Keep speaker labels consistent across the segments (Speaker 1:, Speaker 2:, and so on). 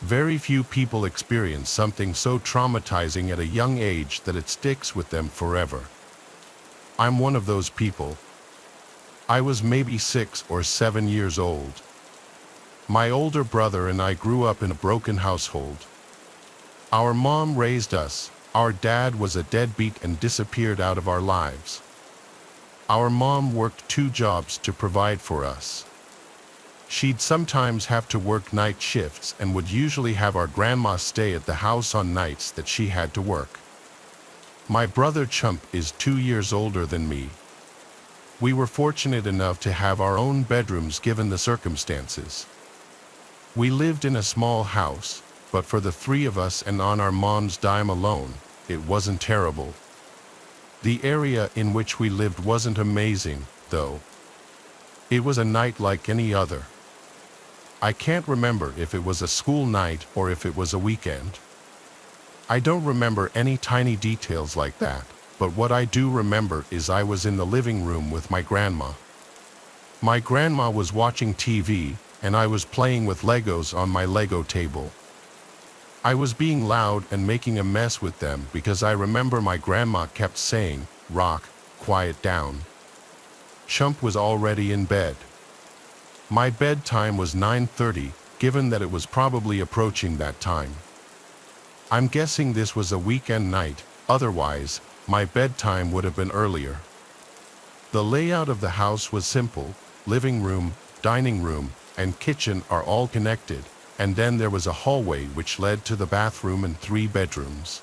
Speaker 1: Very few people experience something so traumatizing at a young age that it sticks with them forever. I'm one of those people. I was maybe 6 or 7 years old. My older brother and I grew up in a broken household. Our mom raised us. Our dad was a deadbeat and disappeared out of our lives. Our mom worked 2 jobs to provide for us. She'd sometimes have to work night shifts and would usually have our grandma stay at the house on nights that she had to work. My brother Chump is 2 years older than me. We were fortunate enough to have our own bedrooms given the circumstances. We lived in a small house, but for the 3 of us and on our mom's dime alone, it wasn't terrible. The area in which we lived wasn't amazing, though. It was a night like any other. I can't remember if it was a school night or if it was a weekend. I don't remember any tiny details like that, but what I do remember is I was in the living room with my grandma. My grandma was watching TV, and I was playing with Legos on my Lego table. I was being loud and making a mess with them because I remember my grandma kept saying, "Rock, quiet down." Chump was already in bed. My bedtime was 9:30, given that it was probably approaching that time. I'm guessing this was a weekend night, otherwise, my bedtime would have been earlier. The layout of the house was simple. Living room, dining room, and kitchen are all connected, and then there was a hallway which led to the bathroom and 3 bedrooms.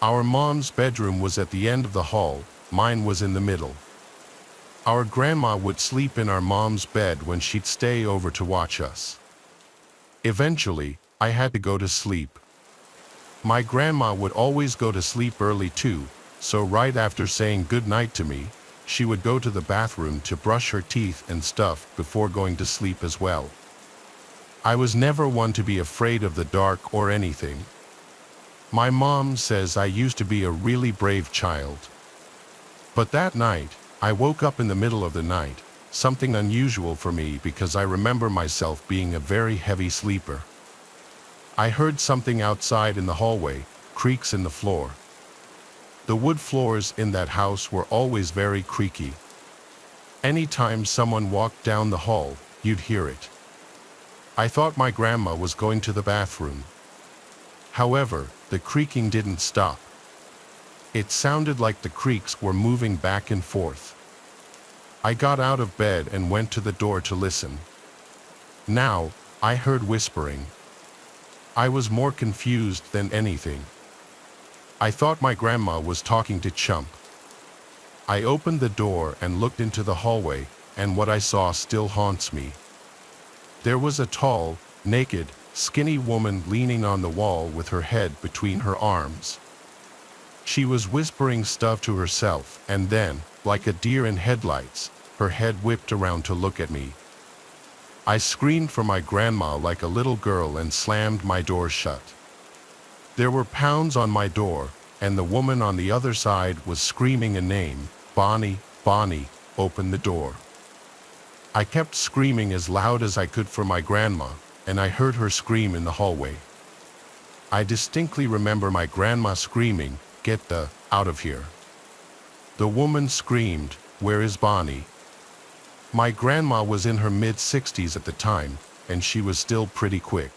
Speaker 1: Our mom's bedroom was at the end of the hall, mine was in the middle. Our grandma would sleep in our mom's bed when she'd stay over to watch us. Eventually, I had to go to sleep. My grandma would always go to sleep early too, so right after saying good night to me, she would go to the bathroom to brush her teeth and stuff before going to sleep as well. I was never one to be afraid of the dark or anything. My mom says I used to be a really brave child. But that night, I woke up in the middle of the night, something unusual for me because I remember myself being a very heavy sleeper. I heard something outside in the hallway, creaks in the floor. The wood floors in that house were always very creaky. Anytime someone walked down the hall, you'd hear it. I thought my grandma was going to the bathroom. However, the creaking didn't stop. It sounded like the creaks were moving back and forth. I got out of bed and went to the door to listen. Now, I heard whispering. I was more confused than anything. I thought my grandma was talking to Chump. I opened the door and looked into the hallway, and what I saw still haunts me. There was a tall, naked, skinny woman leaning on the wall with her head between her arms. She was whispering stuff to herself, and then, like a deer in headlights, her head whipped around to look at me. I screamed for my grandma like a little girl and slammed my door shut. There were pounds on my door, and the woman on the other side was screaming a name, "Bonnie, Bonnie, open the door." I kept screaming as loud as I could for my grandma, and I heard her scream in the hallway. I distinctly remember my grandma screaming, "Get the out of here." The woman screamed, "Where is Bonnie?" My grandma was in her mid-60s at the time, and she was still pretty quick.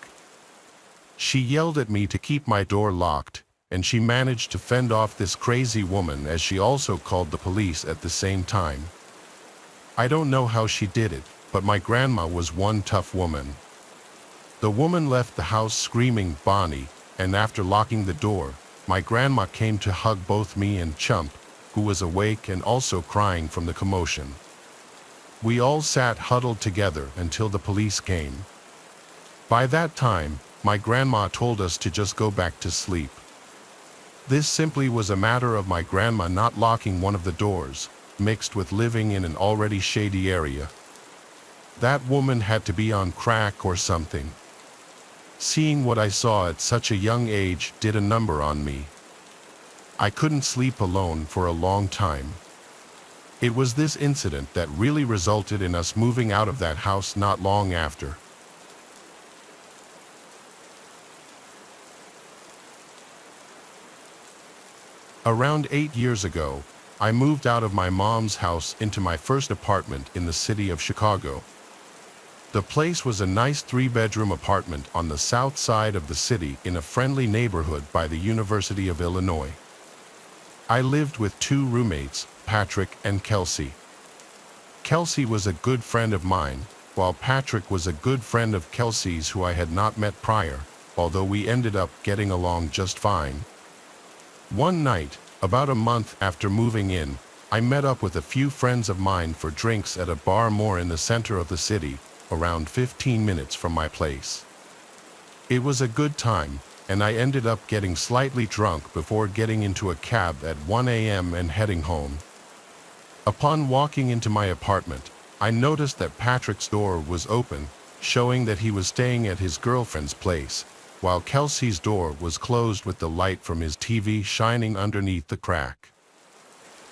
Speaker 1: She yelled at me to keep my door locked, and she managed to fend off this crazy woman as she also called the police at the same time. I don't know how she did it, but my grandma was one tough woman. The woman left the house screaming, "Bonnie," and after locking the door, my grandma came to hug both me and Chump, who was awake and also crying from the commotion. We all sat huddled together until the police came. By that time, my grandma told us to just go back to sleep. This simply was a matter of my grandma not locking one of the doors, mixed with living in an already shady area. That woman had to be on crack or something. Seeing what I saw at such a young age did a number on me. I couldn't sleep alone for a long time. It was this incident that really resulted in us moving out of that house not long after. Around 8 years ago, I moved out of my mom's house into my first apartment in the city of Chicago. The place was a nice 3-bedroom apartment on the south side of the city in a friendly neighborhood by the University of Illinois. I lived with 2 roommates, Patrick and Kelsey. Kelsey was a good friend of mine, while Patrick was a good friend of Kelsey's who I had not met prior, although we ended up getting along just fine. One night, about a month after moving in, I met up with a few friends of mine for drinks at a bar more in the center of the city, around 15 minutes from my place. It was a good time, and I ended up getting slightly drunk before getting into a cab at 1 a.m. and heading home. Upon walking into my apartment, I noticed that Patrick's door was open, showing that he was staying at his girlfriend's place, while Kelsey's door was closed with the light from his TV shining underneath the crack.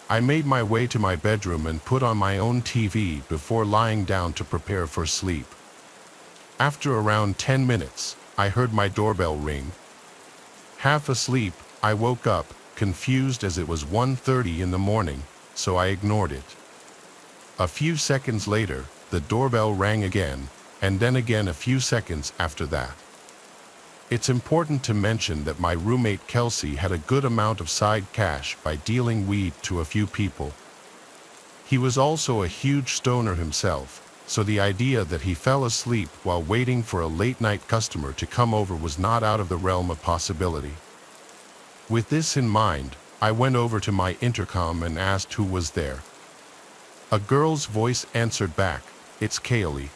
Speaker 1: I made my way to my bedroom and put on my own TV before lying down to prepare for sleep. After around 10 minutes, I heard my doorbell ring. Half asleep, I woke up, confused as it was 1:30 in the morning, so I ignored it. A few seconds later, the doorbell rang again, and then again a few seconds after that. It's important to mention that my roommate Kelsey had a good amount of side cash by dealing weed to a few people. He was also a huge stoner himself, so the idea that he fell asleep while waiting for a late-night customer to come over was not out of the realm of possibility. With this in mind, I went over to my intercom and asked who was there. A girl's voice answered back, "It's Kaylee.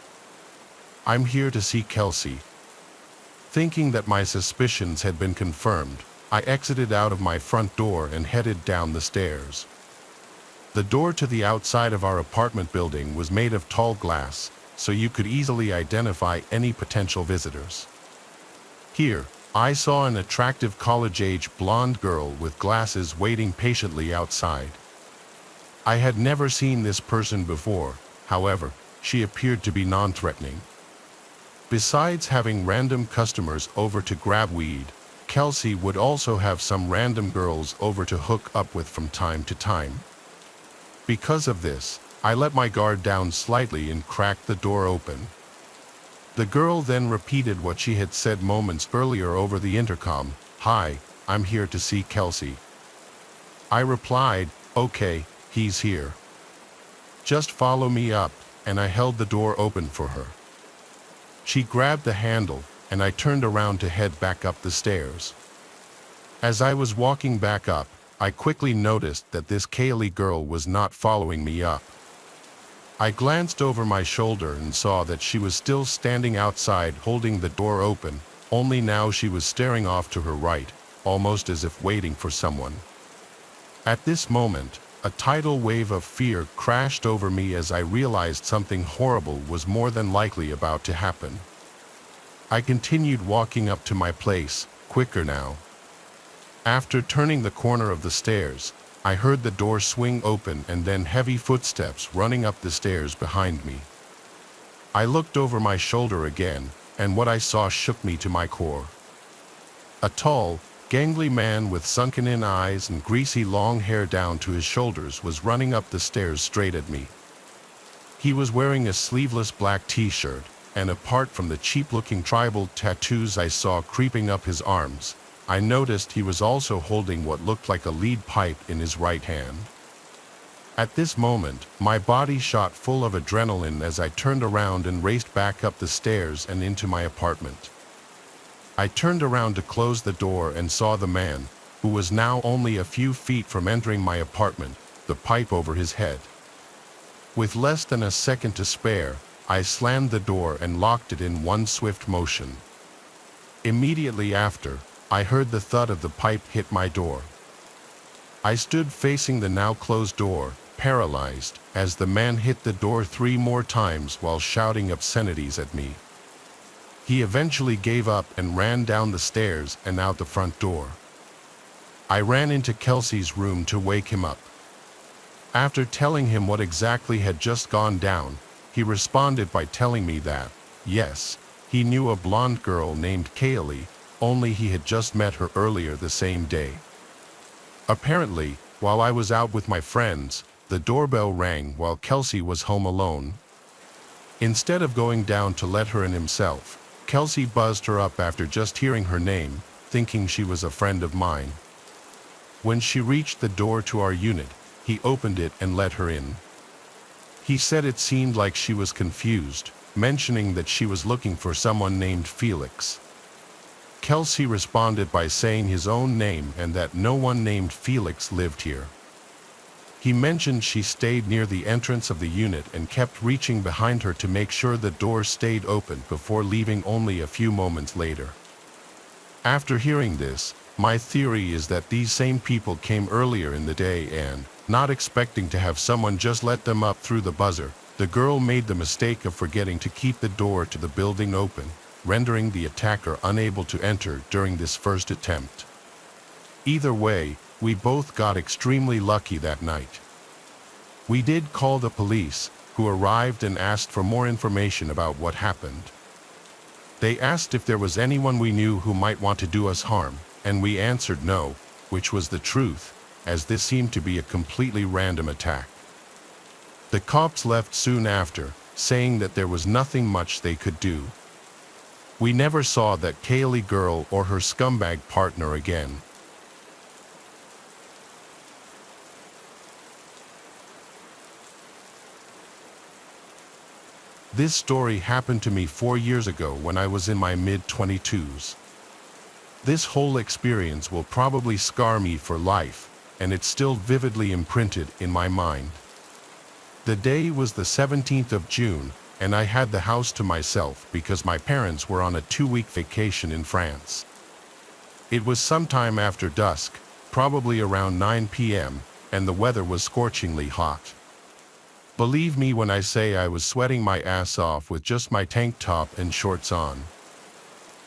Speaker 1: I'm here to see Kelsey." Thinking that my suspicions had been confirmed, I exited out of my front door and headed down the stairs. The door to the outside of our apartment building was made of tall glass, so you could easily identify any potential visitors. Here, I saw an attractive college-age blonde girl with glasses waiting patiently outside. I had never seen this person before, however, she appeared to be non-threatening. Besides having random customers over to grab weed, Kelsey would also have some random girls over to hook up with from time to time. Because of this, I let my guard down slightly and cracked the door open. The girl then repeated what she had said moments earlier over the intercom, "Hi, I'm here to see Kelsey." I replied, "Okay, he's here. Just follow me up," and I held the door open for her. She grabbed the handle, and I turned around to head back up the stairs. As I was walking back up, I quickly noticed that this Kaylee girl was not following me up. I glanced over my shoulder and saw that she was still standing outside holding the door open, only now she was staring off to her right, almost as if waiting for someone. At this moment, a tidal wave of fear crashed over me as I realized something horrible was more than likely about to happen. I continued walking up to my place, quicker now. After turning the corner of the stairs, I heard the door swing open and then heavy footsteps running up the stairs behind me. I looked over my shoulder again, and what I saw shook me to my core. A tall, gangly man with sunken-in eyes and greasy long hair down to his shoulders was running up the stairs straight at me. He was wearing a sleeveless black t-shirt, and apart from the cheap-looking tribal tattoos I saw creeping up his arms, I noticed he was also holding what looked like a lead pipe in his right hand. At this moment, my body shot full of adrenaline as I turned around and raced back up the stairs and into my apartment. I turned around to close the door and saw the man, who was now only a few feet from entering my apartment, the pipe over his head. With less than a second to spare, I slammed the door and locked it in one swift motion. Immediately after, I heard the thud of the pipe hit my door. I stood facing the now closed door, paralyzed, as the man hit the door 3 more times while shouting obscenities at me. He eventually gave up and ran down the stairs and out the front door. I ran into Kelsey's room to wake him up. After telling him what exactly had just gone down, he responded by telling me that, yes, he knew a blonde girl named Kaylee, only he had just met her earlier the same day. Apparently, while I was out with my friends, the doorbell rang while Kelsey was home alone. Instead of going down to let her in himself, Kelsey buzzed her up after just hearing her name, thinking she was a friend of mine. When she reached the door to our unit, he opened it and let her in. He said it seemed like she was confused, mentioning that she was looking for someone named Felix. Kelsey responded by saying his own name and that no one named Felix lived here. He mentioned she stayed near the entrance of the unit and kept reaching behind her to make sure the door stayed open before leaving only a few moments later. After hearing this, my theory is that these same people came earlier in the day and, not expecting to have someone just let them up through the buzzer, the girl made the mistake of forgetting to keep the door to the building open, rendering the attacker unable to enter during this first attempt. Either way, we both got extremely lucky that night. We did call the police, who arrived and asked for more information about what happened. They asked if there was anyone we knew who might want to do us harm, and we answered no, which was the truth, as this seemed to be a completely random attack. The cops left soon after, saying that there was nothing much they could do. We never saw that Kaylee girl or her scumbag partner again. This story happened to me 4 years ago when I was in my mid-22s. This whole experience will probably scar me for life, and it's still vividly imprinted in my mind. The day was the 17th of June, and I had the house to myself because my parents were on a 2-week vacation in France. It was sometime after dusk, probably around 9 p.m., and the weather was scorchingly hot. Believe me when I say I was sweating my ass off with just my tank top and shorts on.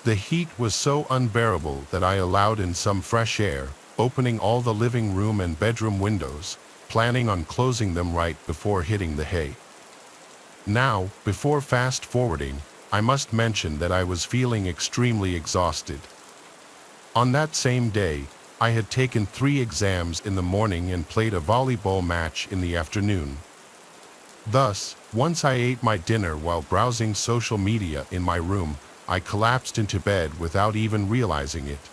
Speaker 1: The heat was so unbearable that I allowed in some fresh air, opening all the living room and bedroom windows, planning on closing them right before hitting the hay. Now, before fast forwarding, I must mention that I was feeling extremely exhausted. On that same day, I had taken 3 exams in the morning and played a volleyball match in the afternoon. Thus, once I ate my dinner while browsing social media in my room, I collapsed into bed without even realizing it.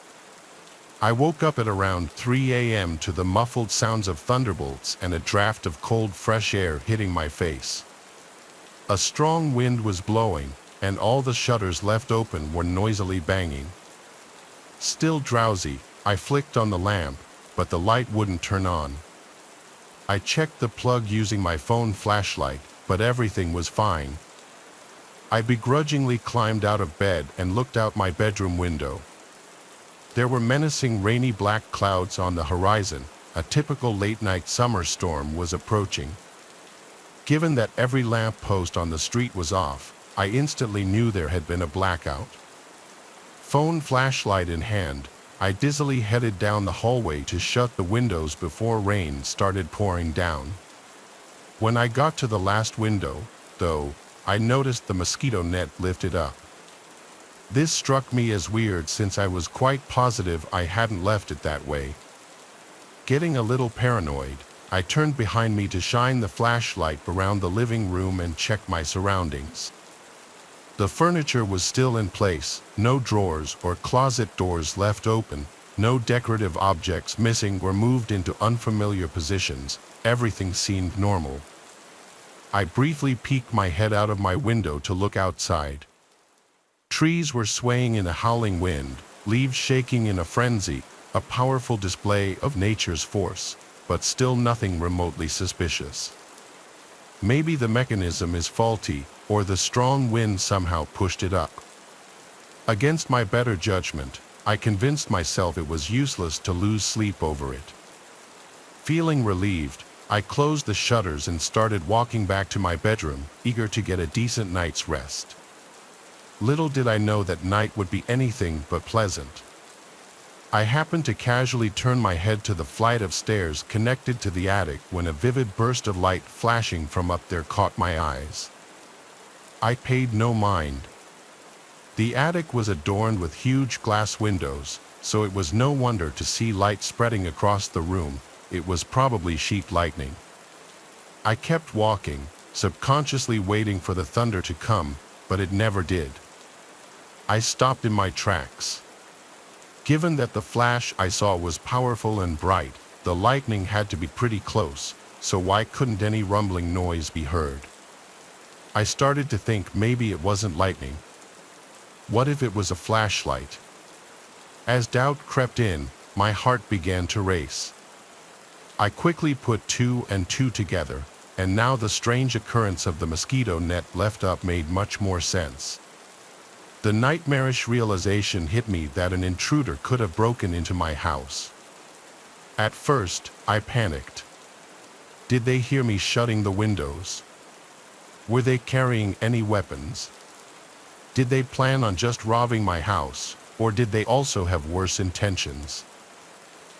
Speaker 1: I woke up at around 3 a.m. to the muffled sounds of thunderbolts and a draft of cold fresh air hitting my face. A strong wind was blowing, and all the shutters left open were noisily banging. Still drowsy, I flicked on the lamp, but the light wouldn't turn on. I checked the plug using my phone flashlight, but everything was fine. I begrudgingly climbed out of bed and looked out my bedroom window. There were menacing rainy black clouds on the horizon. A typical late-night summer storm was approaching. Given that every lamp post on the street was off, I instantly knew there had been a blackout. Phone flashlight in hand, I dizzily headed down the hallway to shut the windows before rain started pouring down. When I got to the last window, though, I noticed the mosquito net lifted up. This struck me as weird since I was quite positive I hadn't left it that way. Getting a little paranoid, I turned behind me to shine the flashlight around the living room and check my surroundings. The furniture was still in place, no drawers or closet doors left open, no decorative objects missing or moved into unfamiliar positions. Everything seemed normal. I briefly peeked my head out of my window to look outside. Trees were swaying in a howling wind, leaves shaking in a frenzy, a powerful display of nature's force, but still nothing remotely suspicious. Maybe the mechanism is faulty, or the strong wind somehow pushed it up. Against my better judgment, I convinced myself it was useless to lose sleep over it. Feeling relieved, I closed the shutters and started walking back to my bedroom, eager to get a decent night's rest. Little did I know that night would be anything but pleasant. I happened to casually turn my head to the flight of stairs connected to the attic when a vivid burst of light flashing from up there caught my eyes. I paid no mind. The attic was adorned with huge glass windows, so it was no wonder to see light spreading across the room. It was probably sheet lightning. I kept walking, subconsciously waiting for the thunder to come, but it never did. I stopped in my tracks. Given that the flash I saw was powerful and bright, the lightning had to be pretty close, so why couldn't any rumbling noise be heard? I started to think maybe it wasn't lightning. What if it was a flashlight? As doubt crept in, my heart began to race. I quickly put 2 and 2 together, and now the strange occurrence of the mosquito net left up made much more sense. The nightmarish realization hit me that an intruder could have broken into my house. At first, I panicked. Did they hear me shutting the windows? Were they carrying any weapons? Did they plan on just robbing my house, or did they also have worse intentions?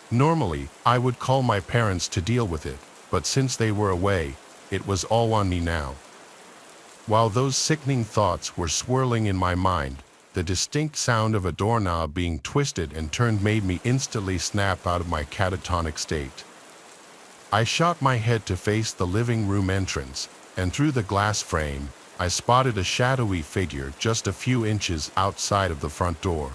Speaker 1: Normally, I would call my parents to deal with it, but since they were away, it was all on me now. While those sickening thoughts were swirling in my mind, the distinct sound of a doorknob being twisted and turned made me instantly snap out of my catatonic state. I shot my head to face the living room entrance, and through the glass frame, I spotted a shadowy figure just a few inches outside of the front door.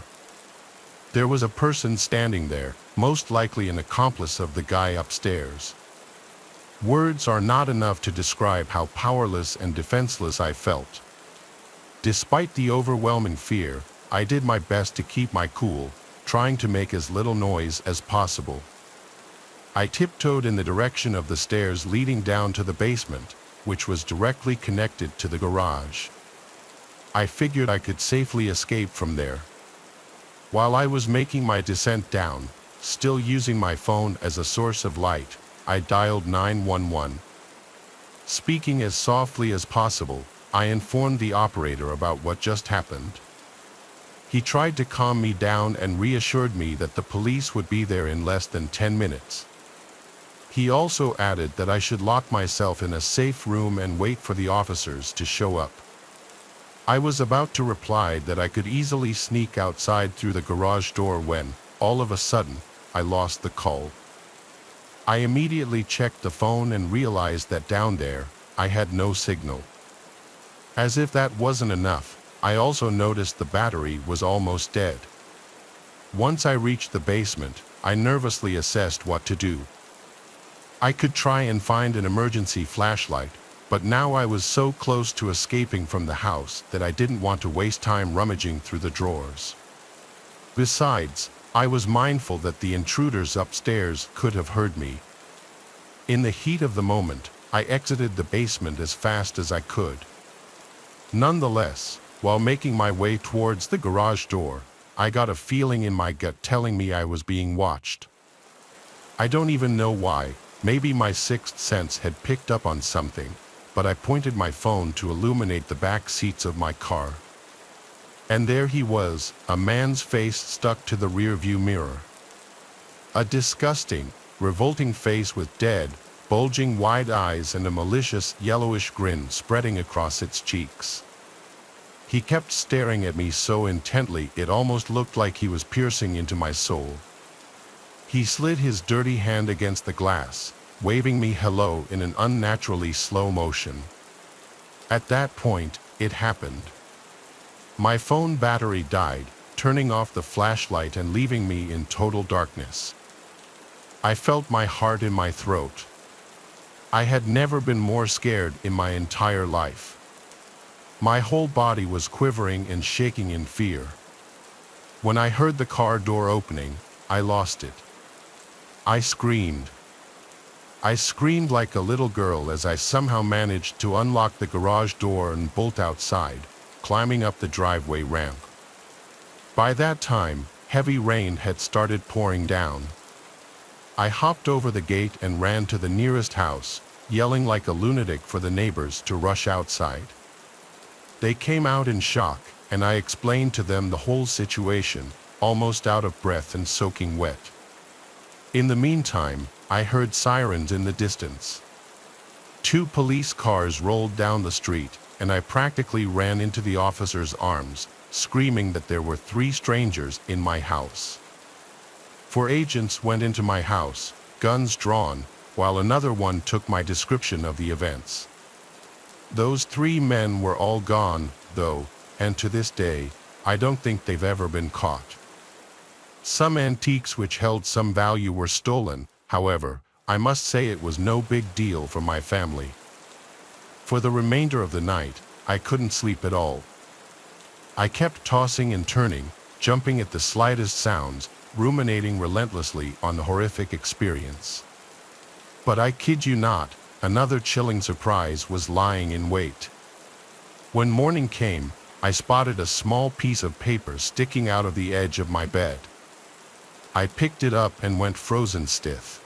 Speaker 1: There was a person standing there, most likely an accomplice of the guy upstairs. Words are not enough to describe how powerless and defenseless I felt. Despite the overwhelming fear, I did my best to keep my cool, trying to make as little noise as possible. I tiptoed in the direction of the stairs leading down to the basement, which was directly connected to the garage. I figured I could safely escape from there. While I was making my descent down, still using my phone as a source of light, I dialed 911. Speaking as softly as possible, I informed the operator about what just happened. He tried to calm me down and reassured me that the police would be there in less than 10 minutes. He also added that I should lock myself in a safe room and wait for the officers to show up. I was about to reply that I could easily sneak outside through the garage door when, all of a sudden, I lost the call. I immediately checked the phone and realized that down there, I had no signal. As if that wasn't enough, I also noticed the battery was almost dead. Once I reached the basement, I nervously assessed what to do. I could try and find an emergency flashlight, but now I was so close to escaping from the house that I didn't want to waste time rummaging through the drawers. Besides, I was mindful that the intruders upstairs could have heard me. In the heat of the moment, I exited the basement as fast as I could. Nonetheless, while making my way towards the garage door, I got a feeling in my gut telling me I was being watched. I don't even know why, maybe my sixth sense had picked up on something, but I pointed my phone to illuminate the back seats of my car. And there he was, a man's face stuck to the rearview mirror. A disgusting, revolting face with dead, bulging wide eyes and a malicious yellowish grin spreading across its cheeks. He kept staring at me so intently it almost looked like he was piercing into my soul. He slid his dirty hand against the glass, waving me hello in an unnaturally slow motion. At that point, it happened. My phone battery died, turning off the flashlight and leaving me in total darkness. I felt my heart in my throat. I had never been more scared in my entire life. My whole body was quivering and shaking in fear. When I heard the car door opening, I lost it. I screamed. I screamed like a little girl as I somehow managed to unlock the garage door and bolt outside, climbing up the driveway ramp. By that time, heavy rain had started pouring down. I hopped over the gate and ran to the nearest house, yelling like a lunatic for the neighbors to rush outside. They came out in shock, and I explained to them the whole situation, almost out of breath and soaking wet. In the meantime, I heard sirens in the distance. 2 police cars rolled down the street, and I practically ran into the officers' arms, screaming that there were 3 strangers in my house. Four agents went into my house, guns drawn, while another one took my description of the events. Those 3 men were all gone, though, and to this day, I don't think they've ever been caught. Some antiques which held some value were stolen, however, I must say it was no big deal for my family. For the remainder of the night, I couldn't sleep at all. I kept tossing and turning, jumping at the slightest sounds, ruminating relentlessly on the horrific experience. But I kid you not, another chilling surprise was lying in wait. When morning came, I spotted a small piece of paper sticking out of the edge of my bed. I picked it up and went frozen stiff.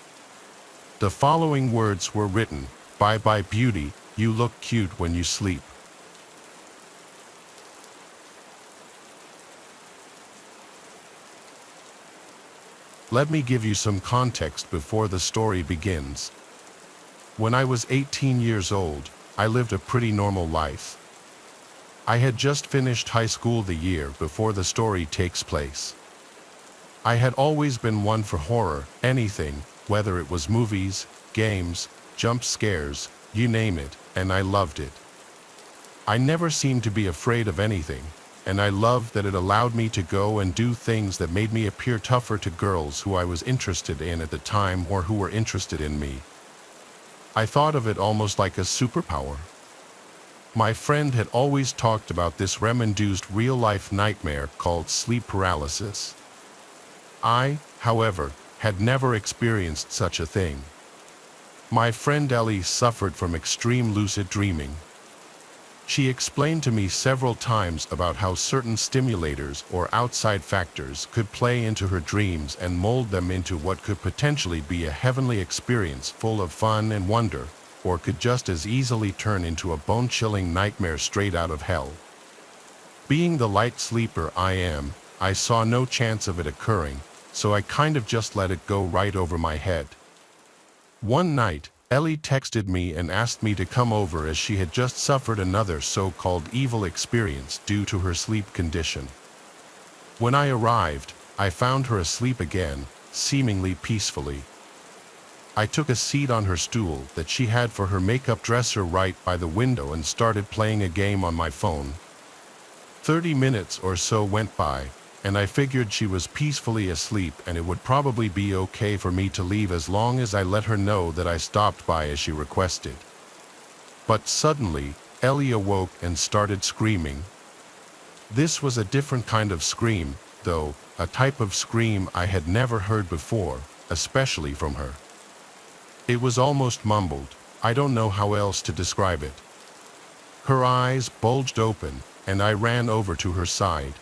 Speaker 1: The following words were written: "Bye bye beauty, you look cute when you sleep." Let me give you some context before the story begins. When I was 18 years old, I lived a pretty normal life. I had just finished high school the year before the story takes place. I had always been one for horror, anything, whether it was movies, games, jump scares, you name it, and I loved it. I never seemed to be afraid of anything, and I loved that it allowed me to go and do things that made me appear tougher to girls who I was interested in at the time or who were interested in me. I thought of it almost like a superpower. My friend had always talked about this REM-induced real-life nightmare called sleep paralysis. I, however, had never experienced such a thing. My friend Ellie suffered from extreme lucid dreaming. She explained to me several times about how certain stimulators or outside factors could play into her dreams and mold them into what could potentially be a heavenly experience full of fun and wonder, or could just as easily turn into a bone-chilling nightmare straight out of hell. Being the light sleeper I am, I saw no chance of it occurring, so I kind of just let it go right over my head. One night, Ellie texted me and asked me to come over as she had just suffered another so-called evil experience due to her sleep condition. When I arrived, I found her asleep again, seemingly peacefully. I took a seat on her stool that she had for her makeup dresser right by the window and started playing a game on my phone. 30 minutes or so went by, and I figured she was peacefully asleep and it would probably be okay for me to leave as long as I let her know that I stopped by as she requested. But suddenly, Ellie awoke and started screaming. This was a different kind of scream, though, a type of scream I had never heard before, especially from her. It was almost mumbled, I don't know how else to describe it. Her eyes bulged open, and I ran over to her side.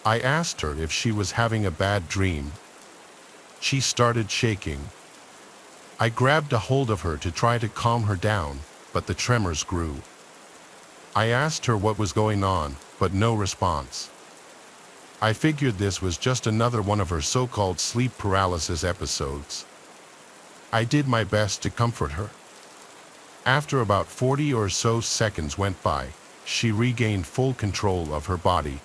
Speaker 1: I asked her if she was having a bad dream. She started shaking. I grabbed a hold of her to try to calm her down, but the tremors grew. I asked her what was going on, but no response. I figured this was just another one of her so-called sleep paralysis episodes. I did my best to comfort her. After about 40 or so seconds went by, she regained full control of her body.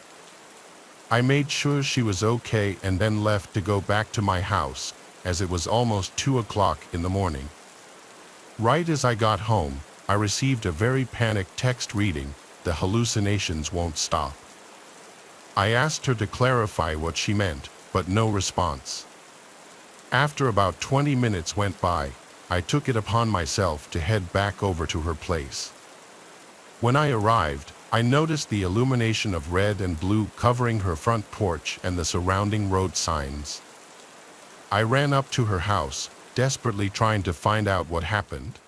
Speaker 1: I made sure she was okay and then left to go back to my house, as it was almost 2 o'clock in the morning. Right as I got home, I received a very panicked text reading, "The hallucinations won't stop." I asked her to clarify what she meant, but no response. After about 20 minutes went by, I took it upon myself to head back over to her place. When I arrived, I noticed the illumination of red and blue covering her front porch and the surrounding road signs. I ran up to her house, desperately trying to find out what happened.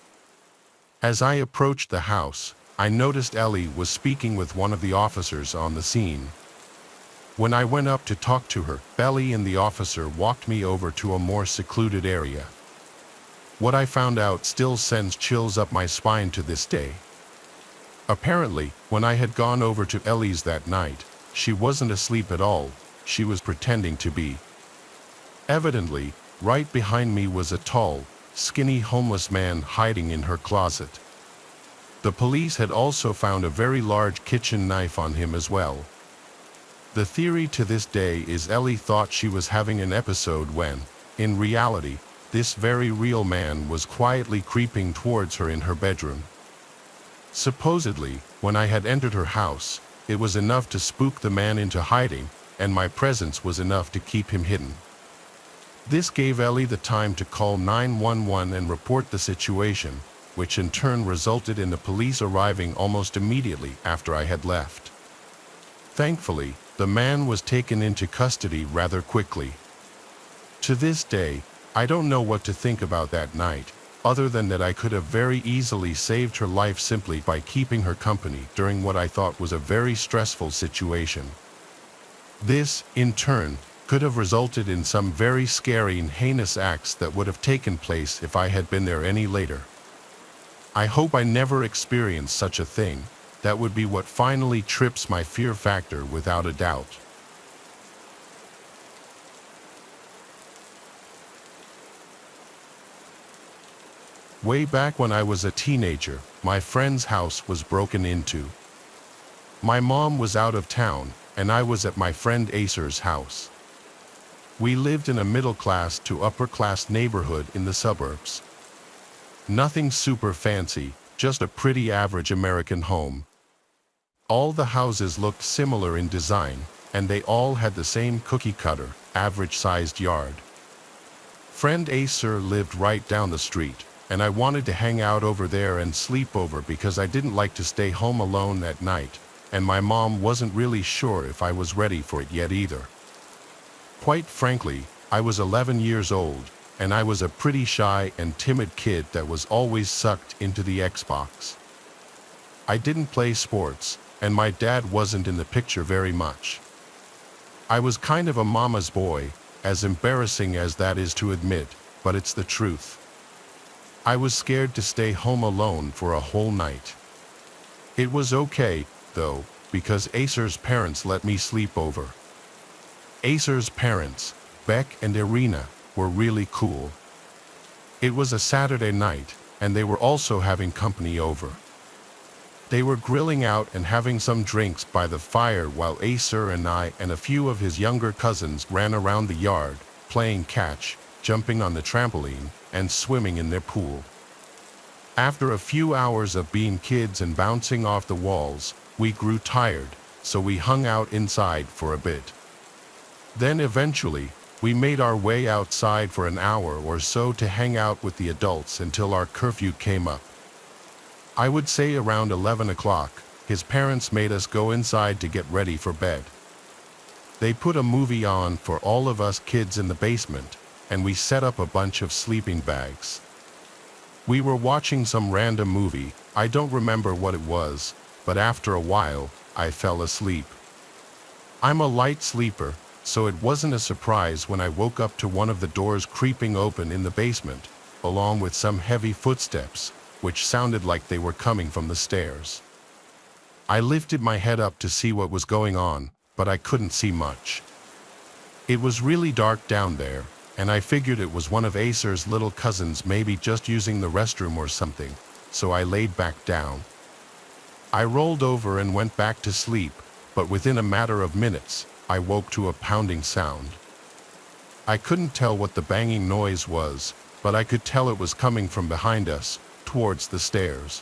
Speaker 1: As I approached the house, I noticed Ellie was speaking with one of the officers on the scene. When I went up to talk to her, Ellie and the officer walked me over to a more secluded area. What I found out still sends chills up my spine to this day. Apparently, when I had gone over to Ellie's that night, she wasn't asleep at all, she was pretending to be. Evidently, right behind me was a tall, skinny homeless man hiding in her closet. The police had also found a very large kitchen knife on him as well. The theory to this day is Ellie thought she was having an episode when, in reality, this very real man was quietly creeping towards her in her bedroom. Supposedly, when I had entered her house, it was enough to spook the man into hiding, and my presence was enough to keep him hidden. This gave Ellie the time to call 911 and report the situation, which in turn resulted in the police arriving almost immediately after I had left. Thankfully, the man was taken into custody rather quickly. To this day, I don't know what to think about that night, other than that I could have very easily saved her life simply by keeping her company during what I thought was a very stressful situation. This, in turn, could have resulted in some very scary and heinous acts that would have taken place if I had been there any later. I hope I never experienced such a thing. That would be what finally trips my fear factor without a doubt. Way back when I was a teenager, my friend's house was broken into. My mom was out of town, and I was at my friend Acer's house. We lived in a middle-class to upper-class neighborhood in the suburbs. Nothing super fancy, just a pretty average American home. All the houses looked similar in design, and they all had the same cookie-cutter, average-sized yard. Friend Acer lived right down the street, and I wanted to hang out over there and sleep over because I didn't like to stay home alone at night, and my mom wasn't really sure if I was ready for it yet either. Quite frankly, I was 11 years old, and I was a pretty shy and timid kid that was always sucked into the Xbox. I didn't play sports, and my dad wasn't in the picture very much. I was kind of a mama's boy, as embarrassing as that is to admit, but it's the truth. I was scared to stay home alone for a whole night. It was okay, though, because Acer's parents let me sleep over. Acer's parents, Beck and Irina, were really cool. It was a Saturday night, and they were also having company over. They were grilling out and having some drinks by the fire while Acer and I and a few of his younger cousins ran around the yard, playing catch, jumping on the trampoline, and swimming in their pool. After a few hours of being kids and bouncing off the walls, we grew tired, so we hung out inside for a bit. Then eventually, we made our way outside for an hour or so to hang out with the adults until our curfew came up. I would say around 11 o'clock, his parents made us go inside to get ready for bed. They put a movie on for all of us kids in the basement, and we set up a bunch of sleeping bags. We were watching some random movie, I don't remember what it was, but after a while, I fell asleep. I'm a light sleeper, so it wasn't a surprise when I woke up to one of the doors creeping open in the basement, along with some heavy footsteps, which sounded like they were coming from the stairs. I lifted my head up to see what was going on, but I couldn't see much. It was really dark down there, and I figured it was one of Acer's little cousins maybe just using the restroom or something, so I laid back down. I rolled over and went back to sleep, but within a matter of minutes, I woke to a pounding sound. I couldn't tell what the banging noise was, but I could tell it was coming from behind us, towards the stairs.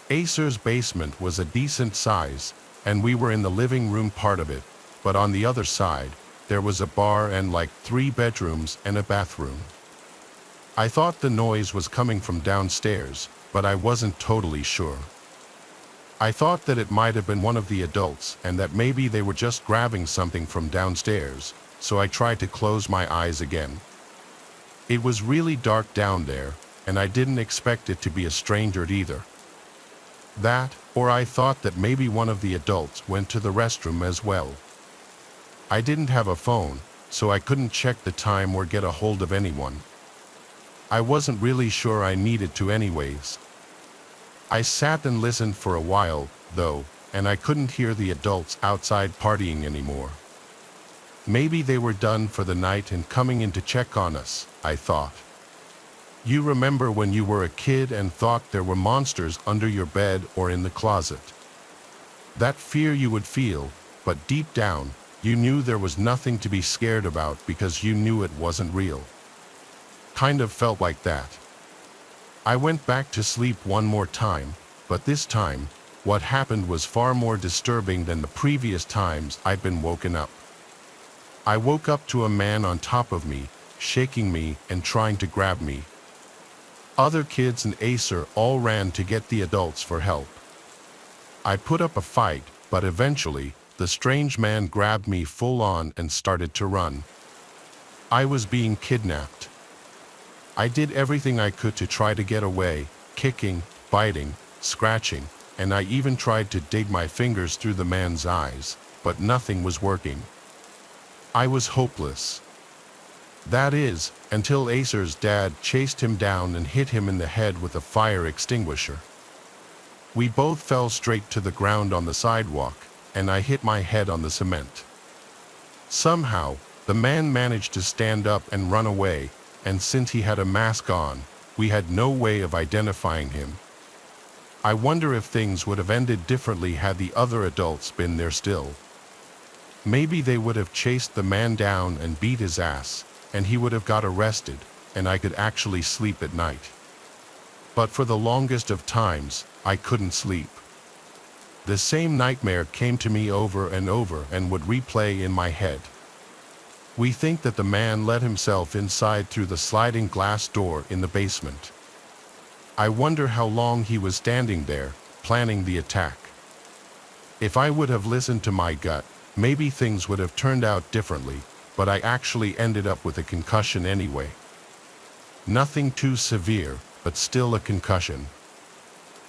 Speaker 1: Acer's basement was a decent size, and we were in the living room part of it, but on the other side, there was a bar and like 3 bedrooms and a bathroom. I thought the noise was coming from downstairs, but I wasn't totally sure. I thought that it might have been one of the adults and that maybe they were just grabbing something from downstairs, so I tried to close my eyes again. It was really dark down there, and I didn't expect it to be a stranger either. That, or I thought that maybe one of the adults went to the restroom as well. I didn't have a phone, so I couldn't check the time or get a hold of anyone. I wasn't really sure I needed to anyways. I sat and listened for a while, though, and I couldn't hear the adults outside partying anymore. Maybe they were done for the night and coming in to check on us, I thought. You remember when you were a kid and thought there were monsters under your bed or in the closet? That fear you would feel, but deep down, you knew there was nothing to be scared about because you knew it wasn't real. Kind of felt like that. I went back to sleep one more time, but this time, what happened was far more disturbing than the previous times I'd been woken up. I woke up to a man on top of me, shaking me and trying to grab me. Other kids and Acer all ran to get the adults for help. I put up a fight, but eventually, the strange man grabbed me full on and started to run. I was being kidnapped. I did everything I could to try to get away, kicking, biting, scratching, and I even tried to dig my fingers through the man's eyes, but nothing was working. I was hopeless. That is, until Acer's dad chased him down and hit him in the head with a fire extinguisher. We both fell straight to the ground on the sidewalk, and I hit my head on the cement. Somehow, the man managed to stand up and run away, and since he had a mask on, we had no way of identifying him. I wonder if things would have ended differently had the other adults been there still. Maybe they would have chased the man down and beat his ass, and he would have got arrested, and I could actually sleep at night. But for the longest of times, I couldn't sleep. The same nightmare came to me over and over and would replay in my head. We think that the man let himself inside through the sliding glass door in the basement. I wonder how long he was standing there, planning the attack. If I would have listened to my gut, maybe things would have turned out differently, but I actually ended up with a concussion anyway. Nothing too severe, but still a concussion.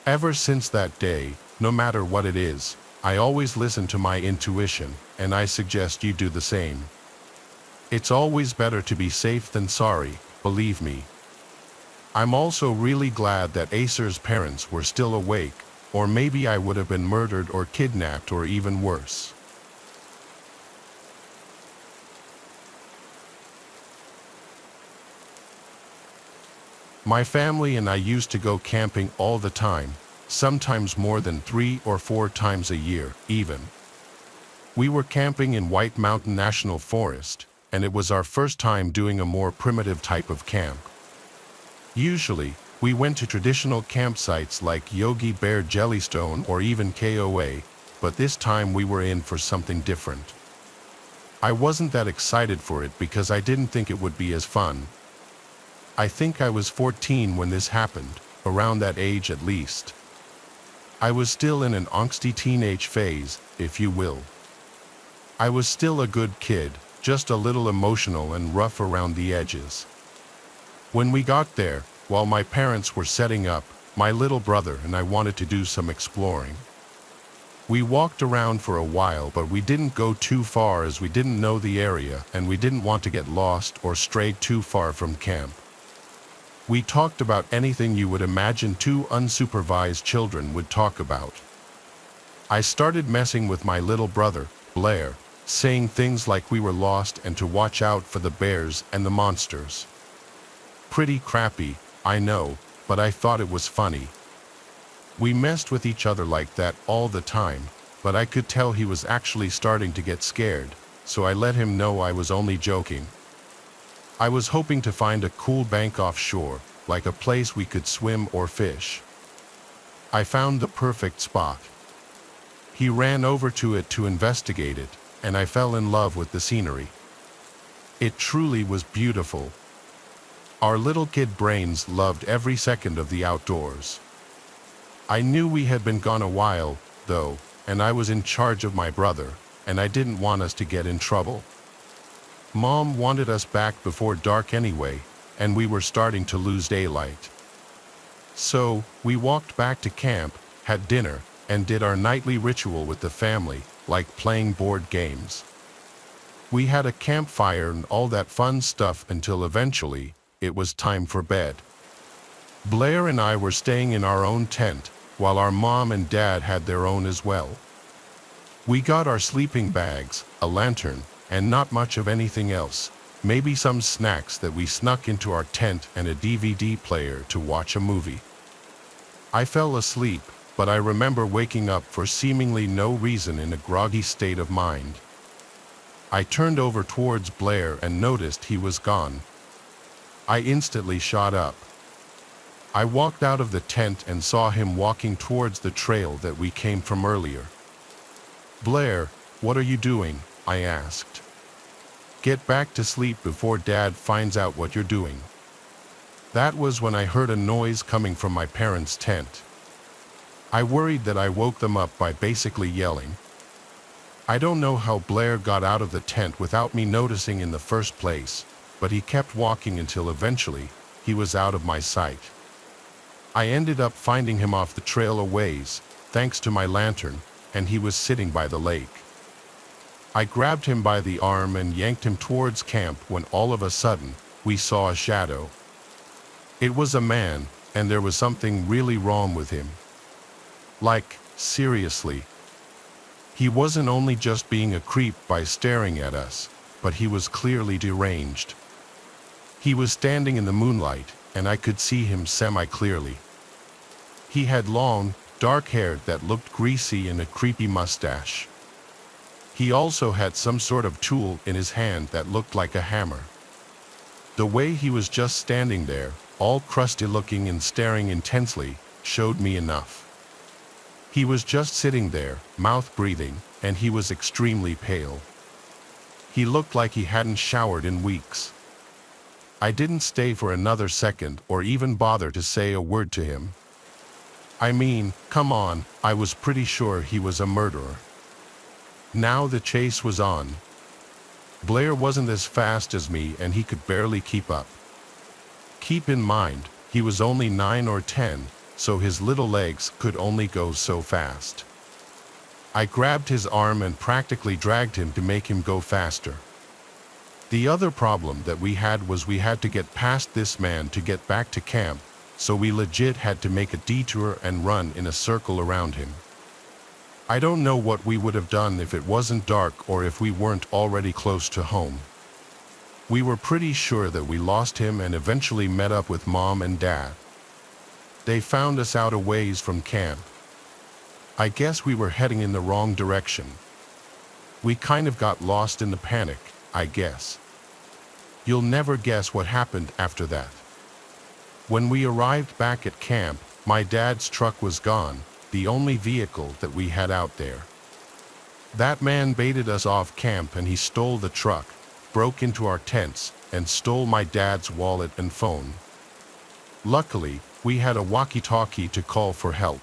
Speaker 1: Ever since that day, no matter what it is, I always listen to my intuition, and I suggest you do the same. It's always better to be safe than sorry, believe me. I'm also really glad that Acer's parents were still awake, or maybe I would have been murdered or kidnapped or even worse. My family and I used to go camping all the time, sometimes more than 3 or 4 times a year, even. We were camping in White Mountain National Forest, and it was our first time doing a more primitive type of camp. Usually, we went to traditional campsites like Yogi Bear Jellystone or even KOA, but this time we were in for something different. I wasn't that excited for it because I didn't think it would be as fun. I think I was 14 when this happened, around that age at least. I was still in an angsty teenage phase, if you will. I was still a good kid, just a little emotional and rough around the edges. When we got there, while my parents were setting up, my little brother and I wanted to do some exploring. We walked around for a while, but we didn't go too far as we didn't know the area and we didn't want to get lost or stray too far from camp. We talked about anything you would imagine 2 unsupervised children would talk about. I started messing with my little brother, Blair, saying things like we were lost and to watch out for the bears and the monsters. Pretty crappy, I know, but I thought it was funny. We messed with each other like that all the time, but I could tell he was actually starting to get scared, so I let him know I was only joking. I was hoping to find a cool bank offshore, like a place we could swim or fish. I found the perfect spot. He ran over to it to investigate it, and I fell in love with the scenery. It truly was beautiful. Our little kid brains loved every second of the outdoors. I knew we had been gone a while, though, and I was in charge of my brother, and I didn't want us to get in trouble. Mom wanted us back before dark anyway, and we were starting to lose daylight. So, we walked back to camp, had dinner, and did our nightly ritual with the family, like playing board games. We had a campfire and all that fun stuff until eventually, it was time for bed. Blair and I were staying in our own tent, while our mom and dad had their own as well. We got our sleeping bags, a lantern, and not much of anything else, maybe some snacks that we snuck into our tent and a DVD player to watch a movie. I fell asleep, but I remember waking up for seemingly no reason in a groggy state of mind. I turned over towards Blair and noticed he was gone. I instantly shot up. I walked out of the tent and saw him walking towards the trail that we came from earlier. "Blair, what are you doing?" I asked. "Get back to sleep before Dad finds out what you're doing." That was when I heard a noise coming from my parents' tent. I worried that I woke them up by basically yelling. I don't know how Blair got out of the tent without me noticing in the first place, but he kept walking until eventually he was out of my sight. I ended up finding him off the trail a ways, thanks to my lantern, and he was sitting by the lake. I grabbed him by the arm and yanked him towards camp when all of a sudden we saw a shadow. It was a man, and there was something really wrong with him. Like, seriously. He wasn't only just being a creep by staring at us, but he was clearly deranged. He was standing in the moonlight, and I could see him semi-clearly. He had long, dark hair that looked greasy and a creepy mustache. He also had some sort of tool in his hand that looked like a hammer. The way he was just standing there, all crusty looking and staring intensely, showed me enough. He was just sitting there, mouth breathing, and he was extremely pale. He looked like he hadn't showered in weeks. I didn't stay for another second or even bother to say a word to him. I mean, come on, I was pretty sure he was a murderer. Now the chase was on. Blair wasn't as fast as me and he could barely keep up. Keep in mind, he was only 9 or 10, so his little legs could only go so fast. I grabbed his arm and practically dragged him to make him go faster. The other problem that we had was we had to get past this man to get back to camp, so we legit had to make a detour and run in a circle around him. I don't know what we would have done if it wasn't dark or if we weren't already close to home. We were pretty sure that we lost him and eventually met up with Mom and Dad. They found us out a ways from camp. I guess we were heading in the wrong direction. We kind of got lost in the panic, I guess. You'll never guess what happened after that. When we arrived back at camp, my dad's truck was gone, the only vehicle that we had out there. That man baited us off camp and he stole the truck, broke into our tents, and stole my dad's wallet and phone. Luckily, we had a walkie-talkie to call for help.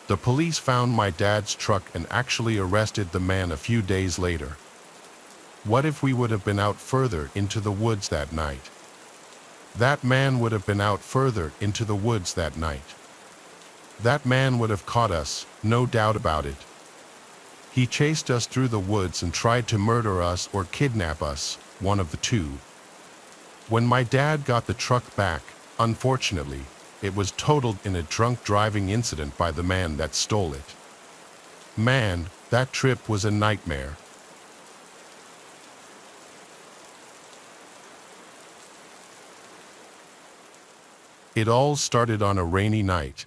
Speaker 1: The police found my dad's truck and actually arrested the man a few days later. What if we would have been out further into the woods that night? That man would have been out further into the woods that night. That man would have caught us, no doubt about it. He chased us through the woods and tried to murder us or kidnap us, one of the two. When my dad got the truck back, unfortunately, it was totaled in a drunk driving incident by the man that stole it. Man, that trip was a nightmare. It all started on a rainy night.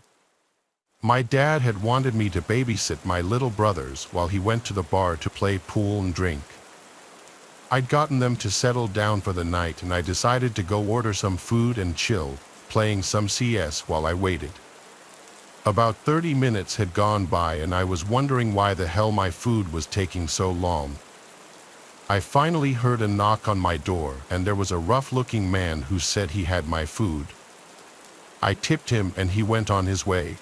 Speaker 1: My dad had wanted me to babysit my little brothers while he went to the bar to play pool and drink. I'd gotten them to settle down for the night and I decided to go order some food and chill, playing some CS while I waited. About 30 minutes had gone by and I was wondering why the hell my food was taking so long. I finally heard a knock on my door and there was a rough-looking man who said he had my food. I tipped him and he went on his way.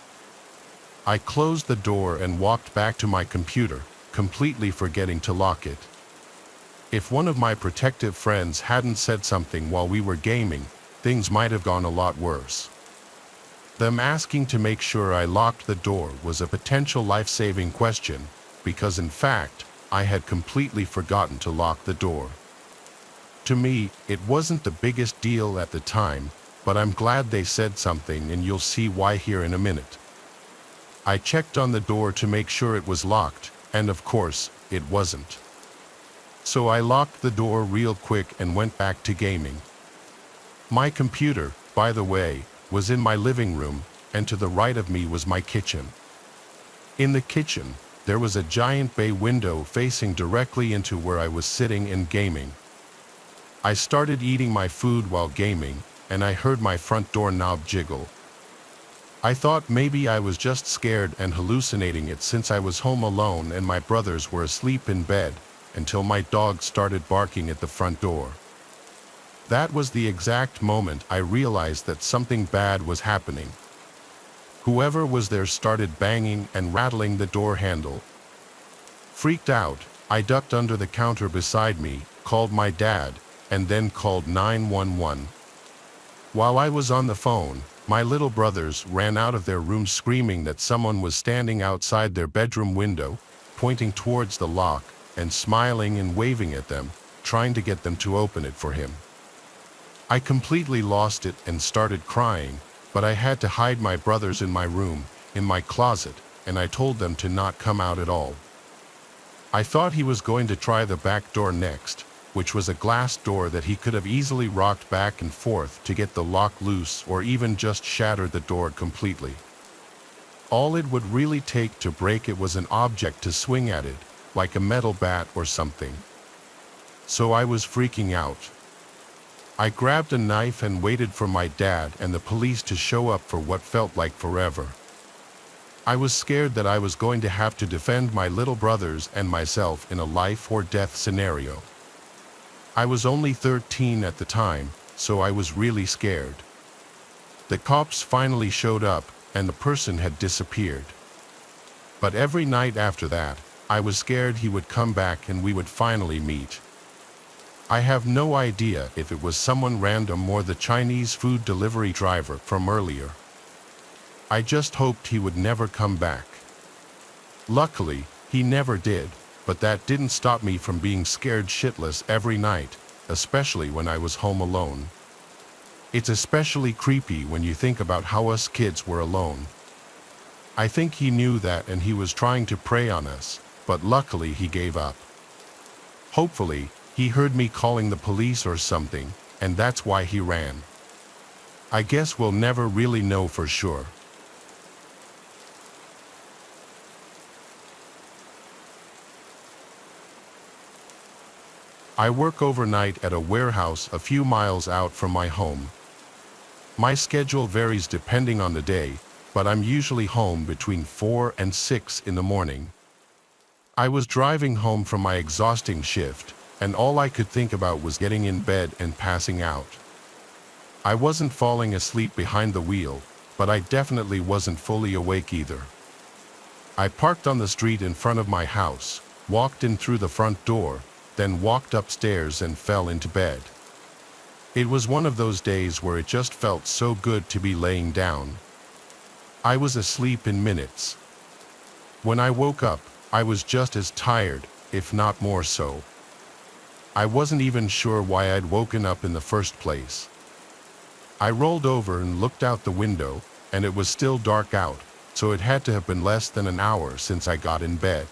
Speaker 1: I closed the door and walked back to my computer, completely forgetting to lock it. If one of my protective friends hadn't said something while we were gaming, things might have gone a lot worse. Them asking to make sure I locked the door was a potential life-saving question, because in fact, I had completely forgotten to lock the door. To me, it wasn't the biggest deal at the time, but I'm glad they said something and you'll see why here in a minute. I checked on the door to make sure it was locked, and of course, it wasn't. So I locked the door real quick and went back to gaming. My computer, by the way, was in my living room, and to the right of me was my kitchen. In the kitchen, there was a giant bay window facing directly into where I was sitting and gaming. I started eating my food while gaming, and I heard my front door knob jiggle. I thought maybe I was just scared and hallucinating it since I was home alone and my brothers were asleep in bed, until my dog started barking at the front door. That was the exact moment I realized that something bad was happening. Whoever was there started banging and rattling the door handle. Freaked out, I ducked under the counter beside me, called my dad, and then called 911. While I was on the phone, my little brothers ran out of their room screaming that someone was standing outside their bedroom window, pointing towards the lock, and smiling and waving at them, trying to get them to open it for him. I completely lost it and started crying, but I had to hide my brothers in my room, in my closet, and I told them to not come out at all. I thought he was going to try the back door next, which was a glass door that he could have easily rocked back and forth to get the lock loose or even just shatter the door completely. All it would really take to break it was an object to swing at it, like a metal bat or something. So I was freaking out. I grabbed a knife and waited for my dad and the police to show up for what felt like forever. I was scared that I was going to have to defend my little brothers and myself in a life or death scenario. I was only 13 at the time, so I was really scared. The cops finally showed up, and the person had disappeared. But every night after that, I was scared he would come back and we would finally meet. I have no idea if it was someone random or the Chinese food delivery driver from earlier. I just hoped he would never come back. Luckily, he never did, but that didn't stop me from being scared shitless every night, especially when I was home alone. It's especially creepy when you think about how us kids were alone. I think he knew that and he was trying to prey on us, but luckily he gave up. Hopefully, he heard me calling the police or something, and that's why he ran. I guess we'll never really know for sure. I work overnight at a warehouse a few miles out from my home. My schedule varies depending on the day, but I'm usually home between 4 and 6 in the morning. I was driving home from my exhausting shift, and all I could think about was getting in bed and passing out. I wasn't falling asleep behind the wheel, but I definitely wasn't fully awake either. I parked on the street in front of my house, walked in through the front door, then walked upstairs and fell into bed. It was one of those days where it just felt so good to be laying down. I was asleep in minutes. When I woke up, I was just as tired, if not more so. I wasn't even sure why I'd woken up in the first place. I rolled over and looked out the window, and it was still dark out, so it had to have been less than an hour since I got in bed.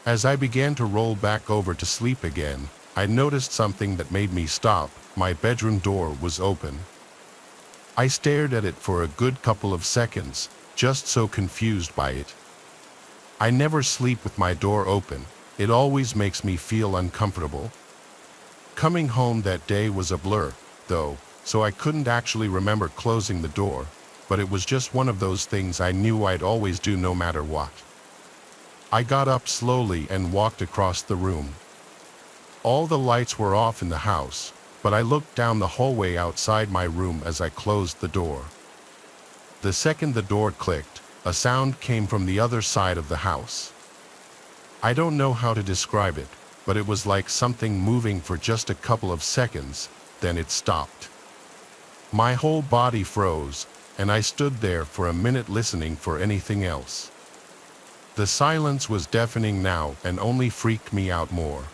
Speaker 1: As I began to roll back over to sleep again, I noticed something that made me stop. My bedroom door was open. I stared at it for a good couple of seconds, just so confused by it. I never sleep with my door open. It always makes me feel uncomfortable. Coming home that day was a blur, though, so I couldn't actually remember closing the door, but it was just one of those things I knew I'd always do no matter what. I got up slowly and walked across the room. All the lights were off in the house, but I looked down the hallway outside my room as I closed the door. The second the door clicked, a sound came from the other side of the house. I don't know how to describe it, but it was like something moving for just a couple of seconds, then it stopped. My whole body froze, and I stood there for a minute listening for anything else. The silence was deafening now and only freaked me out more.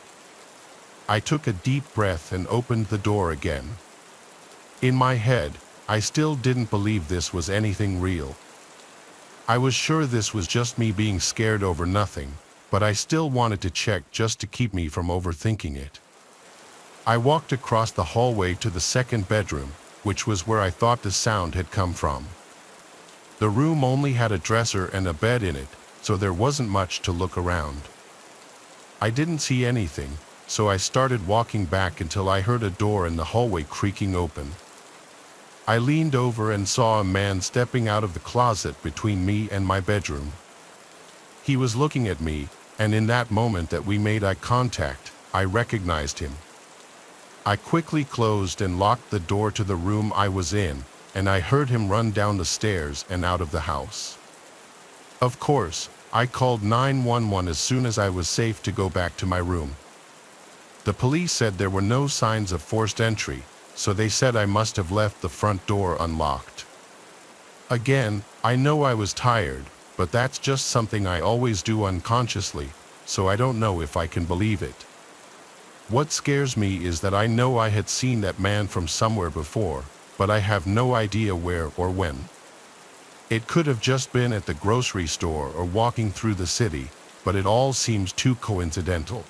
Speaker 1: I took a deep breath and opened the door again. In my head, I still didn't believe this was anything real. I was sure this was just me being scared over nothing, but I still wanted to check just to keep me from overthinking it. I walked across the hallway to the second bedroom, which was where I thought the sound had come from. The room only had a dresser and a bed in it, so there wasn't much to look around. I didn't see anything, so I started walking back until I heard a door in the hallway creaking open. I leaned over and saw a man stepping out of the closet between me and my bedroom. He was looking at me, and in that moment that we made eye contact, I recognized him. I quickly closed and locked the door to the room I was in, and I heard him run down the stairs and out of the house. Of course, I called 911 as soon as I was safe to go back to my room. The police said there were no signs of forced entry, so they said I must have left the front door unlocked. Again, I know I was tired, but that's just something I always do unconsciously, so I don't know if I can believe it. What scares me is that I know I had seen that man from somewhere before, but I have no idea where or when. It could have just been at the grocery store or walking through the city, but it all seems too coincidental.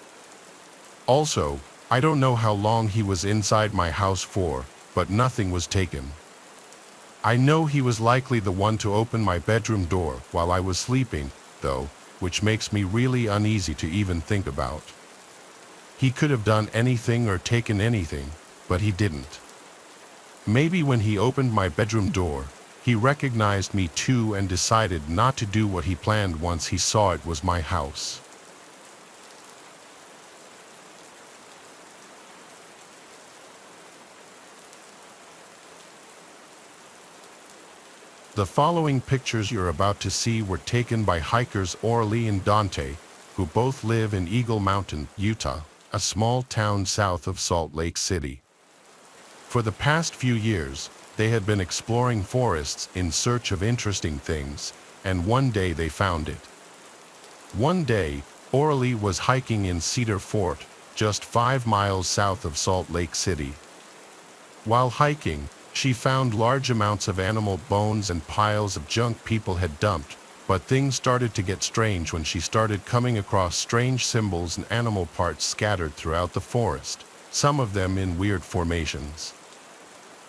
Speaker 1: Also, I don't know how long he was inside my house for, but nothing was taken. I know he was likely the one to open my bedroom door while I was sleeping, though, which makes me really uneasy to even think about. He could have done anything or taken anything, but he didn't. Maybe when he opened my bedroom door, he recognized me too and decided not to do what he planned once he saw it was my house. The following pictures you're about to see were taken by hikers Orly and Dante, who both live in Eagle Mountain, Utah, a small town south of Salt Lake City. For the past few years, they had been exploring forests in search of interesting things, and one day they found it. One day, Orly was hiking in Cedar Fort, just 5 miles south of Salt Lake City. While hiking, she found large amounts of animal bones and piles of junk people had dumped, but things started to get strange when she started coming across strange symbols and animal parts scattered throughout the forest, some of them in weird formations.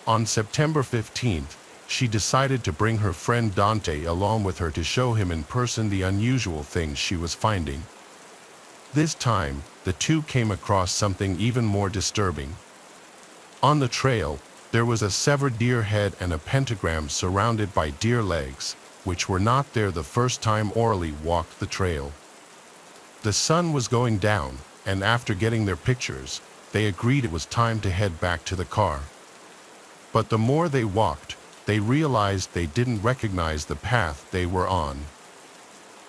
Speaker 1: On September 15th, she decided to bring her friend Dante along with her to show him in person the unusual things she was finding. This time, the two came across something even more disturbing. On the trail, there was a severed deer head and a pentagram surrounded by deer legs, which were not there the first time Orly walked the trail. The sun was going down, and after getting their pictures, they agreed it was time to head back to the car. But the more they walked, they realized they didn't recognize the path they were on.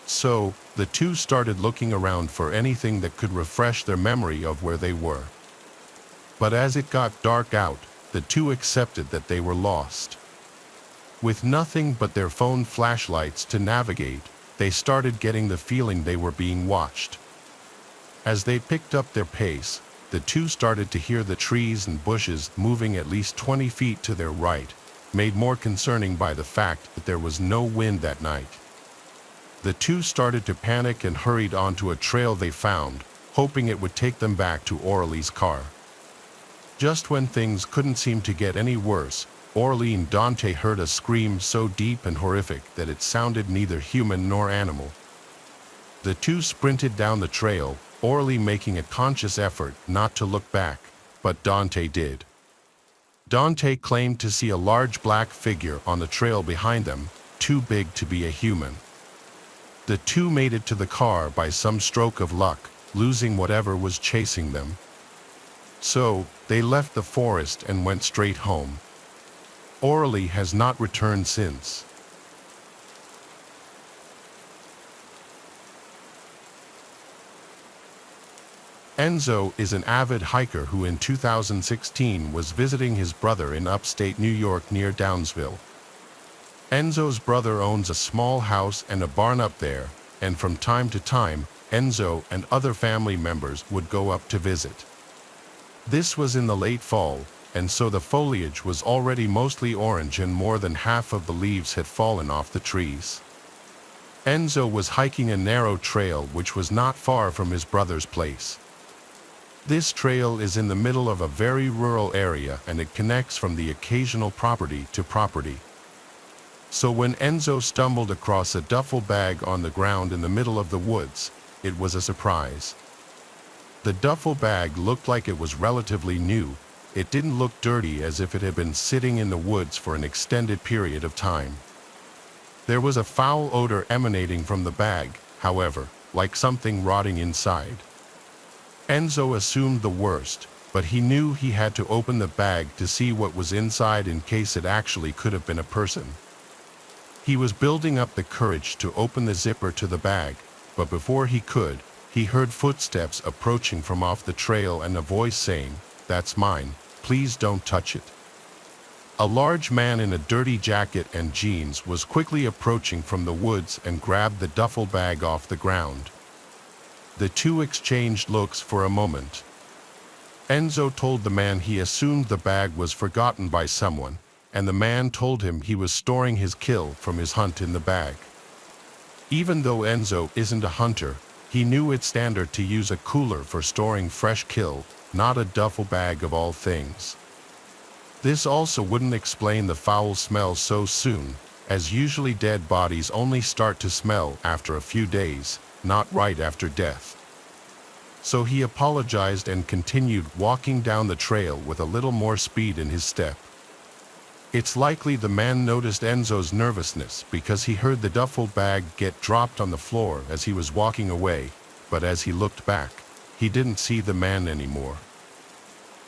Speaker 1: So, the two started looking around for anything that could refresh their memory of where they were. But as it got dark out, the two accepted that they were lost. With nothing but their phone flashlights to navigate, they started getting the feeling they were being watched. As they picked up their pace, the two started to hear the trees and bushes moving at least 20 feet to their right, made more concerning by the fact that there was no wind that night. The two started to panic and hurried onto a trail they found, hoping it would take them back to Orly's car. Just when things couldn't seem to get any worse, Orly and Dante heard a scream so deep and horrific that it sounded neither human nor animal. The two sprinted down the trail, Orly making a conscious effort not to look back, but Dante did. Dante claimed to see a large black figure on the trail behind them, too big to be a human. The two made it to the car by some stroke of luck, losing whatever was chasing them. So, they left the forest and went straight home. Orly has not returned since. Enzo is an avid hiker who in 2016 was visiting his brother in upstate New York near Downsville. Enzo's brother owns a small house and a barn up there, and from time to time, Enzo and other family members would go up to visit. This was in the late fall, and so the foliage was already mostly orange and more than half of the leaves had fallen off the trees. Enzo was hiking a narrow trail which was not far from his brother's place. This trail is in the middle of a very rural area and it connects from the occasional property to property. So when Enzo stumbled across a duffel bag on the ground in the middle of the woods, it was a surprise. The duffel bag looked like it was relatively new. It didn't look dirty, as if it had been sitting in the woods for an extended period of time. There was a foul odor emanating from the bag, however, like something rotting inside. Enzo assumed the worst, but he knew he had to open the bag to see what was inside in case it actually could have been a person. He was building up the courage to open the zipper to the bag, but before he could, he heard footsteps approaching from off the trail and a voice saying, "That's mine, please don't touch it." A large man in a dirty jacket and jeans was quickly approaching from the woods and grabbed the duffel bag off the ground. The two exchanged looks for a moment. Enzo told the man he assumed the bag was forgotten by someone, and the man told him he was storing his kill from his hunt in the bag. Even though Enzo isn't a hunter, he knew it's standard to use a cooler for storing fresh kill, not a duffel bag of all things. This also wouldn't explain the foul smell so soon, as usually dead bodies only start to smell after a few days, not right after death. So he apologized and continued walking down the trail with a little more speed in his step. It's likely the man noticed Enzo's nervousness because he heard the duffel bag get dropped on the floor as he was walking away, but as he looked back, he didn't see the man anymore.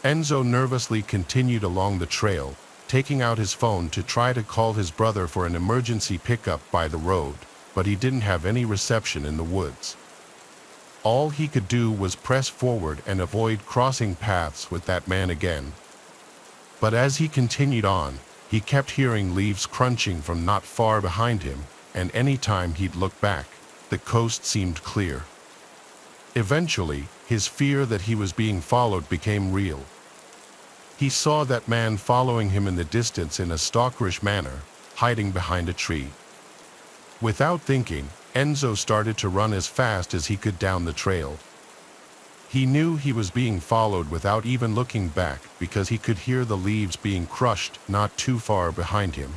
Speaker 1: Enzo nervously continued along the trail, taking out his phone to try to call his brother for an emergency pickup by the road, but he didn't have any reception in the woods. All he could do was press forward and avoid crossing paths with that man again. But as he continued on, he kept hearing leaves crunching from not far behind him, and any time he'd look back, the coast seemed clear. Eventually, his fear that he was being followed became real. He saw that man following him in the distance in a stalkerish manner, hiding behind a tree. Without thinking, Enzo started to run as fast as he could down the trail. He knew he was being followed without even looking back because he could hear the leaves being crushed not too far behind him.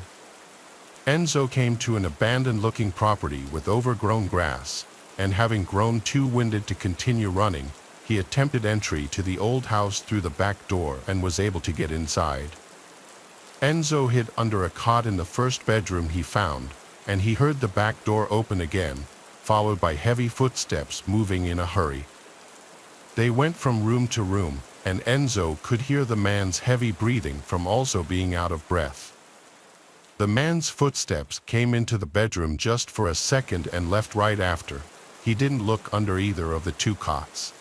Speaker 1: Enzo came to an abandoned-looking property with overgrown grass, and having grown too winded to continue running, he attempted entry to the old house through the back door and was able to get inside. Enzo hid under a cot in the first bedroom he found, and he heard the back door open again, followed by heavy footsteps moving in a hurry. They went from room to room, and Enzo could hear the man's heavy breathing from also being out of breath. The man's footsteps came into the bedroom just for a second and left right after. He didn't look under either of the two cots.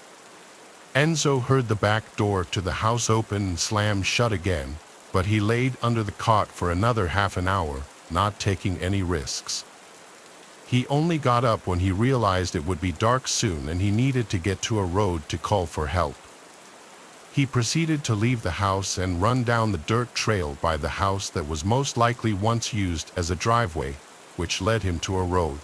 Speaker 1: Enzo heard the back door to the house open and slam shut again, but he laid under the cot for another half an hour, not taking any risks. He only got up when he realized it would be dark soon and he needed to get to a road to call for help. He proceeded to leave the house and run down the dirt trail by the house that was most likely once used as a driveway, which led him to a road.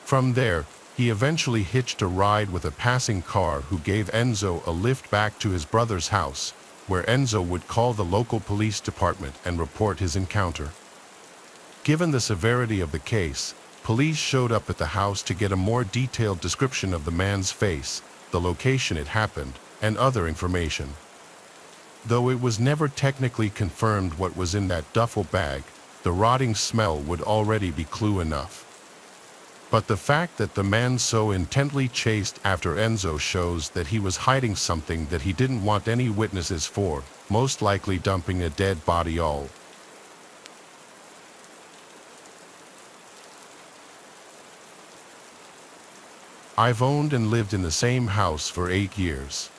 Speaker 1: From there, he eventually hitched a ride with a passing car who gave Enzo a lift back to his brother's house, where Enzo would call the local police department and report his encounter. Given the severity of the case, police showed up at the house to get a more detailed description of the man's face, the location it happened, and other information. Though it was never technically confirmed what was in that duffel bag, the rotting smell would already be clue enough. But the fact that the man so intently chased after Enzo shows that he was hiding something that he didn't want any witnesses for, most likely dumping a dead body all. I've owned and lived in the same house for 8 years.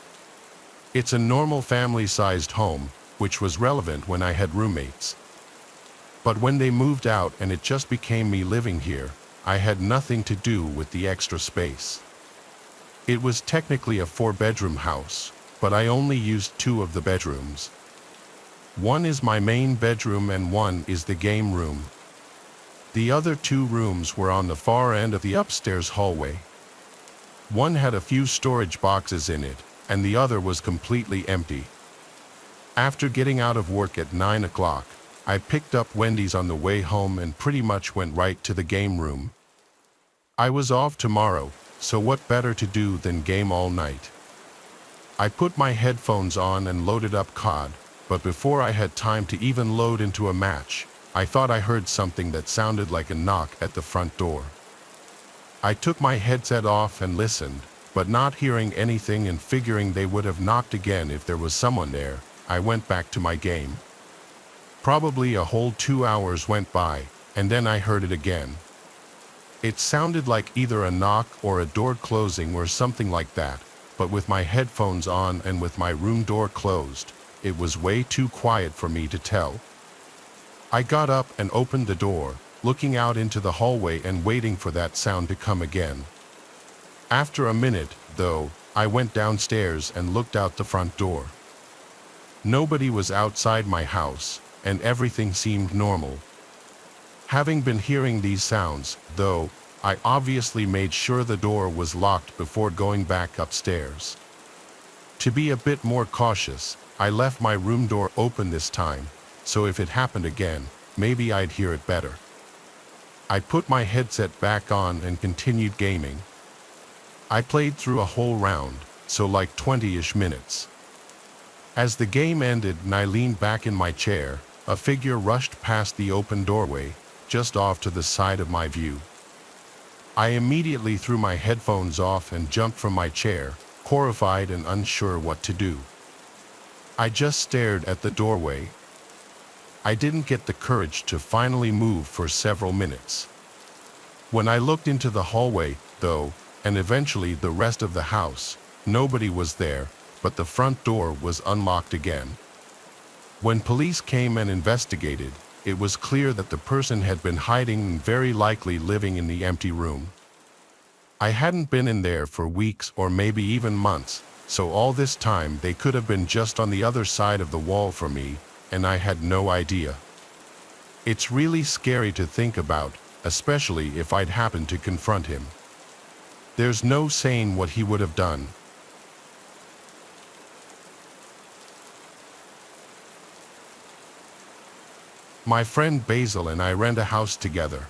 Speaker 1: It's a normal family-sized home, which was relevant when I had roommates. But when they moved out and it just became me living here, I had nothing to do with the extra space. It was technically a 4-bedroom house, but I only used 2 of the bedrooms. One is my main bedroom and one is the game room. The other 2 rooms were on the far end of the upstairs hallway. One had a few storage boxes in it, and the other was completely empty. After getting out of work at 9 o'clock, I picked up Wendy's on the way home and pretty much went right to the game room. I was off tomorrow, so what better to do than game all night? I put my headphones on and loaded up COD, but before I had time to even load into a match, I thought I heard something that sounded like a knock at the front door. I took my headset off and listened, but not hearing anything and figuring they would have knocked again if there was someone there, I went back to my game. Probably a whole 2 hours went by, and then I heard it again. It sounded like either a knock or a door closing or something like that, but with my headphones on and with my room door closed, it was way too quiet for me to tell. I got up and opened the door, looking out into the hallway and waiting for that sound to come again. After a minute, though, I went downstairs and looked out the front door. Nobody was outside my house, and everything seemed normal. Having been hearing these sounds, though, I obviously made sure the door was locked before going back upstairs. To be a bit more cautious, I left my room door open this time, so if it happened again, maybe I'd hear it better. I put my headset back on and continued gaming. I played through a whole round, so like 20-ish minutes. As the game ended and I leaned back in my chair, a figure rushed past the open doorway, just off to the side of my view. I immediately threw my headphones off and jumped from my chair, horrified and unsure what to do. I just stared at the doorway. I didn't get the courage to finally move for several minutes. When I looked into the hallway, though, and eventually the rest of the house, nobody was there, but the front door was unlocked again. When police came and investigated, it was clear that the person had been hiding and very likely living in the empty room. I hadn't been in there for weeks or maybe even months, so all this time they could have been just on the other side of the wall from me, and I had no idea. It's really scary to think about, especially if I'd happened to confront him. There's no saying what he would have done. My friend Basil and I rent a house together.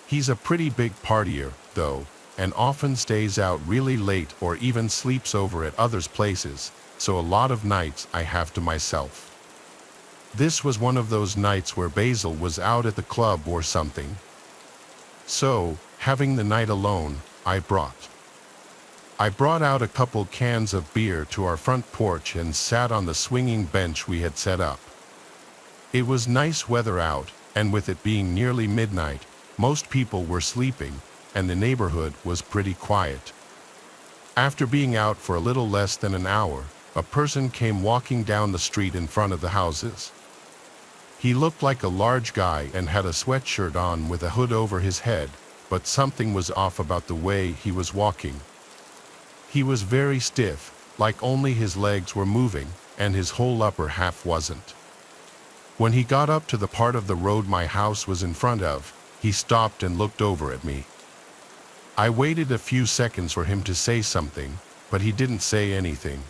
Speaker 1: He's a pretty big partier, though, and often stays out really late or even sleeps over at others' places, so a lot of nights I have to myself. This was one of those nights where Basil was out at the club or something. So, having the night alone, I brought out a couple cans of beer to our front porch and sat on the swinging bench we had set up. It was nice weather out, and with it being nearly midnight, most people were sleeping, and the neighborhood was pretty quiet. After being out for a little less than an hour, a person came walking down the street in front of the houses. He looked like a large guy and had a sweatshirt on with a hood over his head, but something was off about the way he was walking. He was very stiff, like only his legs were moving, and his whole upper half wasn't. When he got up to the part of the road my house was in front of, he stopped and looked over at me. I waited a few seconds for him to say something, but he didn't say anything.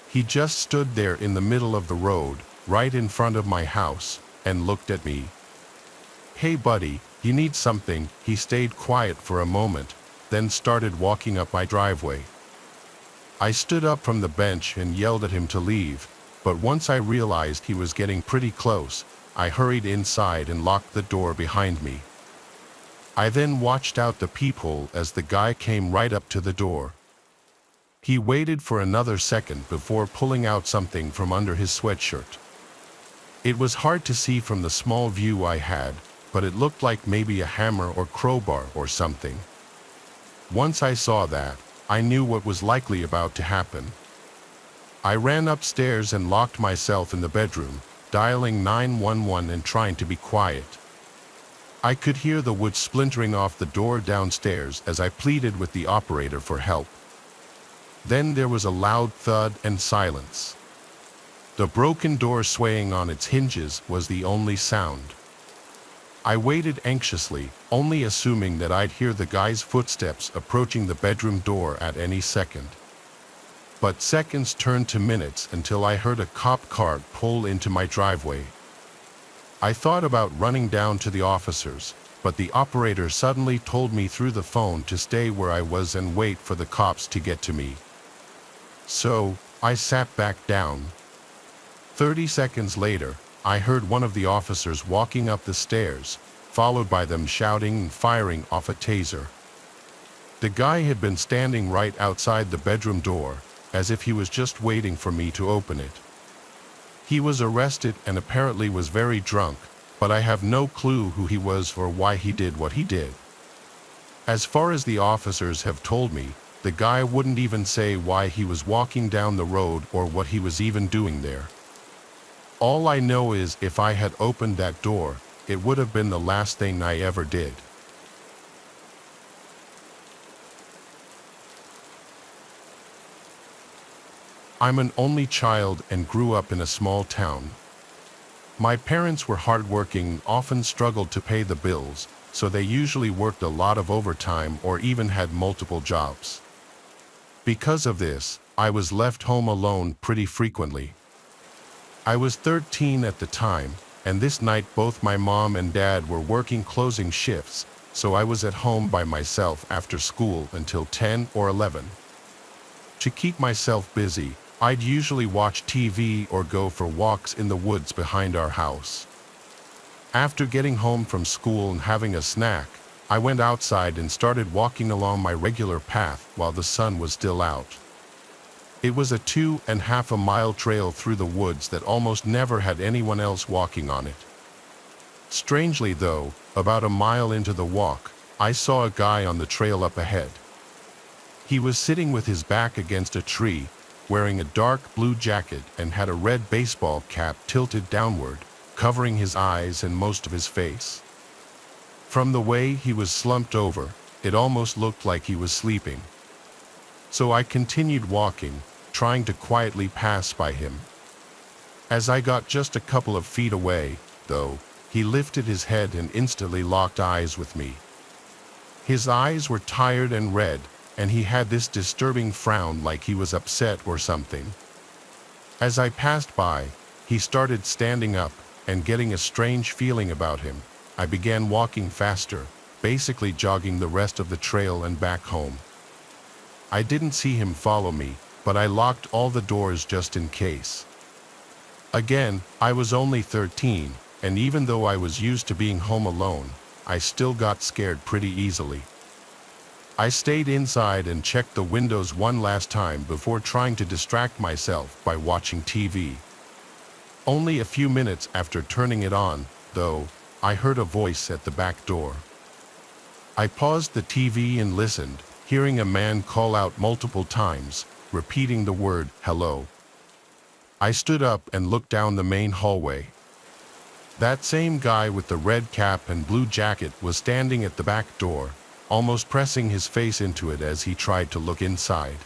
Speaker 1: He just stood there in the middle of the road, right in front of my house, and looked at me. "Hey buddy, you need something?" He stayed quiet for a moment, then started walking up my driveway. I stood up from the bench and yelled at him to leave, but once I realized he was getting pretty close, I hurried inside and locked the door behind me. I then watched out the peephole as the guy came right up to the door. He waited for another second before pulling out something from under his sweatshirt. It was hard to see from the small view I had, but it looked like maybe a hammer or crowbar or something. Once I saw that, I knew what was likely about to happen. I ran upstairs and locked myself in the bedroom, dialing 911 and trying to be quiet. I could hear the wood splintering off the door downstairs as I pleaded with the operator for help. Then there was a loud thud and silence. The broken door swaying on its hinges was the only sound. I waited anxiously, only assuming that I'd hear the guy's footsteps approaching the bedroom door at any second. But seconds turned to minutes until I heard a cop car pull into my driveway. I thought about running down to the officers, but the operator suddenly told me through the phone to stay where I was and wait for the cops to get to me. So, I sat back down. 30 seconds later, I heard one of the officers walking up the stairs, followed by them shouting and firing off a taser. The guy had been standing right outside the bedroom door, as if he was just waiting for me to open it. He was arrested and apparently was very drunk, but I have no clue who he was or why he did what he did. As far as the officers have told me, the guy wouldn't even say why he was walking down the road or what he was even doing there. All I know is if I had opened that door, it would have been the last thing I ever did. I'm an only child and grew up in a small town. My parents were hardworking, often struggled to pay the bills, so they usually worked a lot of overtime or even had multiple jobs. Because of this, I was left home alone pretty frequently. I was 13 at the time, and this night both my mom and dad were working closing shifts, so I was at home by myself after school until 10 or 11. To keep myself busy, I'd usually watch TV or go for walks in the woods behind our house. After getting home from school and having a snack, I went outside and started walking along my regular path while the sun was still out. It was a 2.5 mile trail through the woods that almost never had anyone else walking on it. Strangely though, about a mile into the walk, I saw a guy on the trail up ahead. He was sitting with his back against a tree, wearing a dark blue jacket and had a red baseball cap tilted downward, covering his eyes and most of his face. From the way he was slumped over, it almost looked like he was sleeping. So I continued walking, trying to quietly pass by him. As I got just a couple of feet away, though, he lifted his head and instantly locked eyes with me. His eyes were tired and red, and he had this disturbing frown like he was upset or something. As I passed by, he started standing up, and getting a strange feeling about him, I began walking faster, basically jogging the rest of the trail and back home. I didn't see him follow me, but I locked all the doors just in case. Again, I was only 13, and even though I was used to being home alone, I still got scared pretty easily. I stayed inside and checked the windows one last time before trying to distract myself by watching TV. Only a few minutes after turning it on, though, I heard a voice at the back door. I paused the TV and listened, hearing a man call out multiple times, repeating the word, "Hello." I stood up and looked down the main hallway. That same guy with the red cap and blue jacket was standing at the back door, almost pressing his face into it as he tried to look inside.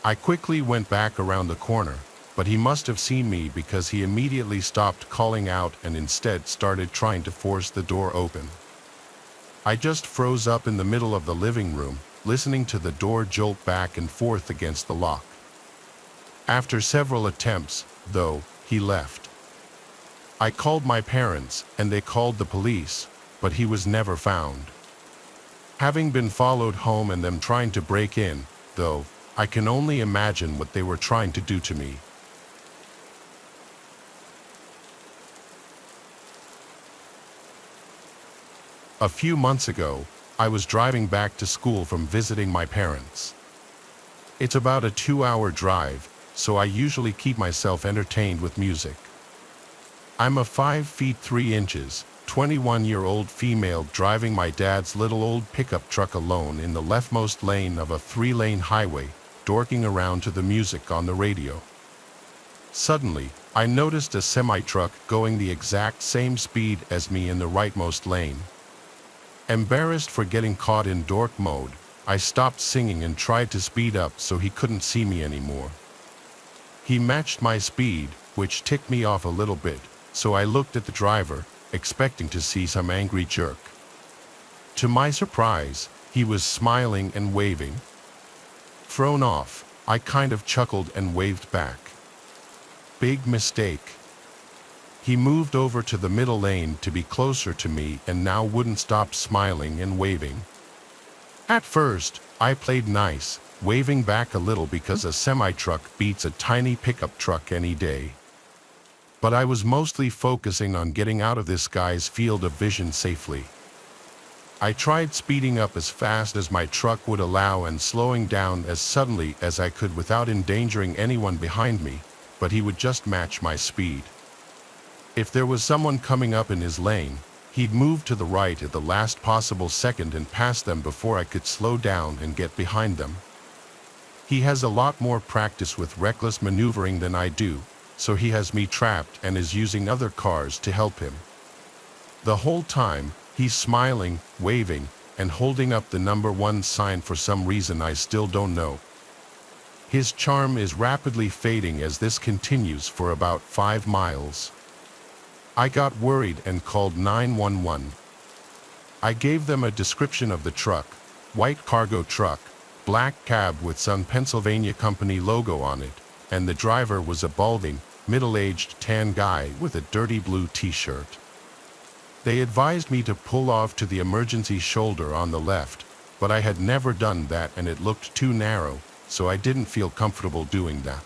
Speaker 1: I quickly went back around the corner, but he must have seen me because he immediately stopped calling out and instead started trying to force the door open. I just froze up in the middle of the living room, listening to the door jolt back and forth against the lock. After several attempts, though, he left. I called my parents, and they called the police, but he was never found. Having been followed home and them trying to break in, though, I can only imagine what they were trying to do to me. A few months ago, I was driving back to school from visiting my parents. It's about a 2-hour drive, so I usually keep myself entertained with music. I'm a 5 feet 3 inches, 21-year-old female driving my dad's little old pickup truck alone in the leftmost lane of a 3-lane highway, dorking around to the music on the radio. Suddenly, I noticed a semi-truck going the exact same speed as me in the rightmost lane. Embarrassed for getting caught in dork mode, I stopped singing and tried to speed up so he couldn't see me anymore. He matched my speed, which ticked me off a little bit, so I looked at the driver, expecting to see some angry jerk. To my surprise, he was smiling and waving. Thrown off, I kind of chuckled and waved back. Big mistake. He moved over to the middle lane to be closer to me and now wouldn't stop smiling and waving. At first, I played nice, waving back a little because a semi-truck beats a tiny pickup truck any day. But I was mostly focusing on getting out of this guy's field of vision safely. I tried speeding up as fast as my truck would allow and slowing down as suddenly as I could without endangering anyone behind me, but he would just match my speed. If there was someone coming up in his lane, he'd move to the right at the last possible second and pass them before I could slow down and get behind them. He has a lot more practice with reckless maneuvering than I do, so he has me trapped and is using other cars to help him. The whole time, he's smiling, waving, and holding up the number 1 sign for some reason I still don't know. His charm is rapidly fading as this continues for about 5 miles. I got worried and called 911. I gave them a description of the truck: white cargo truck, black cab with some Pennsylvania company logo on it, and the driver was a balding, middle-aged tan guy with a dirty blue t-shirt. They advised me to pull off to the emergency shoulder on the left, but I had never done that and it looked too narrow, so I didn't feel comfortable doing that.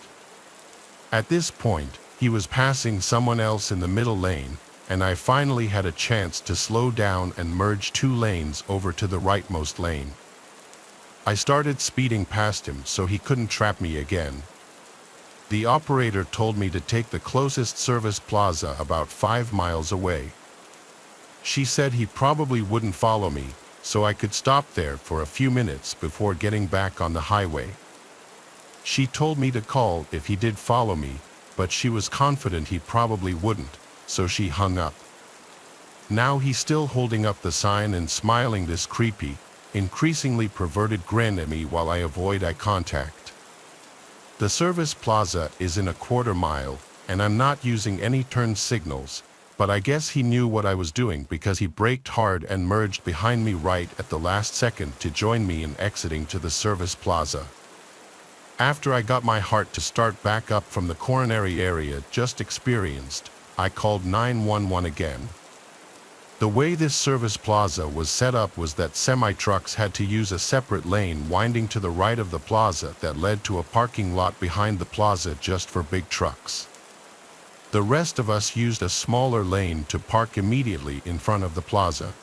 Speaker 1: At this point, he was passing someone else in the middle lane, and I finally had a chance to slow down and merge 2 lanes over to the rightmost lane. I started speeding past him so he couldn't trap me again. The operator told me to take the closest service plaza about 5 miles away. She said he probably wouldn't follow me, so I could stop there for a few minutes before getting back on the highway. She told me to call if he did follow me, but she was confident he probably wouldn't, so she hung up. Now he's still holding up the sign and smiling this creepy, increasingly perverted grin at me while I avoid eye contact. The service plaza is in a quarter mile, and I'm not using any turn signals, but I guess he knew what I was doing because he braked hard and merged behind me right at the last second to join me in exiting to the service plaza. After I got my heart to start back up from the coronary area just experienced, I called 911 again. The way this service plaza was set up was that semi-trucks had to use a separate lane winding to the right of the plaza that led to a parking lot behind the plaza just for big trucks. The rest of us used a smaller lane to park immediately in front of the plaza.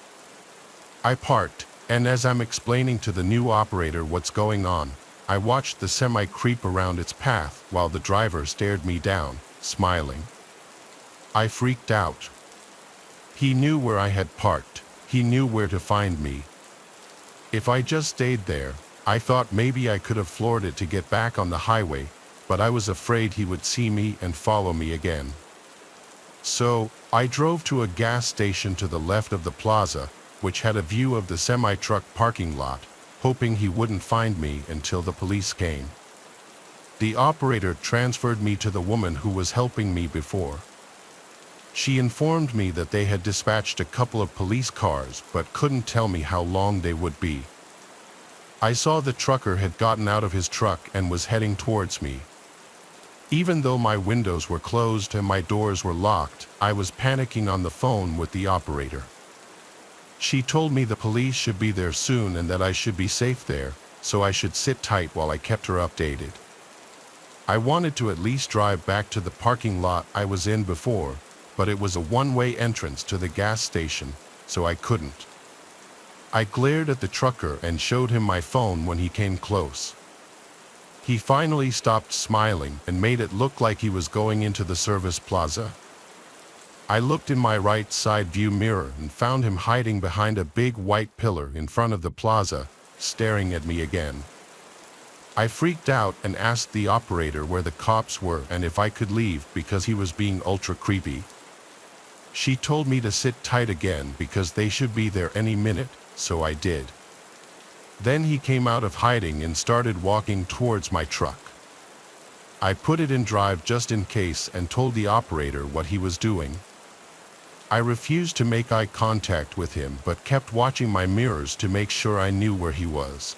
Speaker 1: I parked, and as I'm explaining to the new operator what's going on, I watched the semi creep around its path while the driver stared me down, smiling. I freaked out. He knew where I had parked. He knew where to find me. If I just stayed there, I thought maybe I could have floored it to get back on the highway, but I was afraid he would see me and follow me again. So, I drove to a gas station to the left of the plaza, which had a view of the semi-truck parking lot, hoping he wouldn't find me until the police came. The operator transferred me to the woman who was helping me before. She informed me that they had dispatched a couple of police cars but couldn't tell me how long they would be. I saw the trucker had gotten out of his truck and was heading towards me. Even though my windows were closed and my doors were locked, I was panicking on the phone with the operator. She told me the police should be there soon and that I should be safe there, so I should sit tight while I kept her updated. I wanted to at least drive back to the parking lot I was in before, but it was a one-way entrance to the gas station, so I couldn't. I glared at the trucker and showed him my phone when he came close. He finally stopped smiling and made it look like he was going into the service plaza. I looked in my right side view mirror and found him hiding behind a big white pillar in front of the plaza, staring at me again. I freaked out and asked the operator where the cops were and if I could leave because he was being ultra creepy. She told me to sit tight again because they should be there any minute, so I did. Then he came out of hiding and started walking towards my truck. I put it in drive just in case and told the operator what he was doing. I refused to make eye contact with him but kept watching my mirrors to make sure I knew where he was.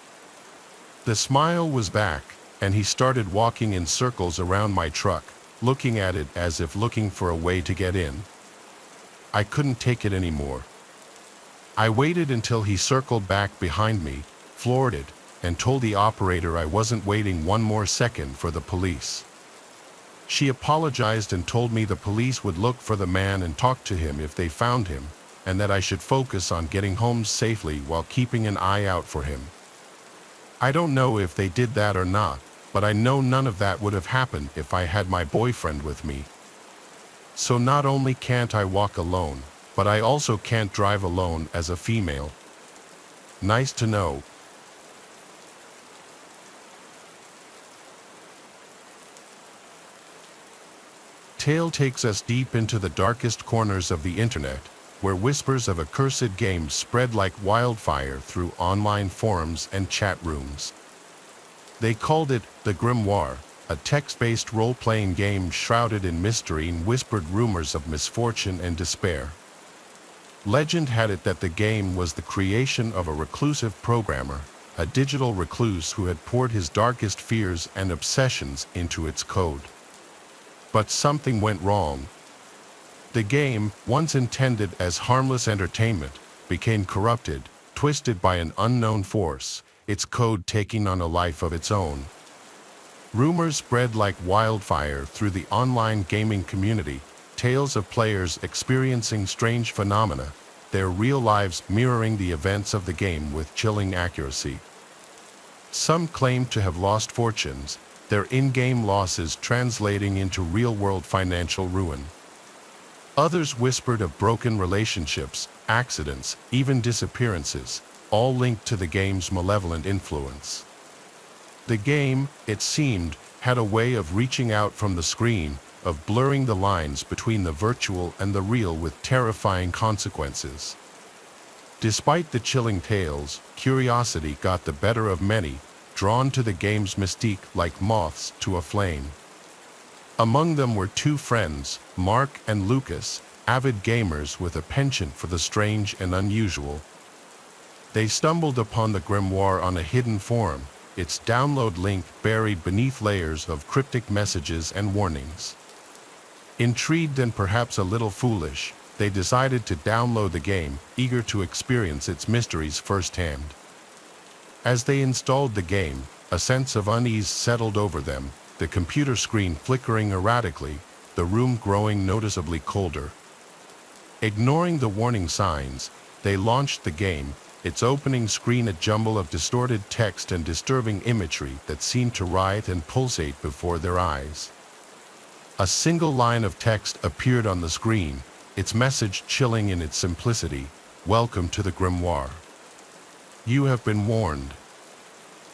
Speaker 1: The smile was back, and he started walking in circles around my truck, looking at it as if looking for a way to get in. I couldn't take it anymore. I waited until he circled back behind me, floored it, and told the operator I wasn't waiting one more second for the police. She apologized and told me the police would look for the man and talk to him if they found him, and that I should focus on getting home safely while keeping an eye out for him. I don't know if they did that or not, but I know none of that would have happened if I had my boyfriend with me. So not only can't I walk alone, but I also can't drive alone as a female. Nice to know. Tale takes us deep into the darkest corners of the internet, where whispers of accursed games spread like wildfire through online forums and chat rooms. They called it the Grimoire, a text-based role-playing game shrouded in mystery and whispered rumors of misfortune and despair. Legend had it that the game was the creation of a reclusive programmer, a digital recluse who had poured his darkest fears and obsessions into its code. But something went wrong. The game, once intended as harmless entertainment, became corrupted, twisted by an unknown force, its code taking on a life of its own. Rumors spread like wildfire through the online gaming community, tales of players experiencing strange phenomena, their real lives mirroring the events of the game with chilling accuracy. Some claimed to have lost fortunes, their in-game losses translating into real-world financial ruin. Others whispered of broken relationships, accidents, even disappearances, all linked to the game's malevolent influence. The game, it seemed, had a way of reaching out from the screen, of blurring the lines between the virtual and the real with terrifying consequences. Despite the chilling tales, curiosity got the better of many, drawn to the game's mystique like moths to a flame. Among them were two friends, Mark and Lucas, avid gamers with a penchant for the strange and unusual. They stumbled upon the Grimoire on a hidden forum, its download link buried beneath layers of cryptic messages and warnings. Intrigued and perhaps a little foolish, they decided to download the game, eager to experience its mysteries firsthand. As they installed the game, a sense of unease settled over them, the computer screen flickering erratically, the room growing noticeably colder. Ignoring the warning signs, they launched the game, its opening screen a jumble of distorted text and disturbing imagery that seemed to writhe and pulsate before their eyes. A single line of text appeared on the screen, its message chilling in its simplicity: "Welcome to the Grimoire. You have been warned."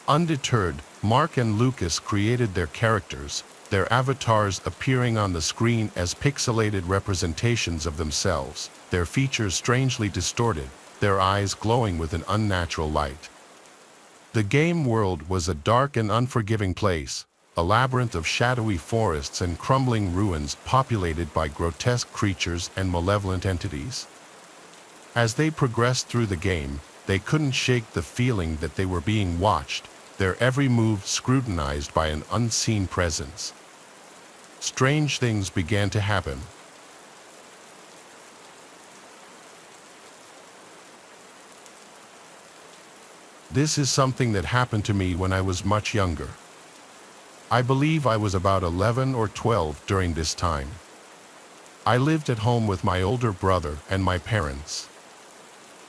Speaker 1: Undeterred, Mark and Lucas created their characters, their avatars appearing on the screen as pixelated representations of themselves, their features strangely distorted, their eyes glowing with an unnatural light. The game world was a dark and unforgiving place, a labyrinth of shadowy forests and crumbling ruins populated by grotesque creatures and malevolent entities. As they progressed through the game, they couldn't shake the feeling that they were being watched, their every move scrutinized by an unseen presence. Strange things began to happen. This is something that happened to me when I was much younger. I believe I was about 11 or 12 during this time. I lived at home with my older brother and my parents.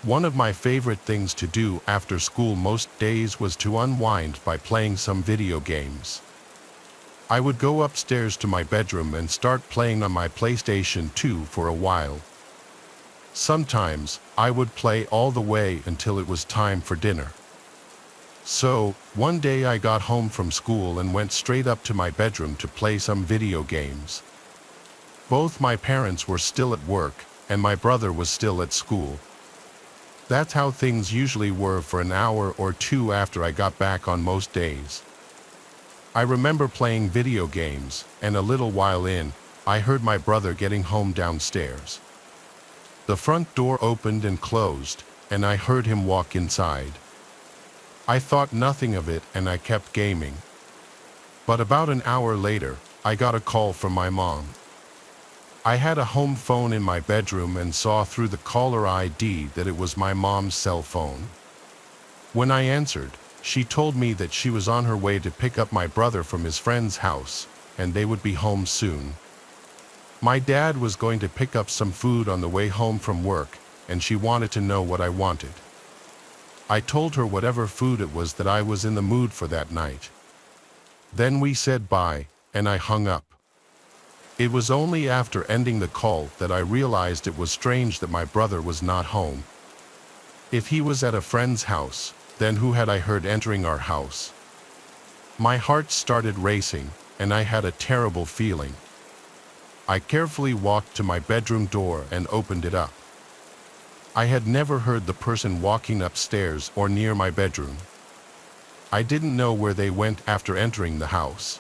Speaker 1: One of my favorite things to do after school most days was to unwind by playing some video games. I would go upstairs to my bedroom and start playing on my PlayStation 2 for a while. Sometimes, I would play all the way until it was time for dinner. So, one day I got home from school and went straight up to my bedroom to play some video games. Both my parents were still at work, and my brother was still at school. That's how things usually were for an hour or two after I got back on most days. I remember playing video games, and a little while in, I heard my brother getting home downstairs. The front door opened and closed, and I heard him walk inside. I thought nothing of it and I kept gaming. But about an hour later, I got a call from my mom. I had a home phone in my bedroom and saw through the caller ID that it was my mom's cell phone. When I answered, she told me that she was on her way to pick up my brother from his friend's house, and they would be home soon. My dad was going to pick up some food on the way home from work, and she wanted to know what I wanted. I told her whatever food it was that I was in the mood for that night. Then we said bye, and I hung up. It was only after ending the call that I realized it was strange that my brother was not home. If he was at a friend's house, then who had I heard entering our house? My heart started racing, and I had a terrible feeling. I carefully walked to my bedroom door and opened it up. I had never heard the person walking upstairs or near my bedroom. I didn't know where they went after entering the house.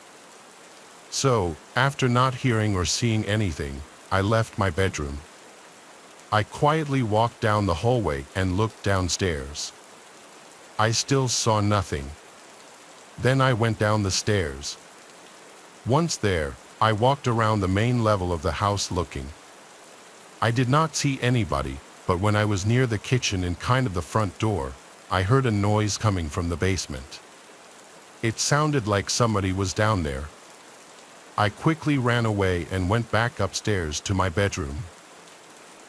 Speaker 1: So, after not hearing or seeing anything, I left my bedroom. I quietly walked down the hallway and looked downstairs. I still saw nothing. Then I went down the stairs. Once there, I walked around the main level of the house looking. I did not see anybody, but when I was near the kitchen and kind of the front door, I heard a noise coming from the basement. It sounded like somebody was down there. I quickly ran away and went back upstairs to my bedroom.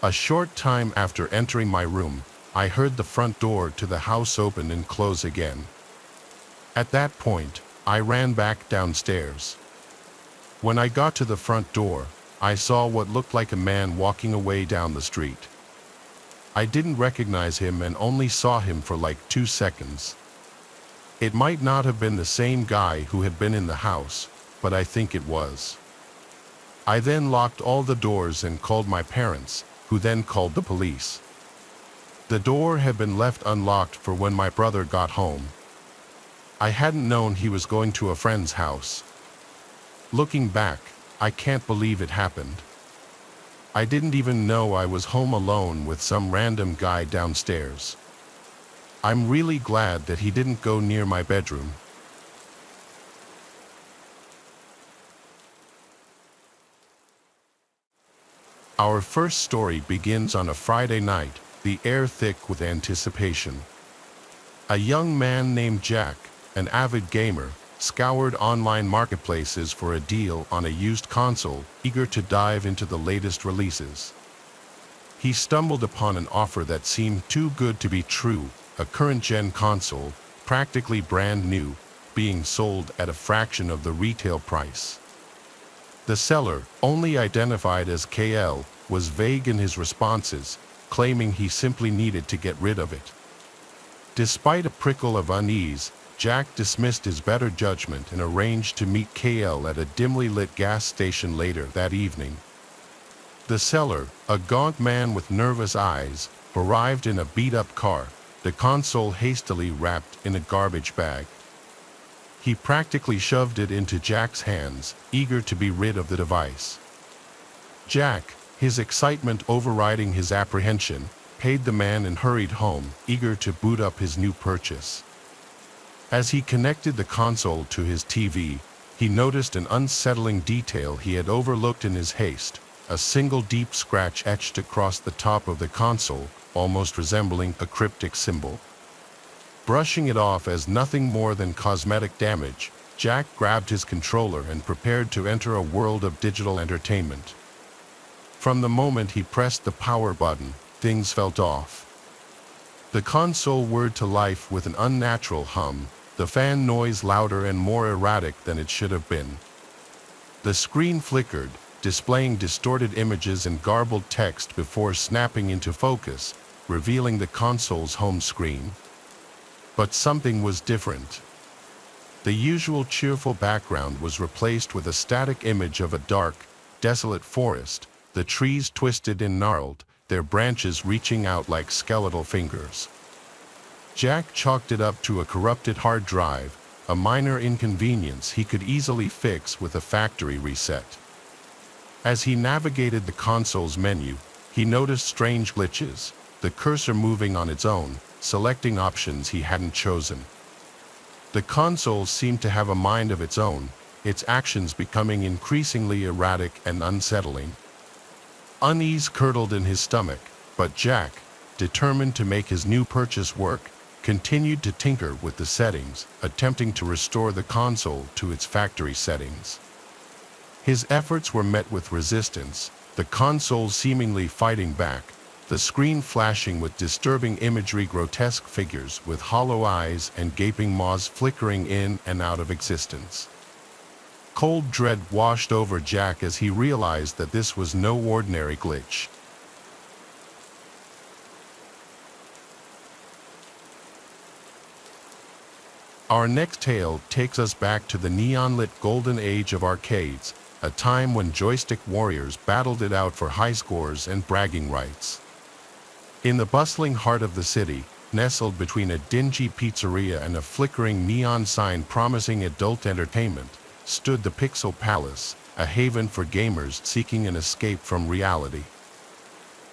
Speaker 1: A short time after entering my room, I heard the front door to the house open and close again. At that point, I ran back downstairs. When I got to the front door, I saw what looked like a man walking away down the street. I didn't recognize him and only saw him for like 2 seconds. It might not have been the same guy who had been in the house, but I think it was. I then locked all the doors and called my parents, who then called the police. The door had been left unlocked for when my brother got home. I hadn't known he was going to a friend's house. Looking back, I can't believe it happened. I didn't even know I was home alone with some random guy downstairs. I'm really glad that he didn't go near my bedroom. Our first story begins on a Friday night, the air thick with anticipation. A young man named Jack, an avid gamer, scoured online marketplaces for a deal on a used console, eager to dive into the latest releases. He stumbled upon an offer that seemed too good to be true, a current-gen console, practically brand new, being sold at a fraction of the retail price. The seller, only identified as KL, was vague in his responses, claiming he simply needed to get rid of it. Despite a prickle of unease, Jack dismissed his better judgment and arranged to meet KL at a dimly lit gas station later that evening. The seller, a gaunt man with nervous eyes, arrived in a beat-up car, the console hastily wrapped in a garbage bag. He practically shoved it into Jack's hands, eager to be rid of the device. Jack, his excitement overriding his apprehension, paid the man and hurried home, eager to boot up his new purchase. As he connected the console to his TV, he noticed an unsettling detail he had overlooked in his haste, a single deep scratch etched across the top of the console, almost resembling a cryptic symbol. Brushing it off as nothing more than cosmetic damage, Jack grabbed his controller and prepared to enter a world of digital entertainment. From the moment he pressed the power button, things felt off. The console whirred to life with an unnatural hum, the fan noise louder and more erratic than it should have been. The screen flickered, displaying distorted images and garbled text before snapping into focus, revealing the console's home screen. But something was different. The usual cheerful background was replaced with a static image of a dark, desolate forest, the trees twisted and gnarled, their branches reaching out like skeletal fingers. Jack chalked it up to a corrupted hard drive, a minor inconvenience he could easily fix with a factory reset. As he navigated the console's menu, he noticed strange glitches, the cursor moving on its own, selecting options he hadn't chosen. The console seemed to have a mind of its own, its actions becoming increasingly erratic and unsettling. Unease curdled in his stomach, but Jack, determined to make his new purchase work, continued to tinker with the settings, attempting to restore the console to its factory settings. His efforts were met with resistance, the console seemingly fighting back, the screen flashing with disturbing imagery, grotesque figures with hollow eyes and gaping maws flickering in and out of existence. Cold dread washed over Jack as he realized that this was no ordinary glitch. Our next tale takes us back to the neon-lit golden age of arcades, a time when joystick warriors battled it out for high scores and bragging rights. In the bustling heart of the city, nestled between a dingy pizzeria and a flickering neon sign promising adult entertainment, stood the Pixel Palace, a haven for gamers seeking an escape from reality.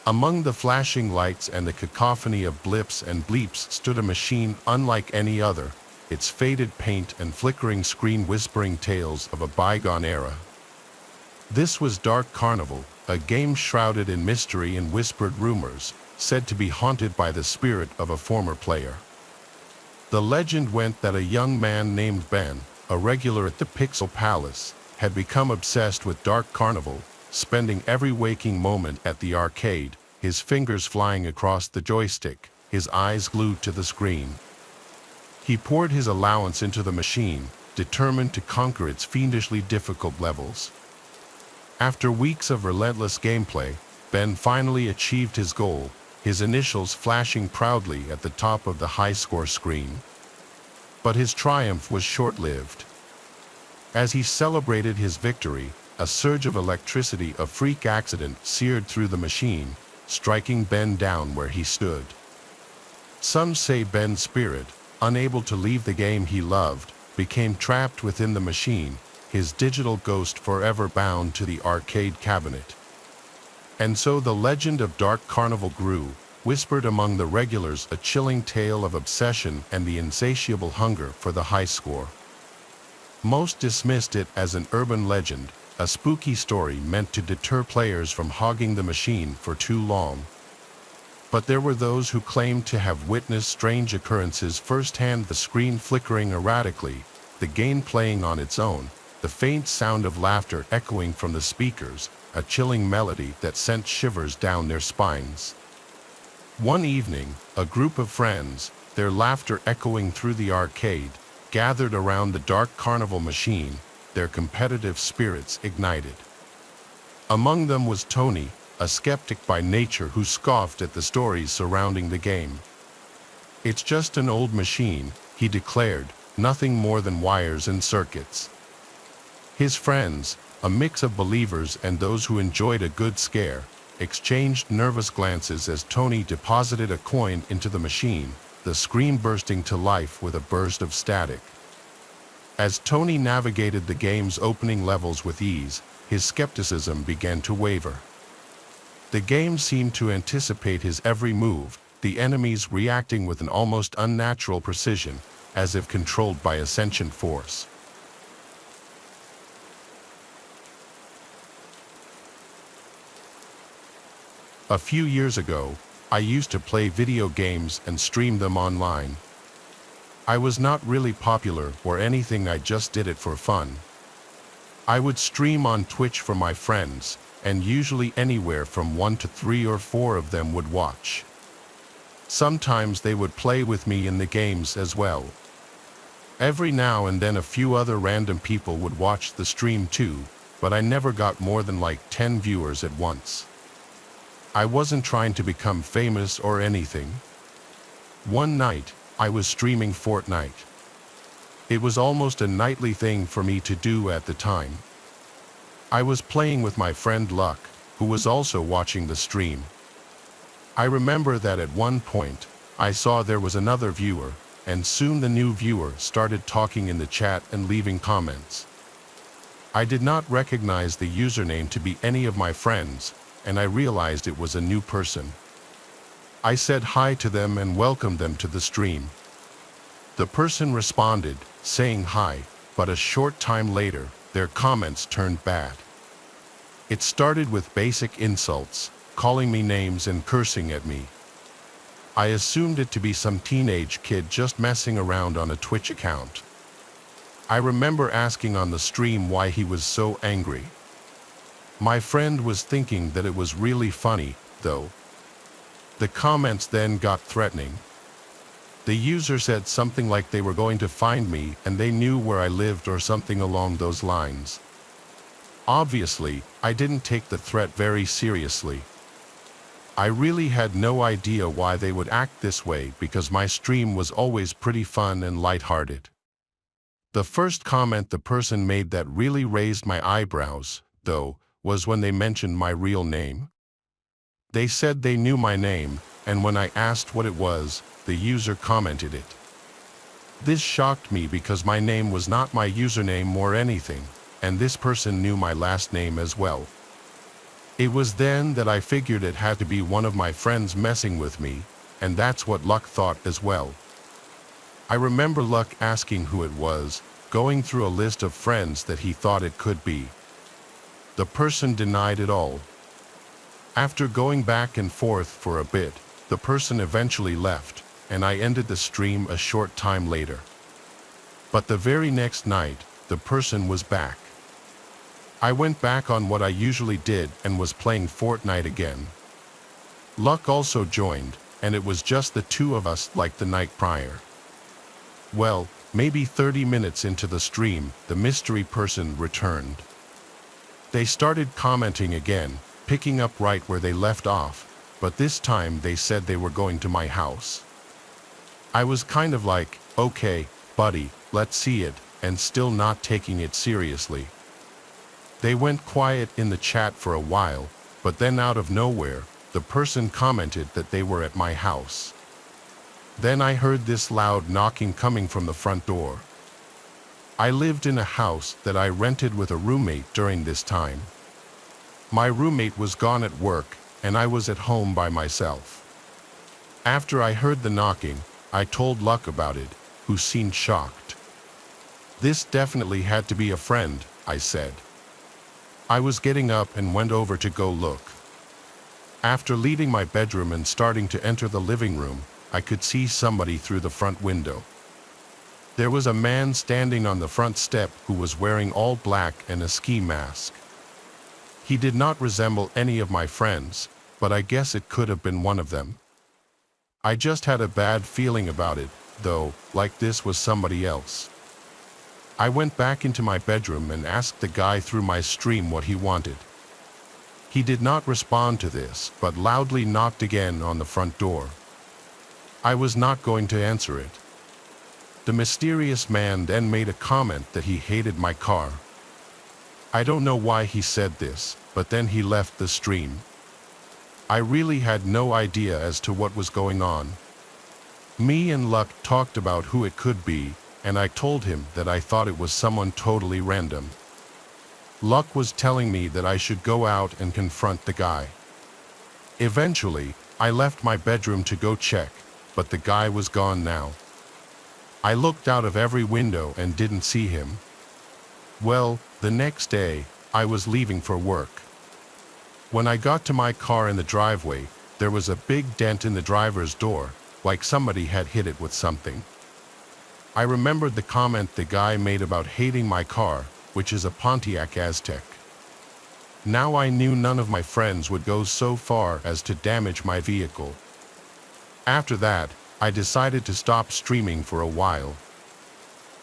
Speaker 1: Among the flashing lights and the cacophony of blips and bleeps stood a machine unlike any other, its faded paint and flickering screen whispering tales of a bygone era. This was Dark Carnival, a game shrouded in mystery and whispered rumors, said to be haunted by the spirit of a former player. The legend went that a young man named Ben, a regular at the Pixel Palace, had become obsessed with Dark Carnival, spending every waking moment at the arcade, his fingers flying across the joystick, his eyes glued to the screen. He poured his allowance into the machine, determined to conquer its fiendishly difficult levels. After weeks of relentless gameplay, Ben finally achieved his goal, his initials flashing proudly at the top of the high-score screen. But his triumph was short-lived. As he celebrated his victory, a surge of electricity, a freak accident, seared through the machine, striking Ben down where he stood. Some say Ben's spirit, unable to leave the game he loved, became trapped within the machine, his digital ghost forever bound to the arcade cabinet. And so the legend of Dark Carnival grew, whispered among the regulars, a chilling tale of obsession and the insatiable hunger for the high score. Most dismissed it as an urban legend, a spooky story meant to deter players from hogging the machine for too long. But there were those who claimed to have witnessed strange occurrences firsthand, the screen flickering erratically, the game playing on its own, the faint sound of laughter echoing from the speakers, a chilling melody that sent shivers down their spines. One evening, a group of friends, their laughter echoing through the arcade, gathered around the Dark Carnival machine, their competitive spirits ignited. Among them was Tony, a skeptic by nature who scoffed at the stories surrounding the game. "It's just an old machine," he declared, "nothing more than wires and circuits." His friends, a mix of believers and those who enjoyed a good scare, exchanged nervous glances as Tony deposited a coin into the machine, the screen bursting to life with a burst of static. As Tony navigated the game's opening levels with ease, his skepticism began to waver. The game seemed to anticipate his every move, the enemies reacting with an almost unnatural precision, as if controlled by a sentient force. A few years ago, I used to play video games and stream them online. I was not really popular or anything, I just did it for fun. I would stream on Twitch for my friends, and usually anywhere from 1 to 3 or 4 of them would watch. Sometimes they would play with me in the games as well. Every now and then a few other random people would watch the stream too, but I never got more than like 10 viewers at once. I wasn't trying to become famous or anything. One night, I was streaming Fortnite. It was almost a nightly thing for me to do at the time. I was playing with my friend Luck, who was also watching the stream. I remember that at one point, I saw there was another viewer, and soon the new viewer started talking in the chat and leaving comments. I did not recognize the username to be any of my friends, and I realized it was a new person. I said hi to them and welcomed them to the stream. The person responded, saying hi, but a short time later, their comments turned bad. It started with basic insults, calling me names and cursing at me. I assumed it to be some teenage kid just messing around on a Twitch account. I remember asking on the stream why he was so angry. My friend was thinking that it was really funny, though. The comments then got threatening. The user said something like they were going to find me and they knew where I lived or something along those lines. Obviously, I didn't take the threat very seriously. I really had no idea why they would act this way because my stream was always pretty fun and lighthearted. The first comment the person made that really raised my eyebrows, though, was when they mentioned my real name. They said they knew my name, and when I asked what it was, the user commented it. This shocked me because my name was not my username or anything, and this person knew my last name as well. It was then that I figured it had to be one of my friends messing with me, and that's what Luck thought as well. I remember Luck asking who it was, going through a list of friends that he thought it could be. The person denied it all. After going back and forth for a bit, the person eventually left, and I ended the stream a short time later. But the very next night, the person was back. I went back on what I usually did and was playing Fortnite again. Luck also joined, and it was just the two of us like the night prior. Well, maybe 30 minutes into the stream, the mystery person returned. They started commenting again, picking up right where they left off, but this time they said they were going to my house. I was kind of like, okay, buddy, let's see it, and still not taking it seriously. They went quiet in the chat for a while, but then out of nowhere, the person commented that they were at my house. Then I heard this loud knocking coming from the front door. I lived in a house that I rented with a roommate during this time. My roommate was gone at work, and I was at home by myself. After I heard the knocking, I told Luck about it, who seemed shocked. This definitely had to be a friend, I said. I was getting up and went over to go look. After leaving my bedroom and starting to enter the living room, I could see somebody through the front window. There was a man standing on the front step who was wearing all black and a ski mask. He did not resemble any of my friends, but I guess it could have been one of them. I just had a bad feeling about it, though, like this was somebody else. I went back into my bedroom and asked the guy through my stream what he wanted. He did not respond to this, but loudly knocked again on the front door. I was not going to answer it. The mysterious man then made a comment that he hated my car. I don't know why he said this, but then he left the stream. I really had no idea as to what was going on. Me and Luck talked about who it could be, and I told him that I thought it was someone totally random. Luck was telling me that I should go out and confront the guy. Eventually, I left my bedroom to go check, but the guy was gone now. I looked out of every window and didn't see him. Well, the next day, I was leaving for work. When I got to my car in the driveway, there was a big dent in the driver's door, like somebody had hit it with something. I remembered the comment the guy made about hating my car, which is a Pontiac Aztec. Now I knew none of my friends would go so far as to damage my vehicle. After that, I decided to stop streaming for a while.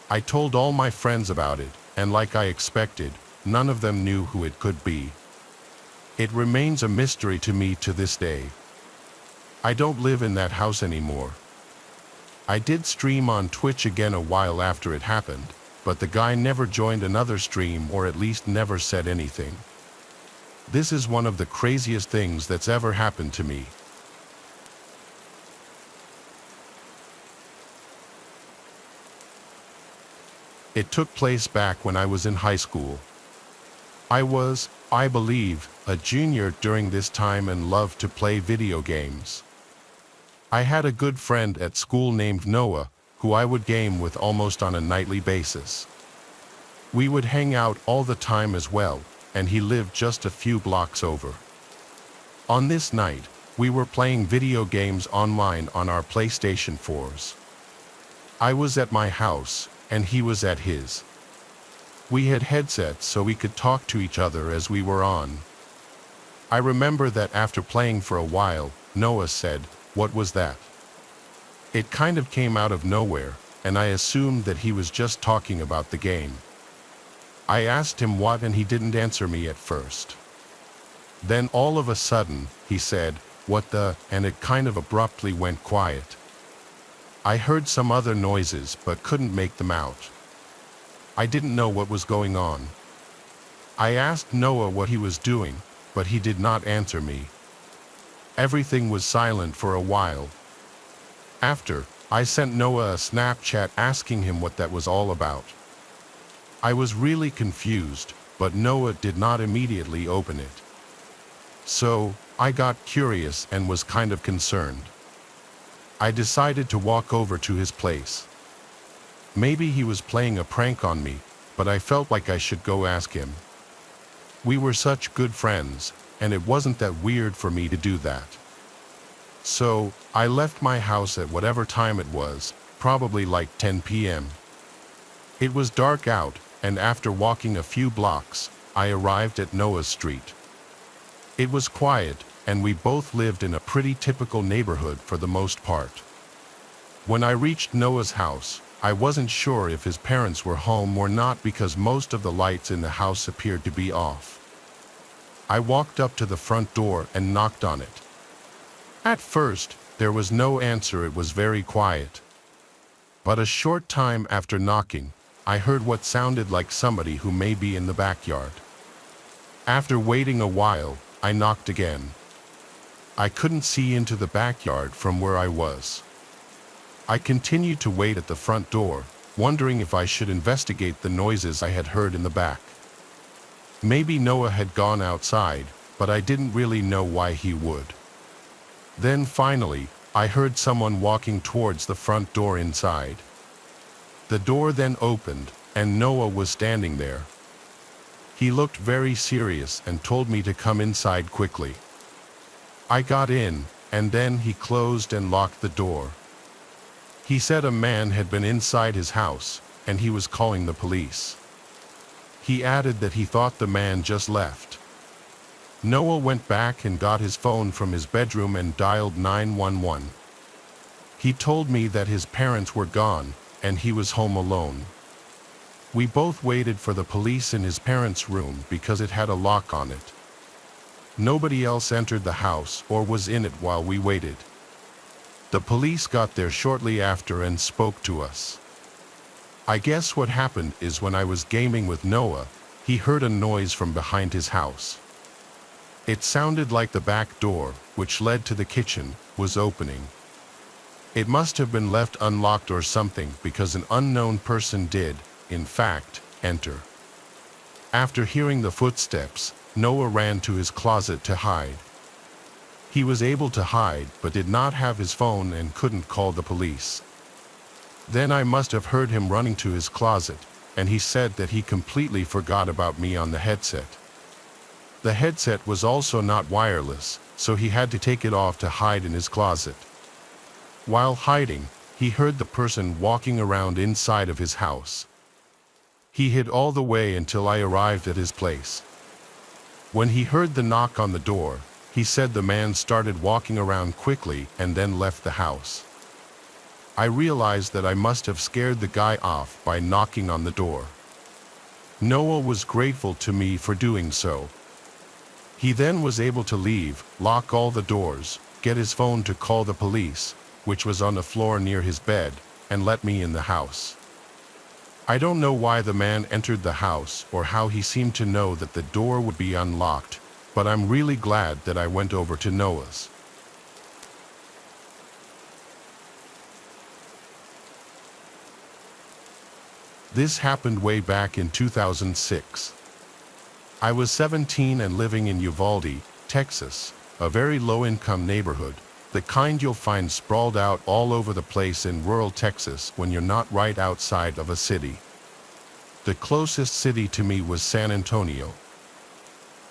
Speaker 1: I told all my friends about it, and like I expected, none of them knew who it could be. It remains a mystery to me to this day. I don't live in that house anymore. I did stream on Twitch again a while after it happened, but the guy never joined another stream or at least never said anything. This is one of the craziest things that's ever happened to me. It took place back when I was in high school. I was, I believe, a junior during this time and loved to play video games. I had a good friend at school named Noah, who I would game with almost on a nightly basis. We would hang out all the time as well, and he lived just a few blocks over. On this night, we were playing video games online on our PlayStation 4s. I was at my house, and he was at his. We had headsets so we could talk to each other as we were on. I remember that after playing for a while, Noah said, "What was that?" It kind of came out of nowhere, and I assumed that he was just talking about the game. I asked him what, and he didn't answer me at first. Then all of a sudden, he said, "What the," and it kind of abruptly went quiet. I heard some other noises but couldn't make them out. I didn't know what was going on. I asked Noah what he was doing, but he did not answer me. Everything was silent for a while. After, I sent Noah a Snapchat asking him what that was all about. I was really confused, but Noah did not immediately open it. So, I got curious and was kind of concerned. I decided to walk over to his place. Maybe he was playing a prank on me, but I felt like I should go ask him. We were such good friends, and it wasn't that weird for me to do that. So, I left my house at whatever time it was, probably like 10 p.m. It was dark out, and after walking a few blocks, I arrived at Noah's street. It was quiet, and we both lived in a pretty typical neighborhood for the most part. When I reached Noah's house, I wasn't sure if his parents were home or not because most of the lights in the house appeared to be off. I walked up to the front door and knocked on it. At first, there was no answer. It was very quiet. But a short time after knocking, I heard what sounded like somebody who may be in the backyard. After waiting a while, I knocked again. I couldn't see into the backyard from where I was. I continued to wait at the front door, wondering if I should investigate the noises I had heard in the back. Maybe Noah had gone outside, but I didn't really know why he would. Then finally, I heard someone walking towards the front door inside. The door then opened, and Noah was standing there. He looked very serious and told me to come inside quickly. I got in, and then he closed and locked the door. He said a man had been inside his house, and he was calling the police. He added that he thought the man just left. Noah went back and got his phone from his bedroom and dialed 911. He told me that his parents were gone, and he was home alone. We both waited for the police in his parents' room because it had a lock on it. Nobody else entered the house or was in it while we waited. The police got there shortly after and spoke to us. I guess what happened is when I was gaming with Noah, he heard a noise from behind his house. It sounded like the back door, which led to the kitchen, was opening. It must have been left unlocked or something because an unknown person did, in fact, enter. After hearing the footsteps, Noah ran to his closet to hide. He was able to hide but did not have his phone and couldn't call the police. Then I must have heard him running to his closet, and he said that he completely forgot about me on the headset. The headset was also not wireless, so he had to take it off to hide in his closet. While hiding, he heard the person walking around inside of his house. He hid all the way until I arrived at his place. When he heard the knock on the door, he said the man started walking around quickly and then left the house. I realized that I must have scared the guy off by knocking on the door. Noah was grateful to me for doing so. He then was able to leave, lock all the doors, get his phone to call the police, which was on the floor near his bed, and let me in the house. I don't know why the man entered the house or how he seemed to know that the door would be unlocked, but I'm really glad that I went over to Noah's. This happened way back in 2006. I was 17 and living in Uvalde, Texas, a very low-income neighborhood, the kind you'll find sprawled out all over the place in rural Texas when you're not right outside of a city. The closest city to me was San Antonio.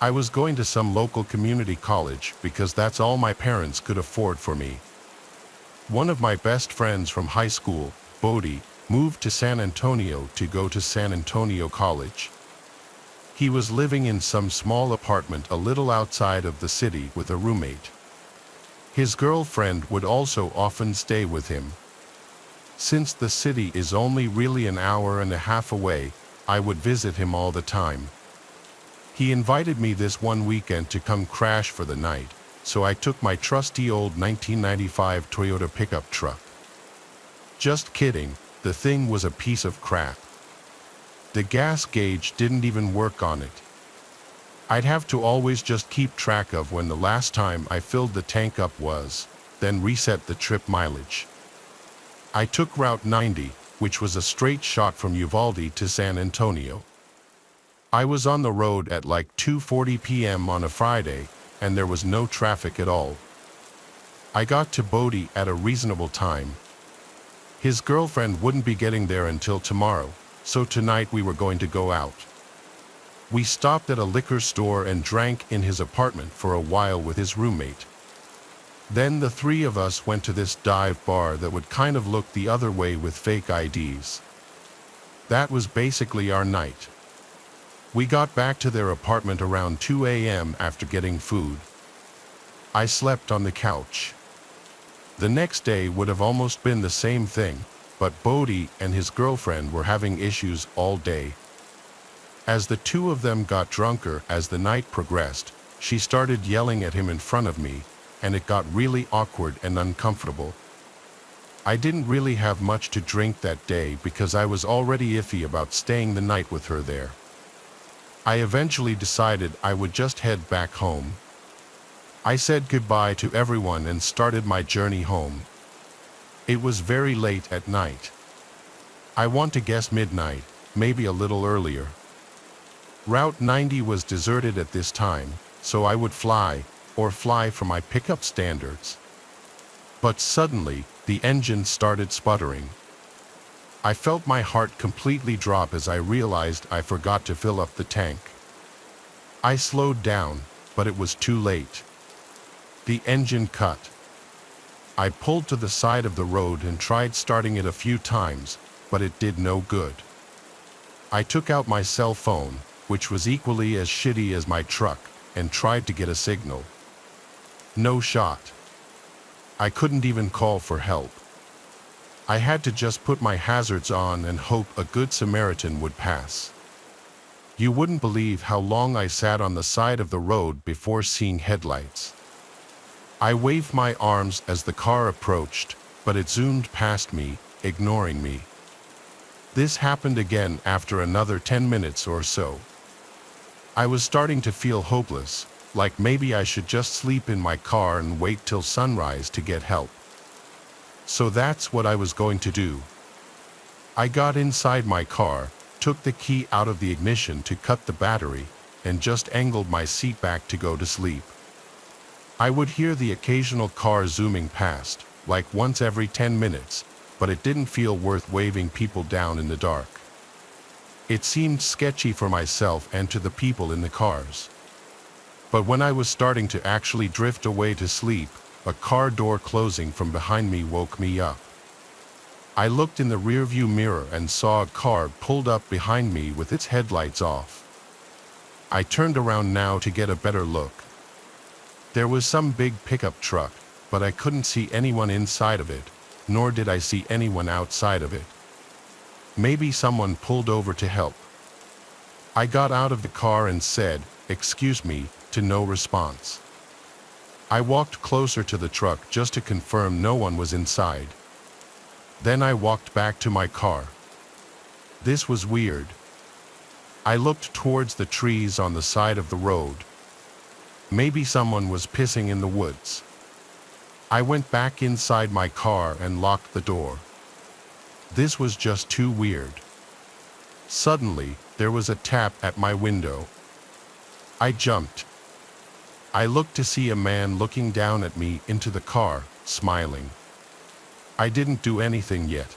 Speaker 1: I was going to some local community college because that's all my parents could afford for me. One of my best friends from high school, Bodhi, moved to San Antonio to go to San Antonio College. He was living in some small apartment a little outside of the city with a roommate. His girlfriend would also often stay with him. Since the city is only really an hour and a half away, I would visit him all the time. He invited me this one weekend to come crash for the night, so I took my trusty old 1995 Toyota pickup truck. Just kidding, the thing was a piece of crap. The gas gauge didn't even work on it. I'd have to always just keep track of when the last time I filled the tank up was, then reset the trip mileage. I took Route 90, which was a straight shot from Uvalde to San Antonio. I was on the road at like 2:40 p.m. on a Friday, and there was no traffic at all. I got to Bodhi at a reasonable time. His girlfriend wouldn't be getting there until tomorrow, so tonight we were going to go out. We stopped at a liquor store and drank in his apartment for a while with his roommate. Then the three of us went to this dive bar that would kind of look the other way with fake IDs. That was basically our night. We got back to their apartment around 2 a.m. after getting food. I slept on the couch. The next day would have almost been the same thing, but Bodhi and his girlfriend were having issues all day. As the two of them got drunker as the night progressed, she started yelling at him in front of me, and it got really awkward and uncomfortable. I didn't really have much to drink that day because I was already iffy about staying the night with her there. I eventually decided I would just head back home. I said goodbye to everyone and started my journey home. It was very late at night. I want to guess midnight, maybe a little earlier. Route 90 was deserted at this time, so I would fly for my pickup standards. But suddenly, the engine started sputtering. I felt my heart completely drop as I realized I forgot to fill up the tank. I slowed down, but it was too late. The engine cut. I pulled to the side of the road and tried starting it a few times, but it did no good. I took out my cell phone, which was equally as shitty as my truck, and tried to get a signal. No shot. I couldn't even call for help. I had to just put my hazards on and hope a good Samaritan would pass. You wouldn't believe how long I sat on the side of the road before seeing headlights. I waved my arms as the car approached, but it zoomed past me, ignoring me. This happened again after another 10 minutes or so. I was starting to feel hopeless, like maybe I should just sleep in my car and wait till sunrise to get help. So that's what I was going to do. I got inside my car, took the key out of the ignition to cut the battery, and just angled my seat back to go to sleep. I would hear the occasional car zooming past, like once every 10 minutes, but it didn't feel worth waving people down in the dark. It seemed sketchy for myself and to the people in the cars. But when I was starting to actually drift away to sleep, a car door closing from behind me woke me up. I looked in the rearview mirror and saw a car pulled up behind me with its headlights off. I turned around now to get a better look. There was some big pickup truck, but I couldn't see anyone inside of it, nor did I see anyone outside of it. Maybe someone pulled over to help. I got out of the car and said, "Excuse me," to no response. I walked closer to the truck just to confirm no one was inside. Then I walked back to my car. This was weird. I looked towards the trees on the side of the road. Maybe someone was pissing in the woods. I went back inside my car and locked the door. This was just too weird. Suddenly, there was a tap at my window. I jumped. I looked to see a man looking down at me into the car, smiling. I didn't do anything yet.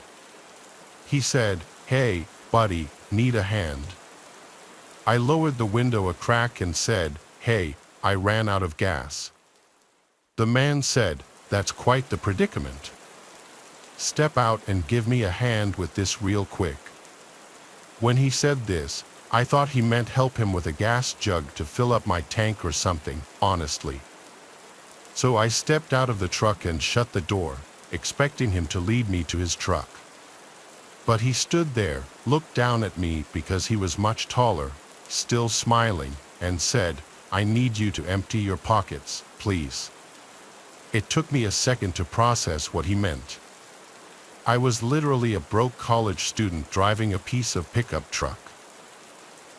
Speaker 1: He said, "Hey, buddy, need a hand?" I lowered the window a crack and said, "Hey, I ran out of gas." The man said, "That's quite the predicament. Step out and give me a hand with this real quick." When he said this, I thought he meant help him with a gas jug to fill up my tank or something, honestly. So I stepped out of the truck and shut the door, expecting him to lead me to his truck. But he stood there, looked down at me because he was much taller, still smiling, and said, "I need you to empty your pockets, please." It took me a second to process what he meant. I was literally a broke college student driving a piece of pickup truck.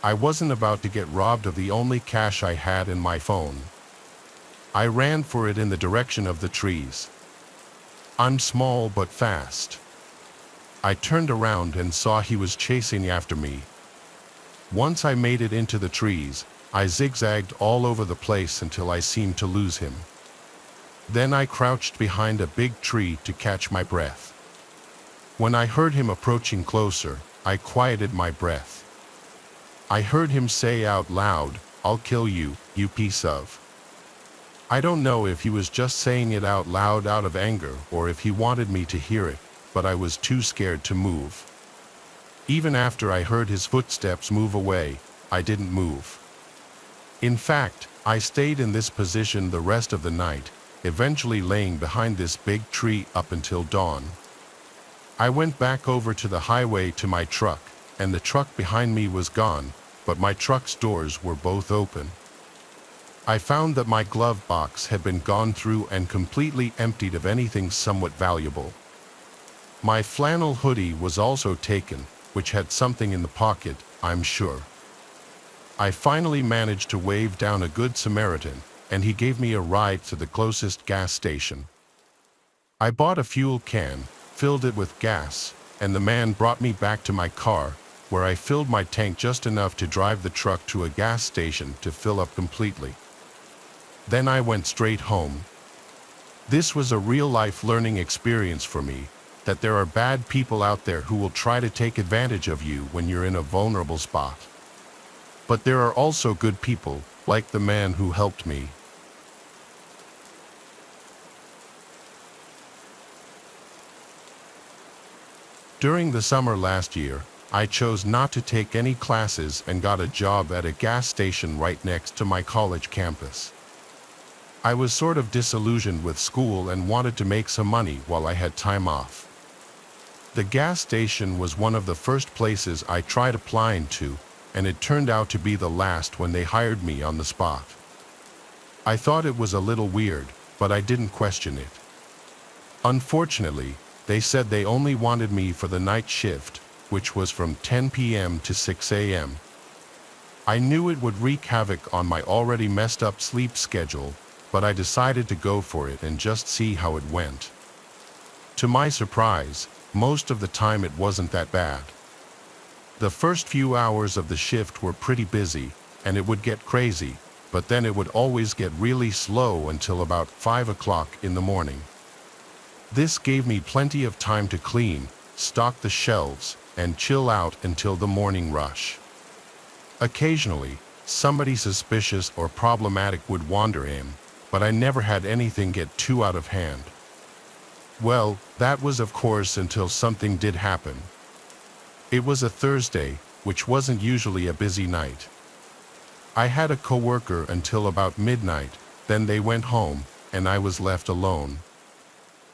Speaker 1: I wasn't about to get robbed of the only cash I had in my phone. I ran for it in the direction of the trees. I'm small but fast. I turned around and saw he was chasing after me. Once I made it into the trees, I zigzagged all over the place until I seemed to lose him. Then I crouched behind a big tree to catch my breath. When I heard him approaching closer, I quieted my breath. I heard him say out loud, "I'll kill you, you piece of." I don't know if he was just saying it out loud out of anger or if he wanted me to hear it, but I was too scared to move. Even after I heard his footsteps move away, I didn't move. In fact, I stayed in this position the rest of the night, eventually laying behind this big tree up until dawn. I went back over to the highway to my truck, and the truck behind me was gone, but my truck's doors were both open. I found that my glove box had been gone through and completely emptied of anything somewhat valuable. My flannel hoodie was also taken, which had something in the pocket, I'm sure. I finally managed to wave down a good Samaritan, and he gave me a ride to the closest gas station. I bought a fuel can, filled it with gas, and the man brought me back to my car, where I filled my tank just enough to drive the truck to a gas station to fill up completely. Then I went straight home. This was a real-life learning experience for me, that there are bad people out there who will try to take advantage of you when you're in a vulnerable spot. But there are also good people, like the man who helped me. During the summer last year, I chose not to take any classes and got a job at a gas station right next to my college campus. I was sort of disillusioned with school and wanted to make some money while I had time off. The gas station was one of the first places I tried applying to, and it turned out to be the last when they hired me on the spot. I thought it was a little weird, but I didn't question it. Unfortunately, they said they only wanted me for the night shift, which was from 10 p.m. to 6 a.m. I knew it would wreak havoc on my already messed up sleep schedule, but I decided to go for it and just see how it went. To my surprise, most of the time it wasn't that bad. The first few hours of the shift were pretty busy, and it would get crazy, but then it would always get really slow until about 5 o'clock in the morning. This gave me plenty of time to clean, stock the shelves, and chill out until the morning rush. Occasionally, somebody suspicious or problematic would wander in, but I never had anything get too out of hand. Well, that was of course until something did happen. It was a Thursday, which wasn't usually a busy night. I had a coworker until about midnight, then they went home, and I was left alone.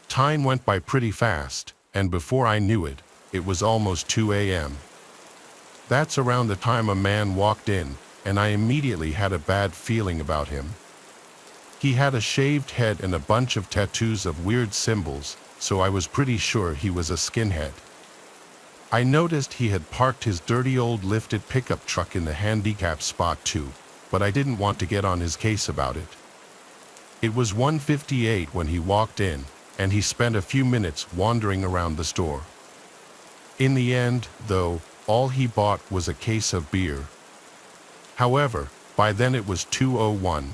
Speaker 1: Time went by pretty fast, and before I knew it, it was almost 2 a.m. That's around the time a man walked in, and I immediately had a bad feeling about him. He had a shaved head and a bunch of tattoos of weird symbols, so I was pretty sure he was a skinhead. I noticed he had parked his dirty old lifted pickup truck in the handicap spot too, but I didn't want to get on his case about it. It was 1:58 when he walked in, and he spent a few minutes wandering around the store. In the end, though, all he bought was a case of beer. However, by then it was 2:01.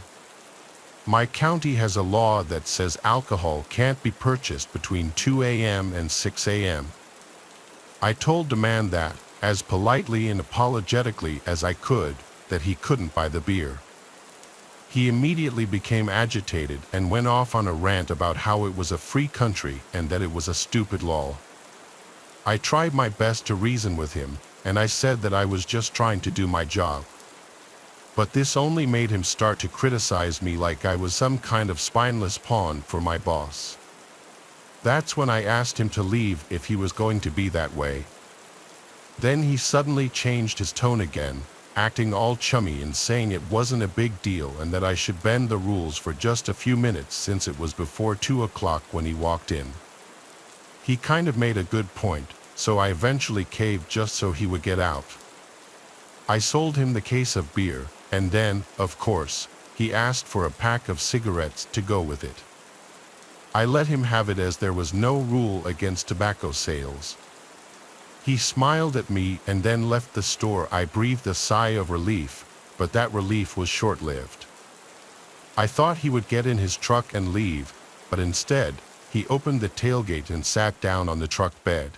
Speaker 1: My county has a law that says alcohol can't be purchased between 2 a.m. and 6 a.m. I told the man that, as politely and apologetically as I could, that he couldn't buy the beer. He immediately became agitated and went off on a rant about how it was a free country and that it was a stupid law. I tried my best to reason with him, and I said that I was just trying to do my job. But this only made him start to criticize me like I was some kind of spineless pawn for my boss. That's when I asked him to leave if he was going to be that way. Then he suddenly changed his tone again, acting all chummy and saying it wasn't a big deal and that I should bend the rules for just a few minutes since it was before 2 o'clock when he walked in. He kind of made a good point, so I eventually caved just so he would get out. I sold him the case of beer, and then, of course, he asked for a pack of cigarettes to go with it. I let him have it as there was no rule against tobacco sales. He smiled at me and then left the store. I breathed a sigh of relief, but that relief was short-lived. I thought he would get in his truck and leave, but instead, he opened the tailgate and sat down on the truck bed.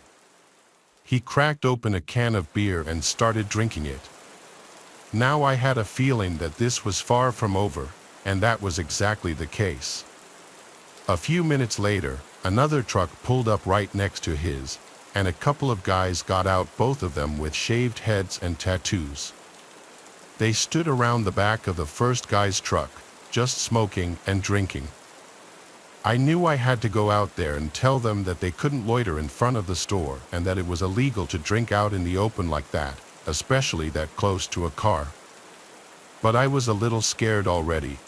Speaker 1: He cracked open a can of beer and started drinking it. Now I had a feeling that this was far from over, and that was exactly the case. A few minutes later, another truck pulled up right next to his, and a couple of guys got out, both of them with shaved heads and tattoos. They stood around the back of the first guy's truck, just smoking and drinking. I knew I had to go out there and tell them that they couldn't loiter in front of the store and that it was illegal to drink out in the open like that, especially that close to a car. But I was a little scared already.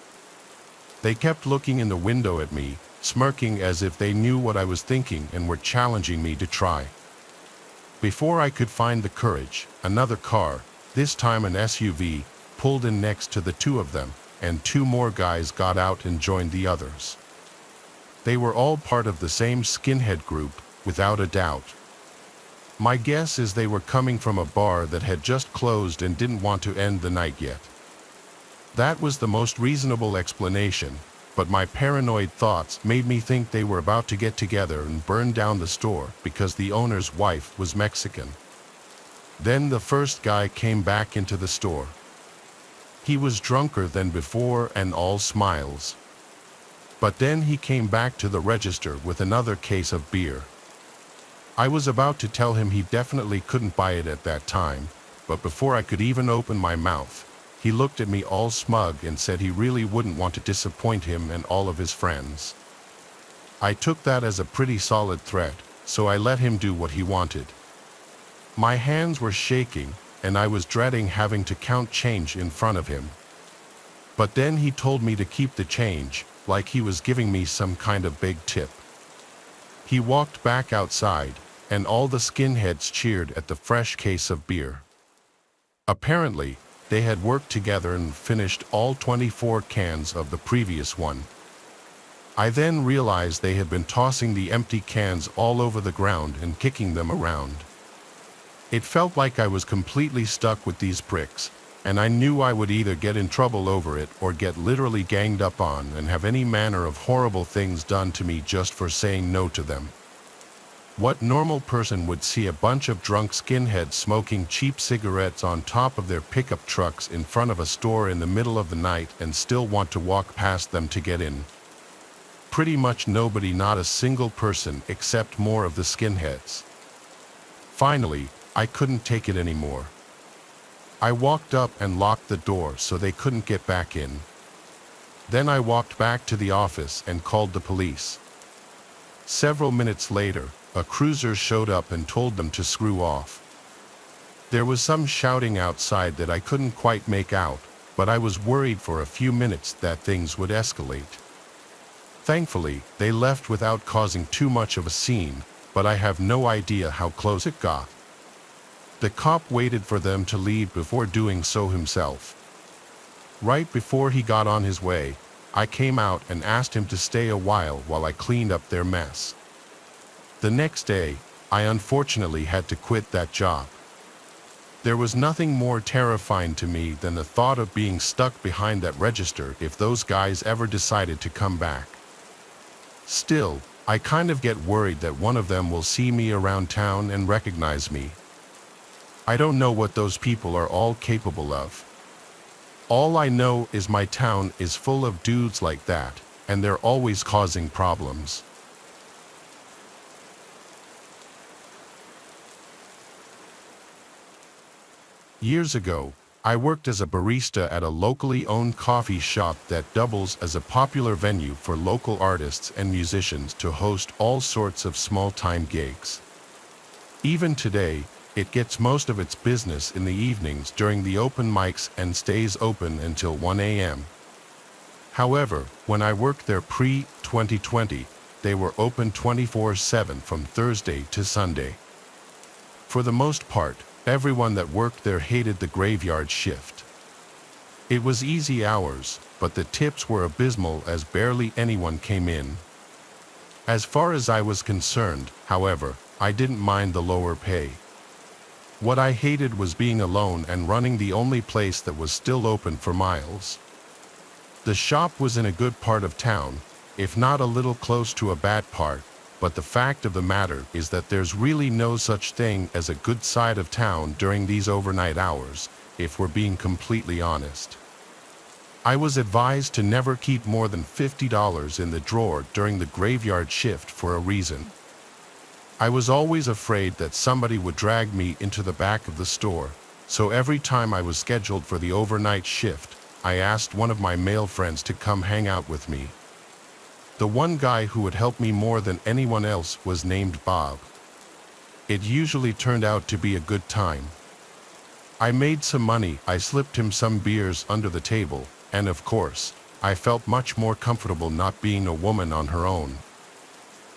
Speaker 1: They kept looking in the window at me, smirking as if they knew what I was thinking and were challenging me to try. Before I could find the courage, another car, this time an SUV, pulled in next to the two of them, and two more guys got out and joined the others. They were all part of the same skinhead group, without a doubt. My guess is they were coming from a bar that had just closed and didn't want to end the night yet. That was the most reasonable explanation, but my paranoid thoughts made me think they were about to get together and burn down the store because the owner's wife was Mexican. Then the first guy came back into the store. He was drunker than before and all smiles. But then he came back to the register with another case of beer. I was about to tell him he definitely couldn't buy it at that time, but before I could even open my mouth, he looked at me all smug and said he really wouldn't want to disappoint him and all of his friends. I took that as a pretty solid threat, so I let him do what he wanted. My hands were shaking, and I was dreading having to count change in front of him. But then he told me to keep the change, like he was giving me some kind of big tip. He walked back outside, and all the skinheads cheered at the fresh case of beer. Apparently, they had worked together and finished all 24 cans of the previous one. I then realized they had been tossing the empty cans all over the ground and kicking them around. It felt like I was completely stuck with these pricks, and I knew I would either get in trouble over it or get literally ganged up on and have any manner of horrible things done to me just for saying no to them. What normal person would see a bunch of drunk skinheads smoking cheap cigarettes on top of their pickup trucks in front of a store in the middle of the night and still want to walk past them to get in? Pretty much nobody, not a single person, except more of the skinheads. Finally, I couldn't take it anymore. I walked up and locked the door so they couldn't get back in. Then I walked back to the office and called the police. Several minutes later, a cruiser showed up and told them to screw off. There was some shouting outside that I couldn't quite make out, but I was worried for a few minutes that things would escalate. Thankfully, they left without causing too much of a scene, but I have no idea how close it got. The cop waited for them to leave before doing so himself. Right before he got on his way, I came out and asked him to stay a while I cleaned up their mess. The next day, I unfortunately had to quit that job. There was nothing more terrifying to me than the thought of being stuck behind that register if those guys ever decided to come back. Still, I kind of get worried that one of them will see me around town and recognize me. I don't know what those people are all capable of. All I know is my town is full of dudes like that, and they're always causing problems. Years ago, I worked as a barista at a locally owned coffee shop that doubles as a popular venue for local artists and musicians to host all sorts of small-time gigs. Even today, it gets most of its business in the evenings during the open mics and stays open until 1 a.m. However, when I worked there pre-2020, they were open 24/7 from Thursday to Sunday. For the most part, everyone that worked there hated the graveyard shift. It was easy hours, but the tips were abysmal as barely anyone came in. As far as I was concerned, however, I didn't mind the lower pay. What I hated was being alone and running the only place that was still open for miles. The shop was in a good part of town, if not a little close to a bad part, but the fact of the matter is that there's really no such thing as a good side of town during these overnight hours, if we're being completely honest. I was advised to never keep more than $50 in the drawer during the graveyard shift for a reason. I was always afraid that somebody would drag me into the back of the store, so every time I was scheduled for the overnight shift, I asked one of my male friends to come hang out with me. The one guy who would help me more than anyone else was named Bob. It usually turned out to be a good time. I made some money, I slipped him some beers under the table, and of course, I felt much more comfortable not being a woman on her own.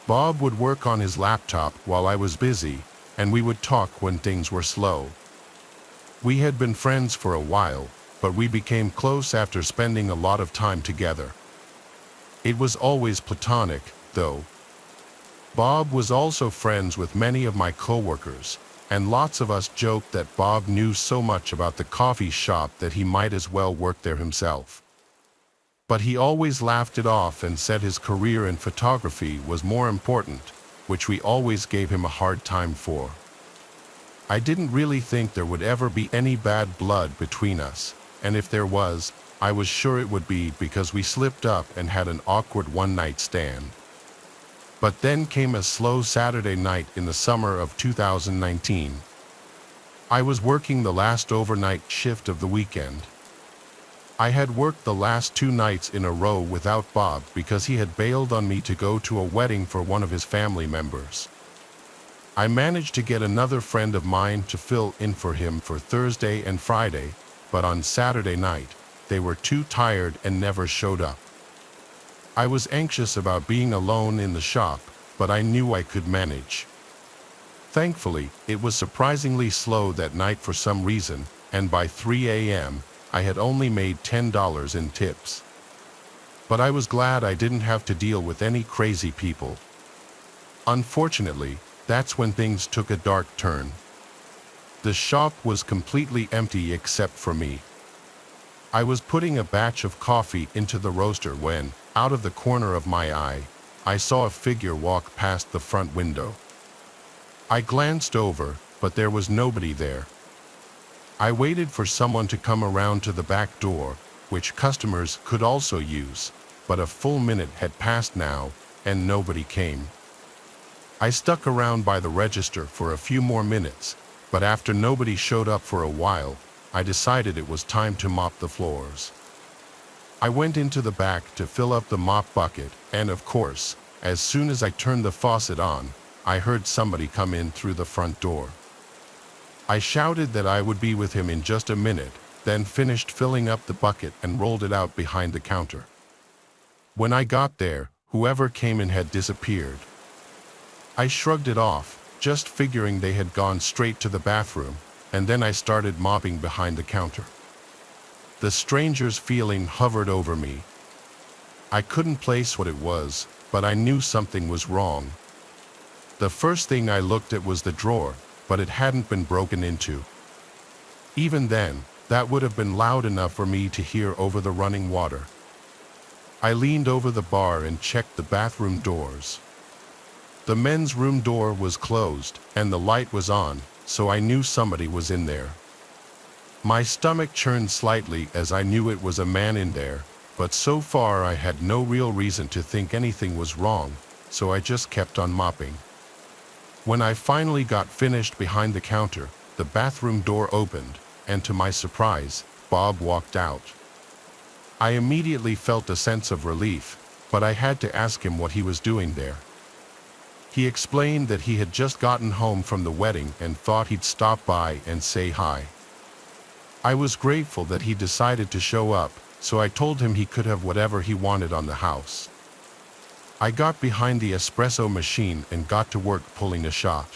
Speaker 1: Bob would work on his laptop while I was busy, and we would talk when things were slow. We had been friends for a while, but we became close after spending a lot of time together. It was always platonic, though. Bob was also friends with many of my coworkers, and lots of us joked that Bob knew so much about the coffee shop that he might as well work there himself. But he always laughed it off and said his career in photography was more important, which we always gave him a hard time for. I didn't really think there would ever be any bad blood between us, and if there was, I was sure it would be because we slipped up and had an awkward one-night stand. But then came a slow Saturday night in the summer of 2019. I was working the last overnight shift of the weekend. I had worked the last 2 nights in a row without Bob because he had bailed on me to go to a wedding for one of his family members. I managed to get another friend of mine to fill in for him for Thursday and Friday, but on Saturday night, they were too tired and never showed up. I was anxious about being alone in the shop, but I knew I could manage. Thankfully, it was surprisingly slow that night for some reason, and by 3 a.m., I had only made $10 in tips. But I was glad I didn't have to deal with any crazy people. Unfortunately, that's when things took a dark turn. The shop was completely empty except for me. I was putting a batch of coffee into the roaster when, out of the corner of my eye, I saw a figure walk past the front window. I glanced over, but there was nobody there. I waited for someone to come around to the back door, which customers could also use, but a full minute had passed now, and nobody came. I stuck around by the register for a few more minutes, but after nobody showed up for a while, I decided it was time to mop the floors. I went into the back to fill up the mop bucket, and of course, as soon as I turned the faucet on, I heard somebody come in through the front door. I shouted that I would be with him in just a minute, then finished filling up the bucket and rolled it out behind the counter. When I got there, whoever came in had disappeared. I shrugged it off, just figuring they had gone straight to the bathroom, and then I started mopping behind the counter. The stranger's feeling hovered over me. I couldn't place what it was, but I knew something was wrong. The first thing I looked at was the drawer, but it hadn't been broken into. Even then, that would have been loud enough for me to hear over the running water. I leaned over the bar and checked the bathroom doors. The men's room door was closed, and the light was on, so I knew somebody was in there. My stomach churned slightly as I knew it was a man in there, but so far I had no real reason to think anything was wrong, so I just kept on mopping. When I finally got finished behind the counter, the bathroom door opened, and to my surprise, Bob walked out. I immediately felt a sense of relief, but I had to ask him what he was doing there. He explained that he had just gotten home from the wedding and thought he'd stop by and say hi. I was grateful that he decided to show up, so I told him he could have whatever he wanted on the house. I got behind the espresso machine and got to work pulling a shot.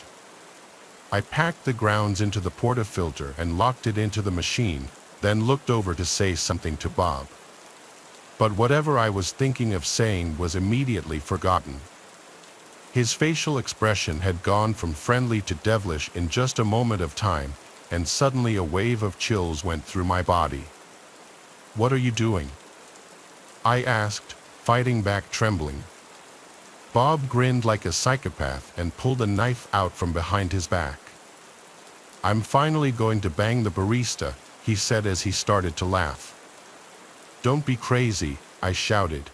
Speaker 1: I packed the grounds into the portafilter and locked it into the machine, then looked over to say something to Bob. But whatever I was thinking of saying was immediately forgotten. His facial expression had gone from friendly to devilish in just a moment of time, and suddenly a wave of chills went through my body. "What are you doing?" I asked, fighting back trembling. Bob grinned like a psychopath and pulled a knife out from behind his back. "I'm finally going to bang the barista," he said as he started to laugh. "Don't be crazy," I shouted.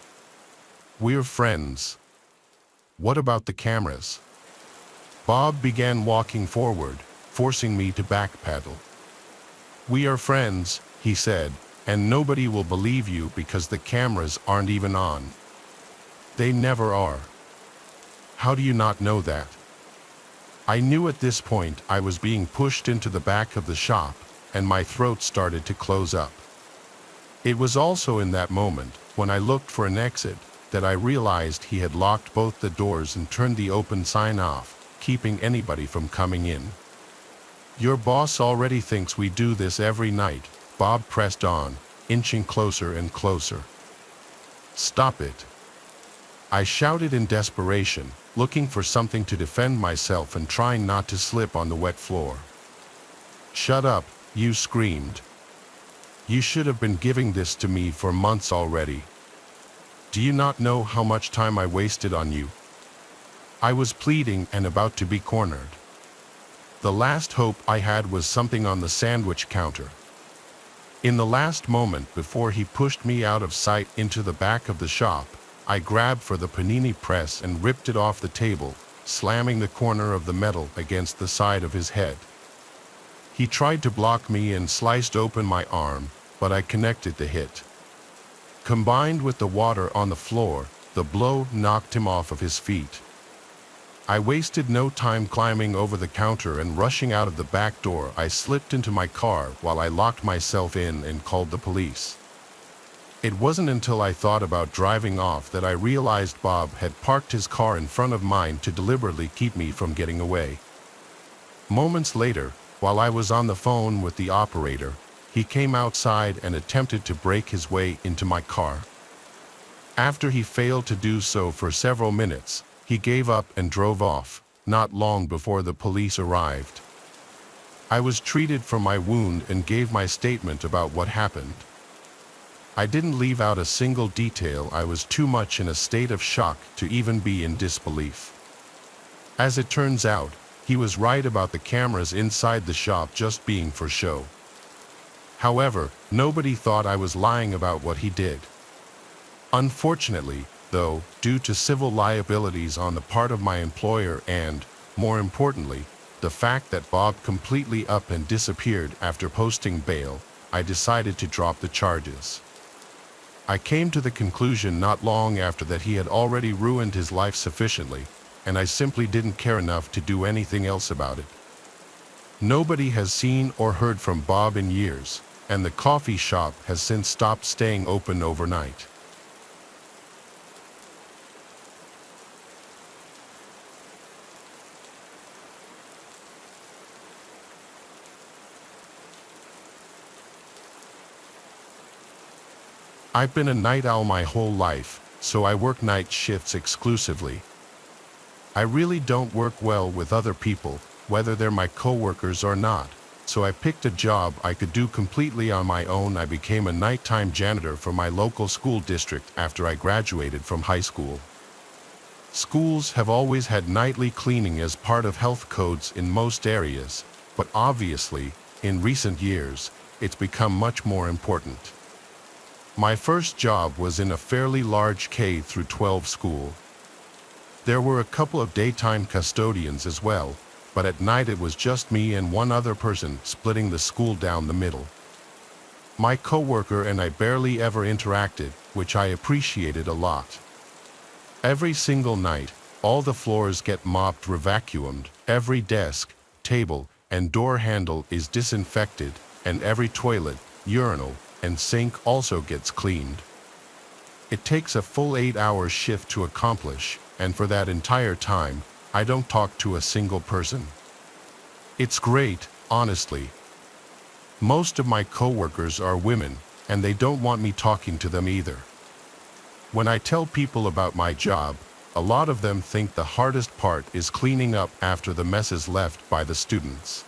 Speaker 1: "We're friends." "What about the cameras?" Bob began walking forward, forcing me to backpedal. "We are friends," he said, "and nobody will believe you because the cameras aren't even on. They never are." "How do you not know that?" I knew at this point I was being pushed into the back of the shop, and my throat started to close up. It was also in that moment, when I looked for an exit, that I realized he had locked both the doors and turned the open sign off, keeping anybody from coming in. "Your boss already thinks we do this every night," Bob pressed on, inching closer and closer. "Stop it." I shouted in desperation, looking for something to defend myself and trying not to slip on the wet floor. "Shut up," you screamed. "You should have been giving this to me for months already. Do you not know how much time I wasted on you?" I was pleading and about to be cornered. The last hope I had was something on the sandwich counter. In the last moment before he pushed me out of sight into the back of the shop, I grabbed for the panini press and ripped it off the table, slamming the corner of the metal against the side of his head. He tried to block me and sliced open my arm, but I connected the hit. Combined with the water on the floor, the blow knocked him off of his feet. I wasted no time climbing over the counter and rushing out of the back door. I slipped into my car while I locked myself in and called the police. It wasn't until I thought about driving off that I realized Bob had parked his car in front of mine to deliberately keep me from getting away. Moments later, while I was on the phone with the operator, he came outside and attempted to break his way into my car. After he failed to do so for several minutes, he gave up and drove off, not long before the police arrived. I was treated for my wound and gave my statement about what happened. I didn't leave out a single detail. I was too much in a state of shock to even be in disbelief. As it turns out, he was right about the cameras inside the shop just being for show. However, nobody thought I was lying about what he did. Unfortunately, though, due to civil liabilities on the part of my employer and, more importantly, the fact that Bob completely up and disappeared after posting bail, I decided to drop the charges. I came to the conclusion not long after that he had already ruined his life sufficiently, and I simply didn't care enough to do anything else about it. Nobody has seen or heard from Bob in years, and the coffee shop has since stopped staying open overnight. I've been a night owl my whole life, so I work night shifts exclusively. I really don't work well with other people, whether they're my coworkers or not, so I picked a job I could do completely on my own. I became a nighttime janitor for my local school district after I graduated from high school. Schools have always had nightly cleaning as part of health codes in most areas, but obviously, in recent years, it's become much more important. My first job was in a fairly large K through 12 school. There were a couple of daytime custodians as well, but at night it was just me and one other person splitting the school down the middle. My coworker and I barely ever interacted, which I appreciated a lot. Every single night, all the floors get mopped or vacuumed, every desk, table, and door handle is disinfected, and every toilet, urinal, and sink also gets cleaned. It takes a full 8-hour shift to accomplish, and for that entire time, I don't talk to a single person. It's great, honestly. Most of my coworkers are women, and they don't want me talking to them either. When I tell people about my job, a lot of them think the hardest part is cleaning up after the messes left by the students.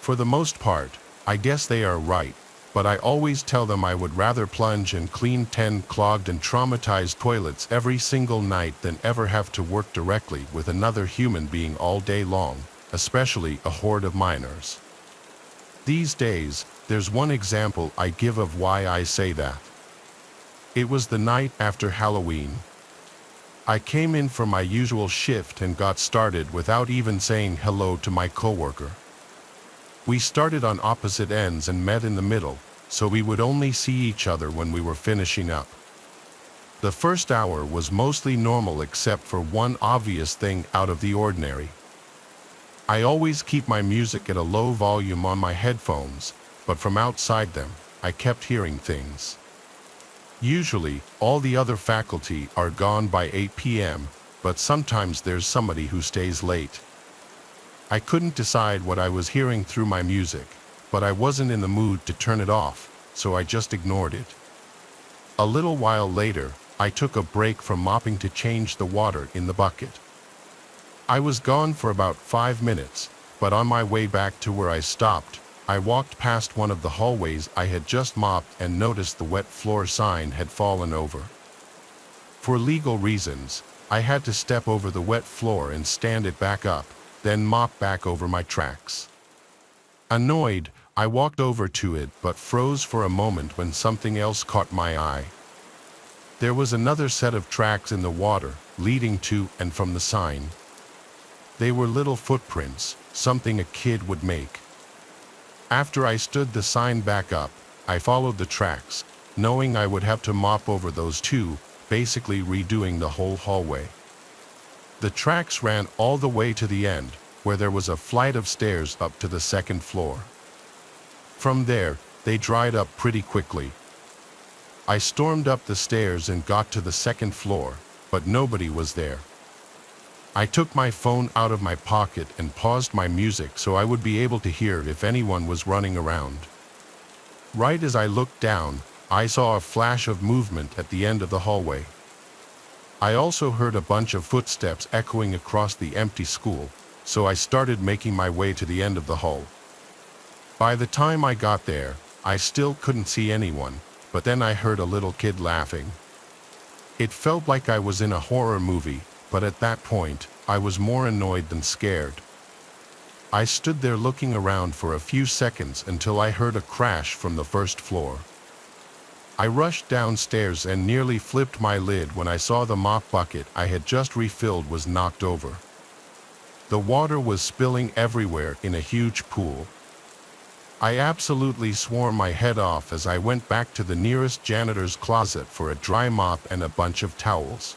Speaker 1: For the most part, I guess they are right, but I always tell them I would rather plunge and clean 10 clogged and traumatized toilets every single night than ever have to work directly with another human being all day long, especially a horde of minors. These days, there's one example I give of why I say that. It was the night after Halloween. I came in for my usual shift and got started without even saying hello to my coworker. We started on opposite ends and met in the middle, so we would only see each other when we were finishing up. The first hour was mostly normal except for one obvious thing out of the ordinary. I always keep my music at a low volume on my headphones, but from outside them, I kept hearing things. Usually, all the other faculty are gone by 8 p.m., but sometimes there's somebody who stays late. I couldn't decide what I was hearing through my music, but I wasn't in the mood to turn it off, so I just ignored it. A little while later, I took a break from mopping to change the water in the bucket. I was gone for about 5 minutes, but on my way back to where I stopped, I walked past one of the hallways I had just mopped and noticed the wet floor sign had fallen over. For legal reasons, I had to step over the wet floor and stand it back up, then mop back over my tracks. Annoyed, I walked over to it but froze for a moment when something else caught my eye. There was another set of tracks in the water, leading to and from the sign. They were little footprints, something a kid would make. After I stood the sign back up, I followed the tracks, knowing I would have to mop over those too, basically redoing the whole hallway. The tracks ran all the way to the end, where there was a flight of stairs up to the second floor. From there, they dried up pretty quickly. I stormed up the stairs and got to the second floor, but nobody was there. I took my phone out of my pocket and paused my music so I would be able to hear if anyone was running around. Right as I looked down, I saw a flash of movement at the end of the hallway. I also heard a bunch of footsteps echoing across the empty school, so I started making my way to the end of the hall. By the time I got there, I still couldn't see anyone, but then I heard a little kid laughing. It felt like I was in a horror movie, but at that point, I was more annoyed than scared. I stood there looking around for a few seconds until I heard a crash from the first floor. I rushed downstairs and nearly flipped my lid when I saw the mop bucket I had just refilled was knocked over. The water was spilling everywhere in a huge pool. I absolutely swore my head off as I went back to the nearest janitor's closet for a dry mop and a bunch of towels.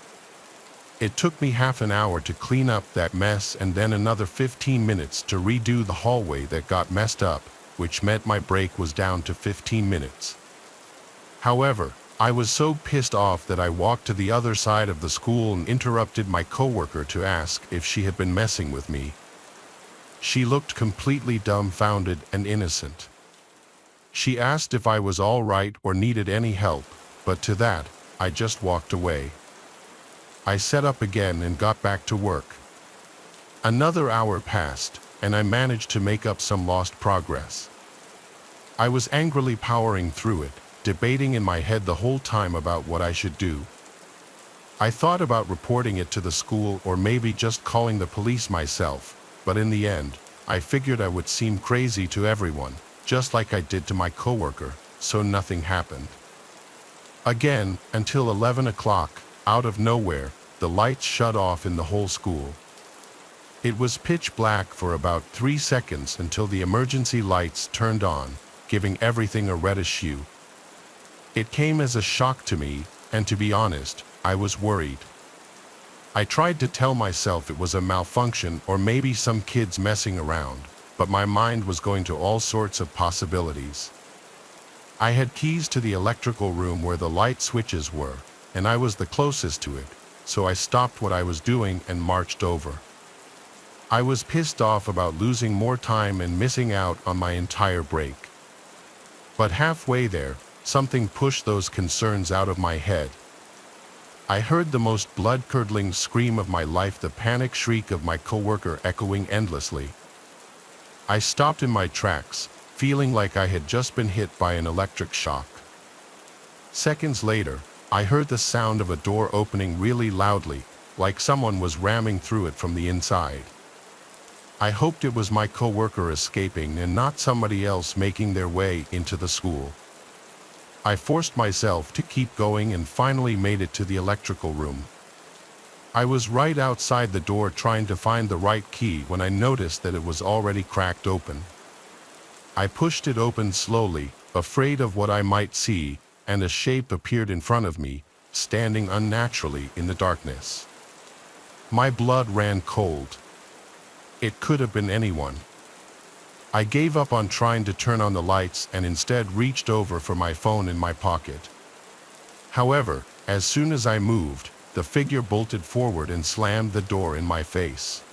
Speaker 1: It took me half an hour to clean up that mess and then another 15 minutes to redo the hallway that got messed up, which meant my break was down to 15 minutes. However, I was so pissed off that I walked to the other side of the school and interrupted my coworker to ask if she had been messing with me. She looked completely dumbfounded and innocent. She asked if I was all right or needed any help, but to that, I just walked away. I set up again and got back to work. Another hour passed, and I managed to make up some lost progress. I was angrily powering through it, debating in my head the whole time about what I should do. I thought about reporting it to the school or maybe just calling the police myself, but in the end, I figured I would seem crazy to everyone, just like I did to my coworker, so nothing happened. Again, until 11 o'clock, out of nowhere, the lights shut off in the whole school. It was pitch black for about 3 seconds until the emergency lights turned on, giving everything a reddish hue. It came as a shock to me, and to be honest, I was worried. I tried to tell myself it was a malfunction or maybe some kids messing around, but my mind was going to all sorts of possibilities. I had keys to the electrical room where the light switches were, and I was the closest to it, so I stopped what I was doing and marched over. I was pissed off about losing more time and missing out on my entire break. But halfway there, something pushed those concerns out of my head. I heard the most blood-curdling scream of my life, the panic shriek of my coworker echoing endlessly. I stopped in my tracks, feeling like I had just been hit by an electric shock. Seconds later, I heard the sound of a door opening really loudly, like someone was ramming through it from the inside. I hoped it was my coworker escaping and not somebody else making their way into the school. I forced myself to keep going and finally made it to the electrical room. I was right outside the door trying to find the right key when I noticed that it was already cracked open. I pushed it open slowly, afraid of what I might see, and a shape appeared in front of me, standing unnaturally in the darkness. My blood ran cold. It could have been anyone. I gave up on trying to turn on the lights and instead reached over for my phone in my pocket. However, as soon as I moved, the figure bolted forward and slammed the door in my face.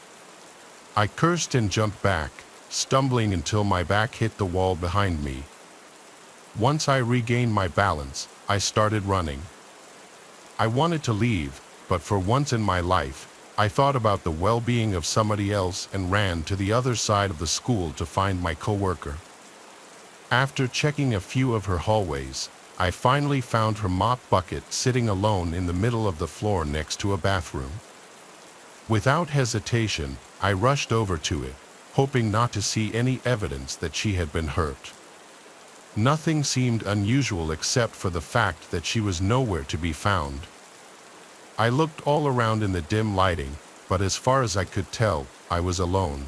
Speaker 1: I cursed and jumped back, stumbling until my back hit the wall behind me. Once I regained my balance, I started running. I wanted to leave, but for once in my life, I thought about the well-being of somebody else and ran to the other side of the school to find my coworker. After checking a few of her hallways, I finally found her mop bucket sitting alone in the middle of the floor next to a bathroom. Without hesitation, I rushed over to it, hoping not to see any evidence that she had been hurt. Nothing seemed unusual except for the fact that she was nowhere to be found. I looked all around in the dim lighting, but as far as I could tell, I was alone.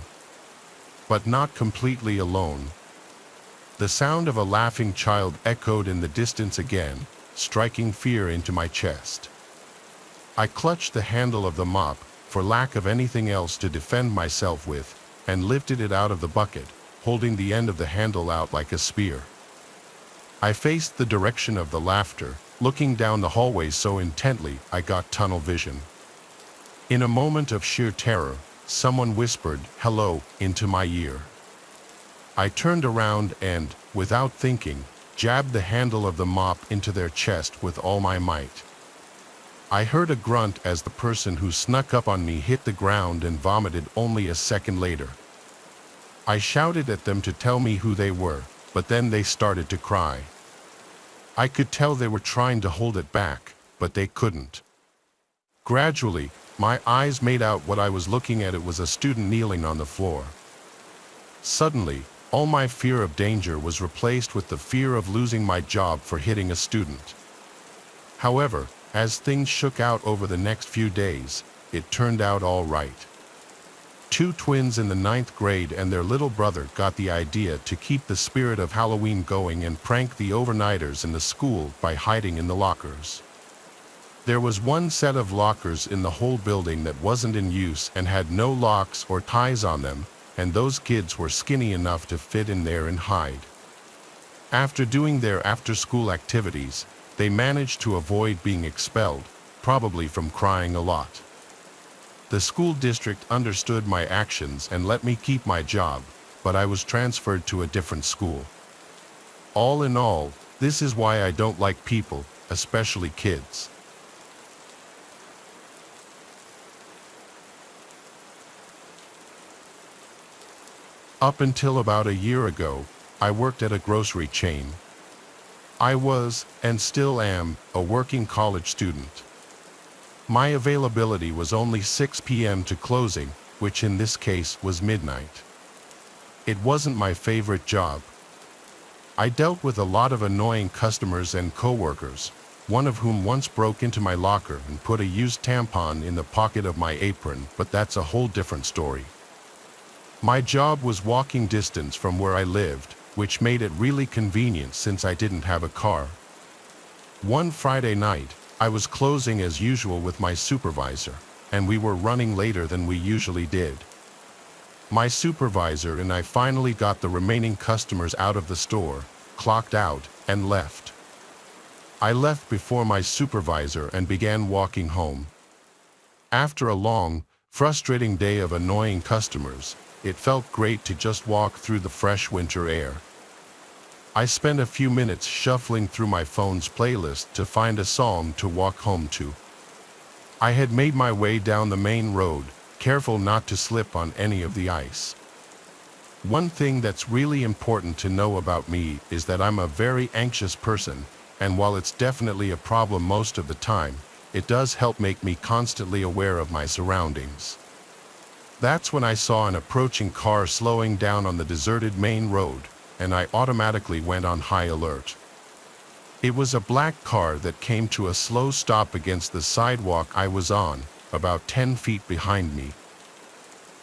Speaker 1: But not completely alone. The sound of a laughing child echoed in the distance again, striking fear into my chest. I clutched the handle of the mop, for lack of anything else to defend myself with, and lifted it out of the bucket, holding the end of the handle out like a spear. I faced the direction of the laughter, looking down the hallway so intently I got tunnel vision. In a moment of sheer terror, someone whispered, "Hello," into my ear. I turned around and, without thinking, jabbed the handle of the mop into their chest with all my might. I heard a grunt as the person who snuck up on me hit the ground and vomited only a second later. I shouted at them to tell me who they were, but then they started to cry. I could tell they were trying to hold it back, but they couldn't. Gradually, my eyes made out what I was looking at. It was a student kneeling on the floor. Suddenly, all my fear of danger was replaced with the fear of losing my job for hitting a student. However, as things shook out over the next few days, it turned out all right. Two twins in the 9th grade and their little brother got the idea to keep the spirit of Halloween going and prank the overnighters in the school by hiding in the lockers. There was one set of lockers in the whole building that wasn't in use and had no locks or ties on them, and those kids were skinny enough to fit in there and hide. After doing their after-school activities, they managed to avoid being expelled, probably from crying a lot. The school district understood my actions and let me keep my job, but I was transferred to a different school. All in all, this is why I don't like people, especially kids. Up until about a year ago, I worked at a grocery chain. I was, and still am, a working college student. My availability was only 6 p.m. to closing, which in this case was midnight. It wasn't my favorite job. I dealt with a lot of annoying customers and coworkers, one of whom once broke into my locker and put a used tampon in the pocket of my apron, but that's a whole different story. My job was walking distance from where I lived, which made it really convenient since I didn't have a car. One Friday night, I was closing as usual with my supervisor, and we were running later than we usually did. My supervisor and I finally got the remaining customers out of the store, clocked out, and left. I left before my supervisor and began walking home. After a long, frustrating day of annoying customers, it felt great to just walk through the fresh winter air. I spent a few minutes shuffling through my phone's playlist to find a song to walk home to. I had made my way down the main road, careful not to slip on any of the ice. One thing that's really important to know about me is that I'm a very anxious person, and while it's definitely a problem most of the time, it does help make me constantly aware of my surroundings. That's when I saw an approaching car slowing down on the deserted main road, and I automatically went on high alert. It was a black car that came to a slow stop against the sidewalk I was on, about 10 feet behind me.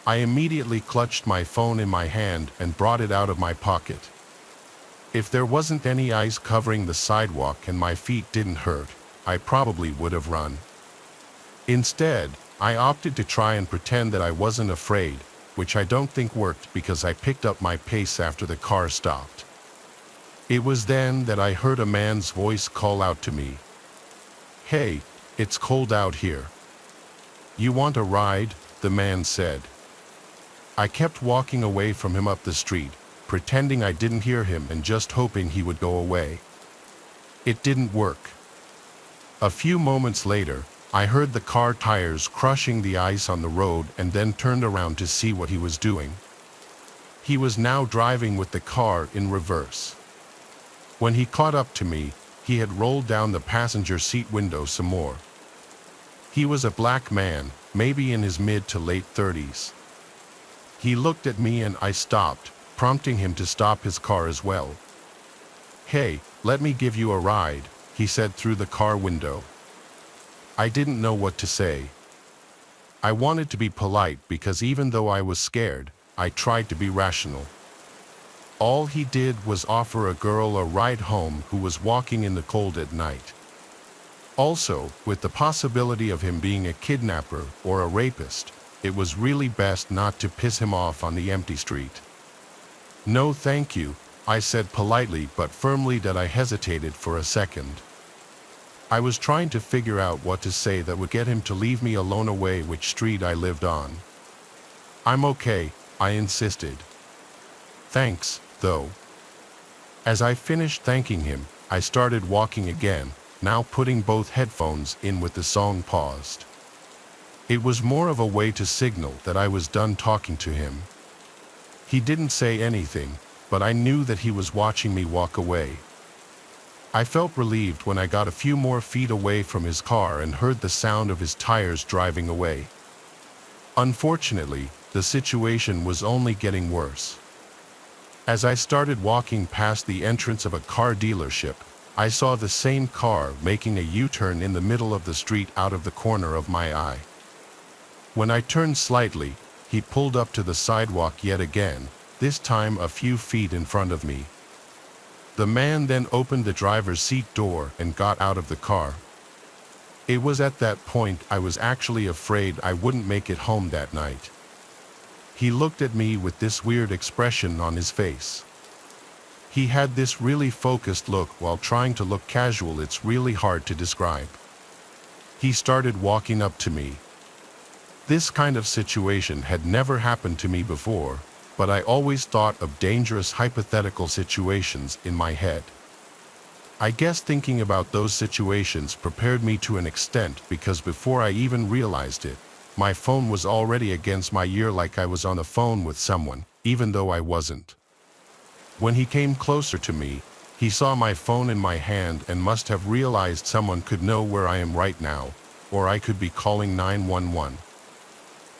Speaker 1: I immediately clutched my phone in my hand and brought it out of my pocket. If there wasn't any ice covering the sidewalk and my feet didn't hurt, I probably would have run. Instead, I opted to try and pretend that I wasn't afraid, which I don't think worked because I picked up my pace after the car stopped. It was then that I heard a man's voice call out to me. "Hey, it's cold out here. You want a ride?" the man said. I kept walking away from him up the street, pretending I didn't hear him and just hoping he would go away. It didn't work. A few moments later, I heard the car tires crushing the ice on the road and then turned around to see what he was doing. He was now driving with the car in reverse. When he caught up to me, he had rolled down the passenger seat window some more. He was a black man, maybe in his mid to late 30s. He looked at me and I stopped, prompting him to stop his car as well. "Hey, let me give you a ride," he said through the car window. I didn't know what to say. I wanted to be polite because even though I was scared, I tried to be rational. All he did was offer a girl a ride home who was walking in the cold at night. Also, with the possibility of him being a kidnapper or a rapist, it was really best not to piss him off on the empty street. "No thank you," I said politely but firmly that I hesitated for a second. I was trying to figure out what to say that would get him to leave me alone away which street I lived on. "I'm okay," I insisted. "Thanks, though." As I finished thanking him, I started walking again, now putting both headphones in with the song paused. It was more of a way to signal that I was done talking to him. He didn't say anything, but I knew that he was watching me walk away. I felt relieved when I got a few more feet away from his car and heard the sound of his tires driving away. Unfortunately, the situation was only getting worse. As I started walking past the entrance of a car dealership, I saw the same car making a U-turn in the middle of the street out of the corner of my eye. When I turned slightly, he pulled up to the sidewalk yet again, this time a few feet in front of me. The man then opened the driver's seat door and got out of the car. It was at that point I was actually afraid I wouldn't make it home that night. He looked at me with this weird expression on his face. He had this really focused look while trying to look casual. It's really hard to describe. He started walking up to me. This kind of situation had never happened to me before, but I always thought of dangerous hypothetical situations in my head. I guess thinking about those situations prepared me to an extent because before I even realized it, my phone was already against my ear like I was on the phone with someone, even though I wasn't. When he came closer to me, he saw my phone in my hand and must have realized someone could know where I am right now, or I could be calling 911.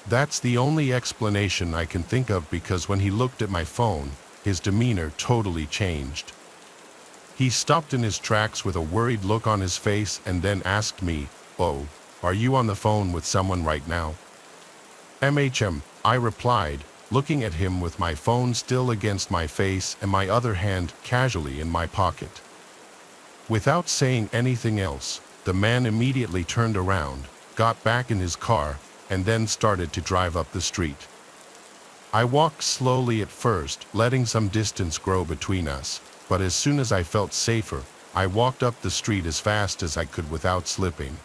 Speaker 1: That's the only explanation I can think of because when he looked at my phone, his demeanor totally changed. He stopped in his tracks with a worried look on his face and then asked me, "Oh, are you on the phone with someone right now?" I replied, looking at him with my phone still against my face and my other hand casually in my pocket. Without saying anything else, the man immediately turned around, got back in his car, and then started to drive up the street. I walked slowly at first, letting some distance grow between us, but as soon as I felt safer, I walked up the street as fast as I could without slipping.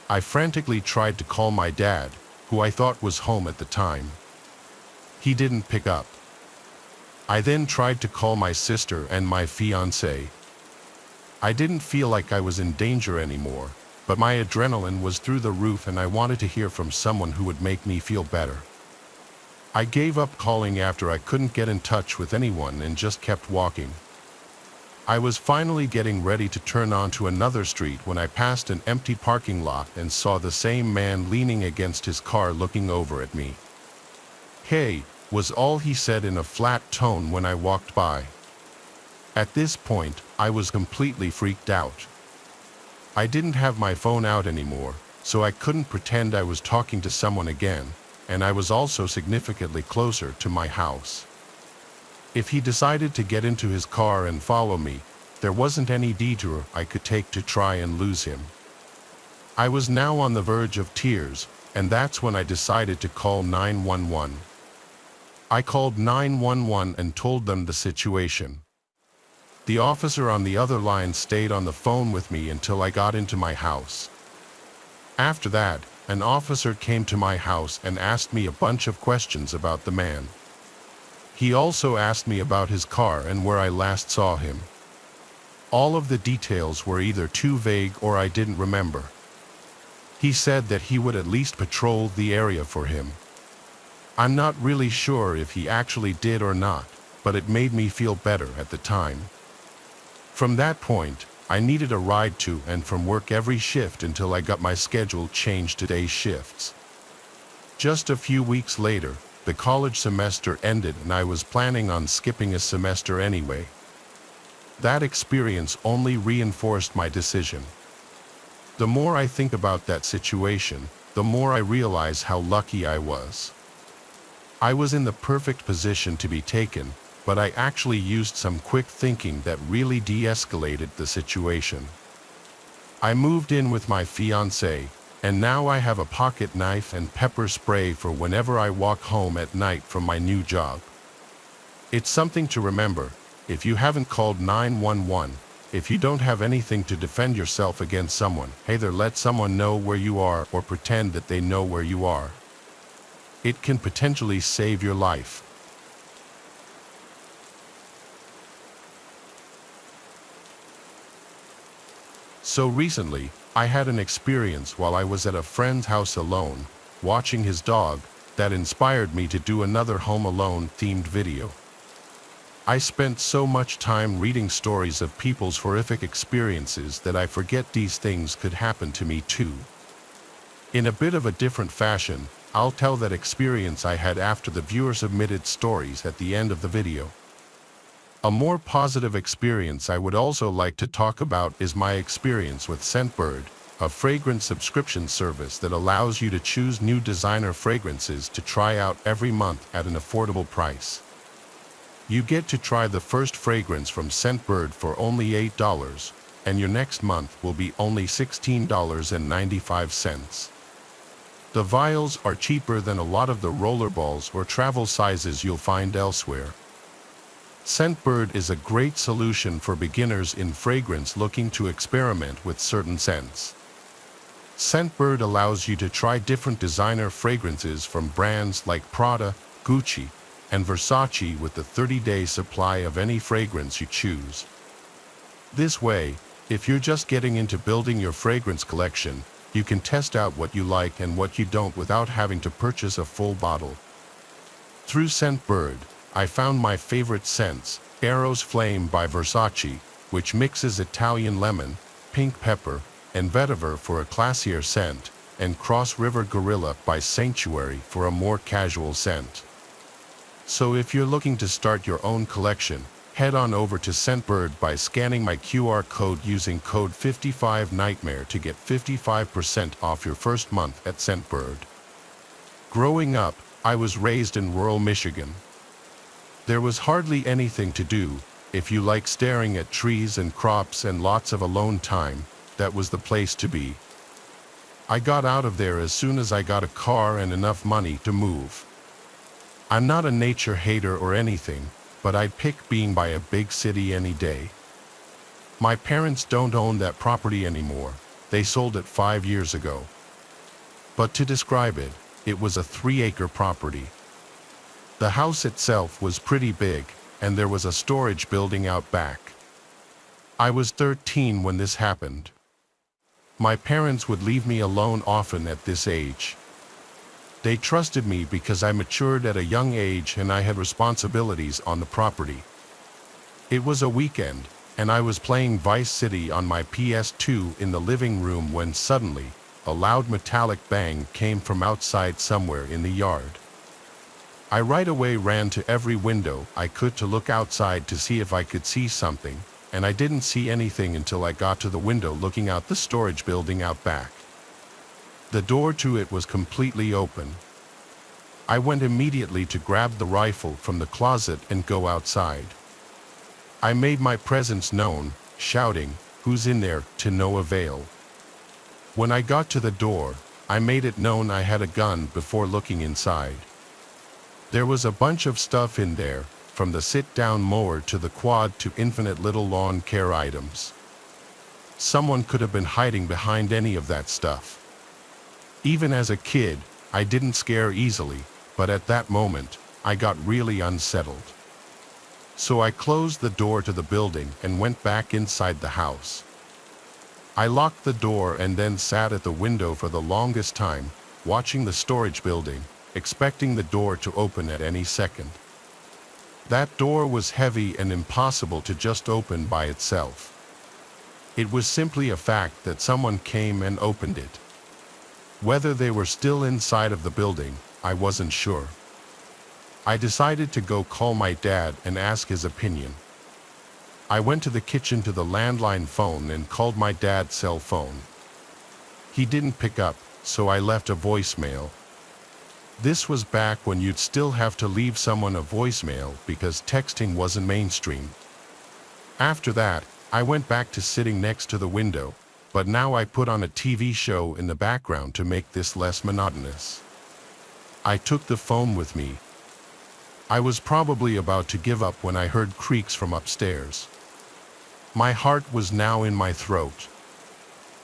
Speaker 1: I frantically tried to call my dad, who I thought was home at the time. He didn't pick up. I then tried to call my sister and my fiancé. I didn't feel like I was in danger anymore, but my adrenaline was through the roof and I wanted to hear from someone who would make me feel better. I gave up calling after I couldn't get in touch with anyone and just kept walking. I was finally getting ready to turn onto another street when I passed an empty parking lot and saw the same man leaning against his car looking over at me. "Hey," was all he said in a flat tone when I walked by. At this point, I was completely freaked out. I didn't have my phone out anymore, so I couldn't pretend I was talking to someone again, and I was also significantly closer to my house. If he decided to get into his car and follow me, there wasn't any detour I could take to try and lose him. I was now on the verge of tears, and that's when I decided to call 911. I called 911 and told them the situation. The officer on the other line stayed on the phone with me until I got into my house. After that, an officer came to my house and asked me a bunch of questions about the man. He also asked me about his car and where I last saw him. All of the details were either too vague or I didn't remember. He said that he would at least patrol the area for him. I'm not really sure if he actually did or not, but it made me feel better at the time. From that point, I needed a ride to and from work every shift until I got my schedule changed to day shifts. Just a few weeks later, the college semester ended and I was planning on skipping a semester anyway. That experience only reinforced my decision. The more I think about that situation, the more I realize how lucky I was. I was in the perfect position to be taken, but I actually used some quick thinking that really de-escalated the situation. I moved in with my fiancé, and now I have a pocket knife and pepper spray for whenever I walk home at night from my new job. It's something to remember. If you haven't called 911, if you don't have anything to defend yourself against someone, either let someone know where you are or pretend that they know where you are. It can potentially save your life. So recently, I had an experience while I was at a friend's house alone, watching his dog, that inspired me to do another Home Alone themed video. I spent so much time reading stories of people's horrific experiences that I forget these things could happen to me too. In a bit of a different fashion, I'll tell that experience I had after the viewer submitted stories at the end of the video. A more positive experience I would also like to talk about is my experience with Scentbird, a fragrance subscription service that allows you to choose new designer fragrances to try out every month at an affordable price. You get to try the first fragrance from Scentbird for only $8, and your next month will be only $16.95. The vials are cheaper than a lot of the rollerballs or travel sizes you'll find elsewhere. Scentbird is a great solution for beginners in fragrance looking to experiment with certain scents. Scentbird allows you to try different designer fragrances from brands like Prada, Gucci, and Versace with a 30-day supply of any fragrance you choose. This way, if you're just getting into building your fragrance collection, you can test out what you like and what you don't without having to purchase a full bottle. Through Scentbird, I found my favorite scents, Eros Flame by Versace, which mixes Italian lemon, pink pepper, and vetiver for a classier scent, and Cross River Gorilla by Sanctuary for a more casual scent. So if you're looking to start your own collection, head on over to Scentbird by scanning my QR code using code 55nightmare to get 55% off your first month at Scentbird. Growing up, I was raised in rural Michigan. There was hardly anything to do. If you like staring at trees and crops and lots of alone time, that was the place to be. I got out of there as soon as I got a car and enough money to move. I'm not a nature hater or anything, but I'd pick being by a big city any day. My parents don't own that property anymore. They sold it 5 years ago. But to describe it, it was a 3-acre property. The house itself was pretty big, and there was a storage building out back. I was 13 when this happened. My parents would leave me alone often at this age. They trusted me because I matured at a young age and I had responsibilities on the property. It was a weekend, and I was playing Vice City on my PS2 in the living room when suddenly, a loud metallic bang came from outside somewhere in the yard. I right away ran to every window I could to look outside to see if I could see something, and I didn't see anything until I got to the window looking out the storage building out back. The door to it was completely open. I went immediately to grab the rifle from the closet and go outside. I made my presence known, shouting, "Who's in there?" to no avail. When I got to the door, I made it known I had a gun before looking inside. There was a bunch of stuff in there, from the sit-down mower to the quad to infinite little lawn care items. Someone could have been hiding behind any of that stuff. Even as a kid, I didn't scare easily, but at that moment, I got really unsettled. So I closed the door to the building and went back inside the house. I locked the door and then sat at the window for the longest time, watching the storage building, expecting the door to open at any second. That door was heavy and impossible to just open by itself. It was simply a fact that someone came and opened it. Whether they were still inside of the building, I wasn't sure. I decided to go call my dad and ask his opinion. I went to the kitchen to the landline phone and called my dad's cell phone. He didn't pick up, so I left a voicemail. This was back when you'd still have to leave someone a voicemail because texting wasn't mainstream. After that, I went back to sitting next to the window, but now I put on a TV show in the background to make this less monotonous. I took the phone with me. I was probably about to give up when I heard creaks from upstairs. My heart was now in my throat.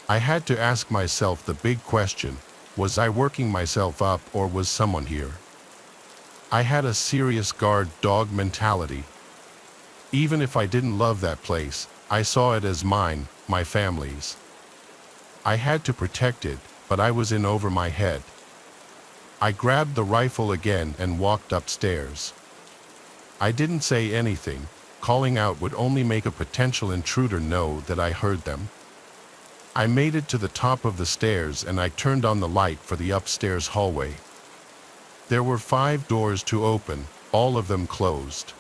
Speaker 1: I had to ask myself the big question: was I working myself up or was someone here? I had a serious guard dog mentality. Even if I didn't love that place, I saw it as mine, my family's. I had to protect it, but I was in over my head. I grabbed the rifle again and walked upstairs. I didn't say anything. Calling out would only make a potential intruder know that I heard them. I made it to the top of the stairs and I turned on the light for the upstairs hallway. There were 5 doors to open, all of them closed.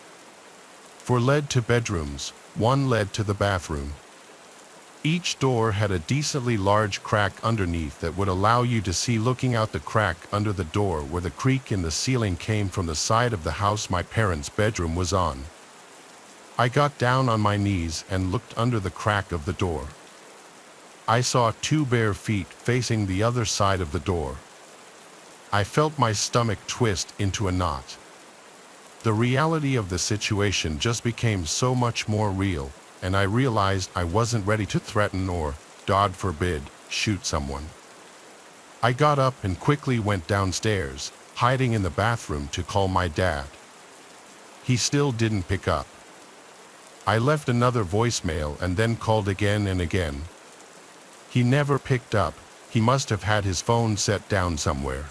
Speaker 1: 4 led to bedrooms, 1 led to the bathroom. Each door had a decently large crack underneath that would allow you to see looking out the crack under the door where the creak in the ceiling came from the side of the house my parents' bedroom was on. I got down on my knees and looked under the crack of the door. I saw 2 bare feet facing the other side of the door. I felt my stomach twist into a knot. The reality of the situation just became so much more real, and I realized I wasn't ready to threaten or, God forbid, shoot someone. I got up and quickly went downstairs, hiding in the bathroom to call my dad. He still didn't pick up. I left another voicemail and then called again and again. He never picked up. He must have had his phone set down somewhere.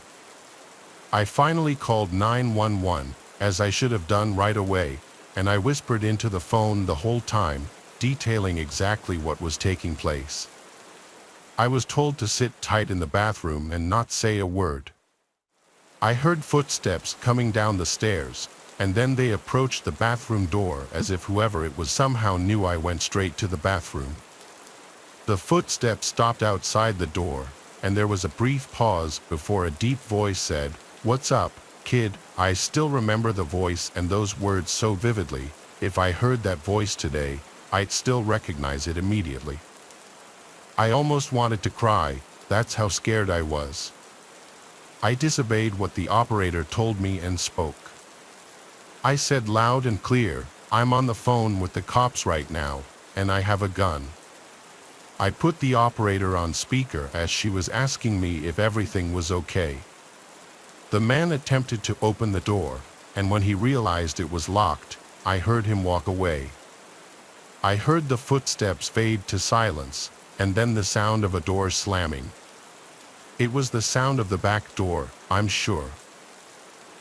Speaker 1: I finally called 911, as I should have done right away, and I whispered into the phone the whole time, detailing exactly what was taking place. I was told to sit tight in the bathroom and not say a word. I heard footsteps coming down the stairs, and then they approached the bathroom door as if whoever it was somehow knew I went straight to the bathroom. The footsteps stopped outside the door, and there was a brief pause before a deep voice said, "What's up, kid?" I still remember the voice and those words so vividly. If I heard that voice today, I'd still recognize it immediately. I almost wanted to cry, that's how scared I was. I disobeyed what the operator told me and spoke. I said loud and clear, "I'm on the phone with the cops right now, and I have a gun." I put the operator on speaker as she was asking me if everything was okay. The man attempted to open the door, and when he realized it was locked, I heard him walk away. I heard the footsteps fade to silence, and then the sound of a door slamming. It was the sound of the back door, I'm sure.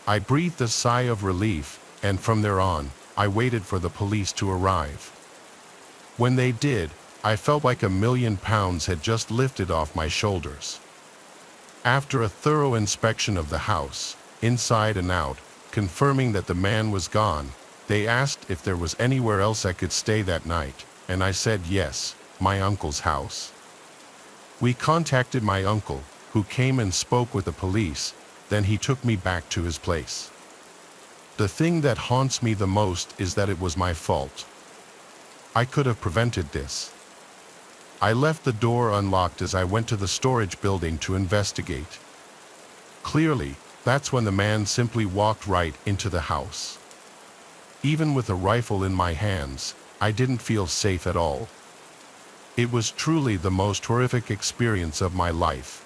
Speaker 1: I breathed a sigh of relief, and from there on, I waited for the police to arrive. When they did, I felt like £1,000,000 had just lifted off my shoulders. After a thorough inspection of the house, inside and out, confirming that the man was gone, they asked if there was anywhere else I could stay that night, and I said yes, my uncle's house. We contacted my uncle, who came and spoke with the police, then he took me back to his place. The thing that haunts me the most is that it was my fault. I could have prevented this. I left the door unlocked as I went to the storage building to investigate. Clearly, that's when the man simply walked right into the house. Even with a rifle in my hands, I didn't feel safe at all. It was truly the most horrific experience of my life.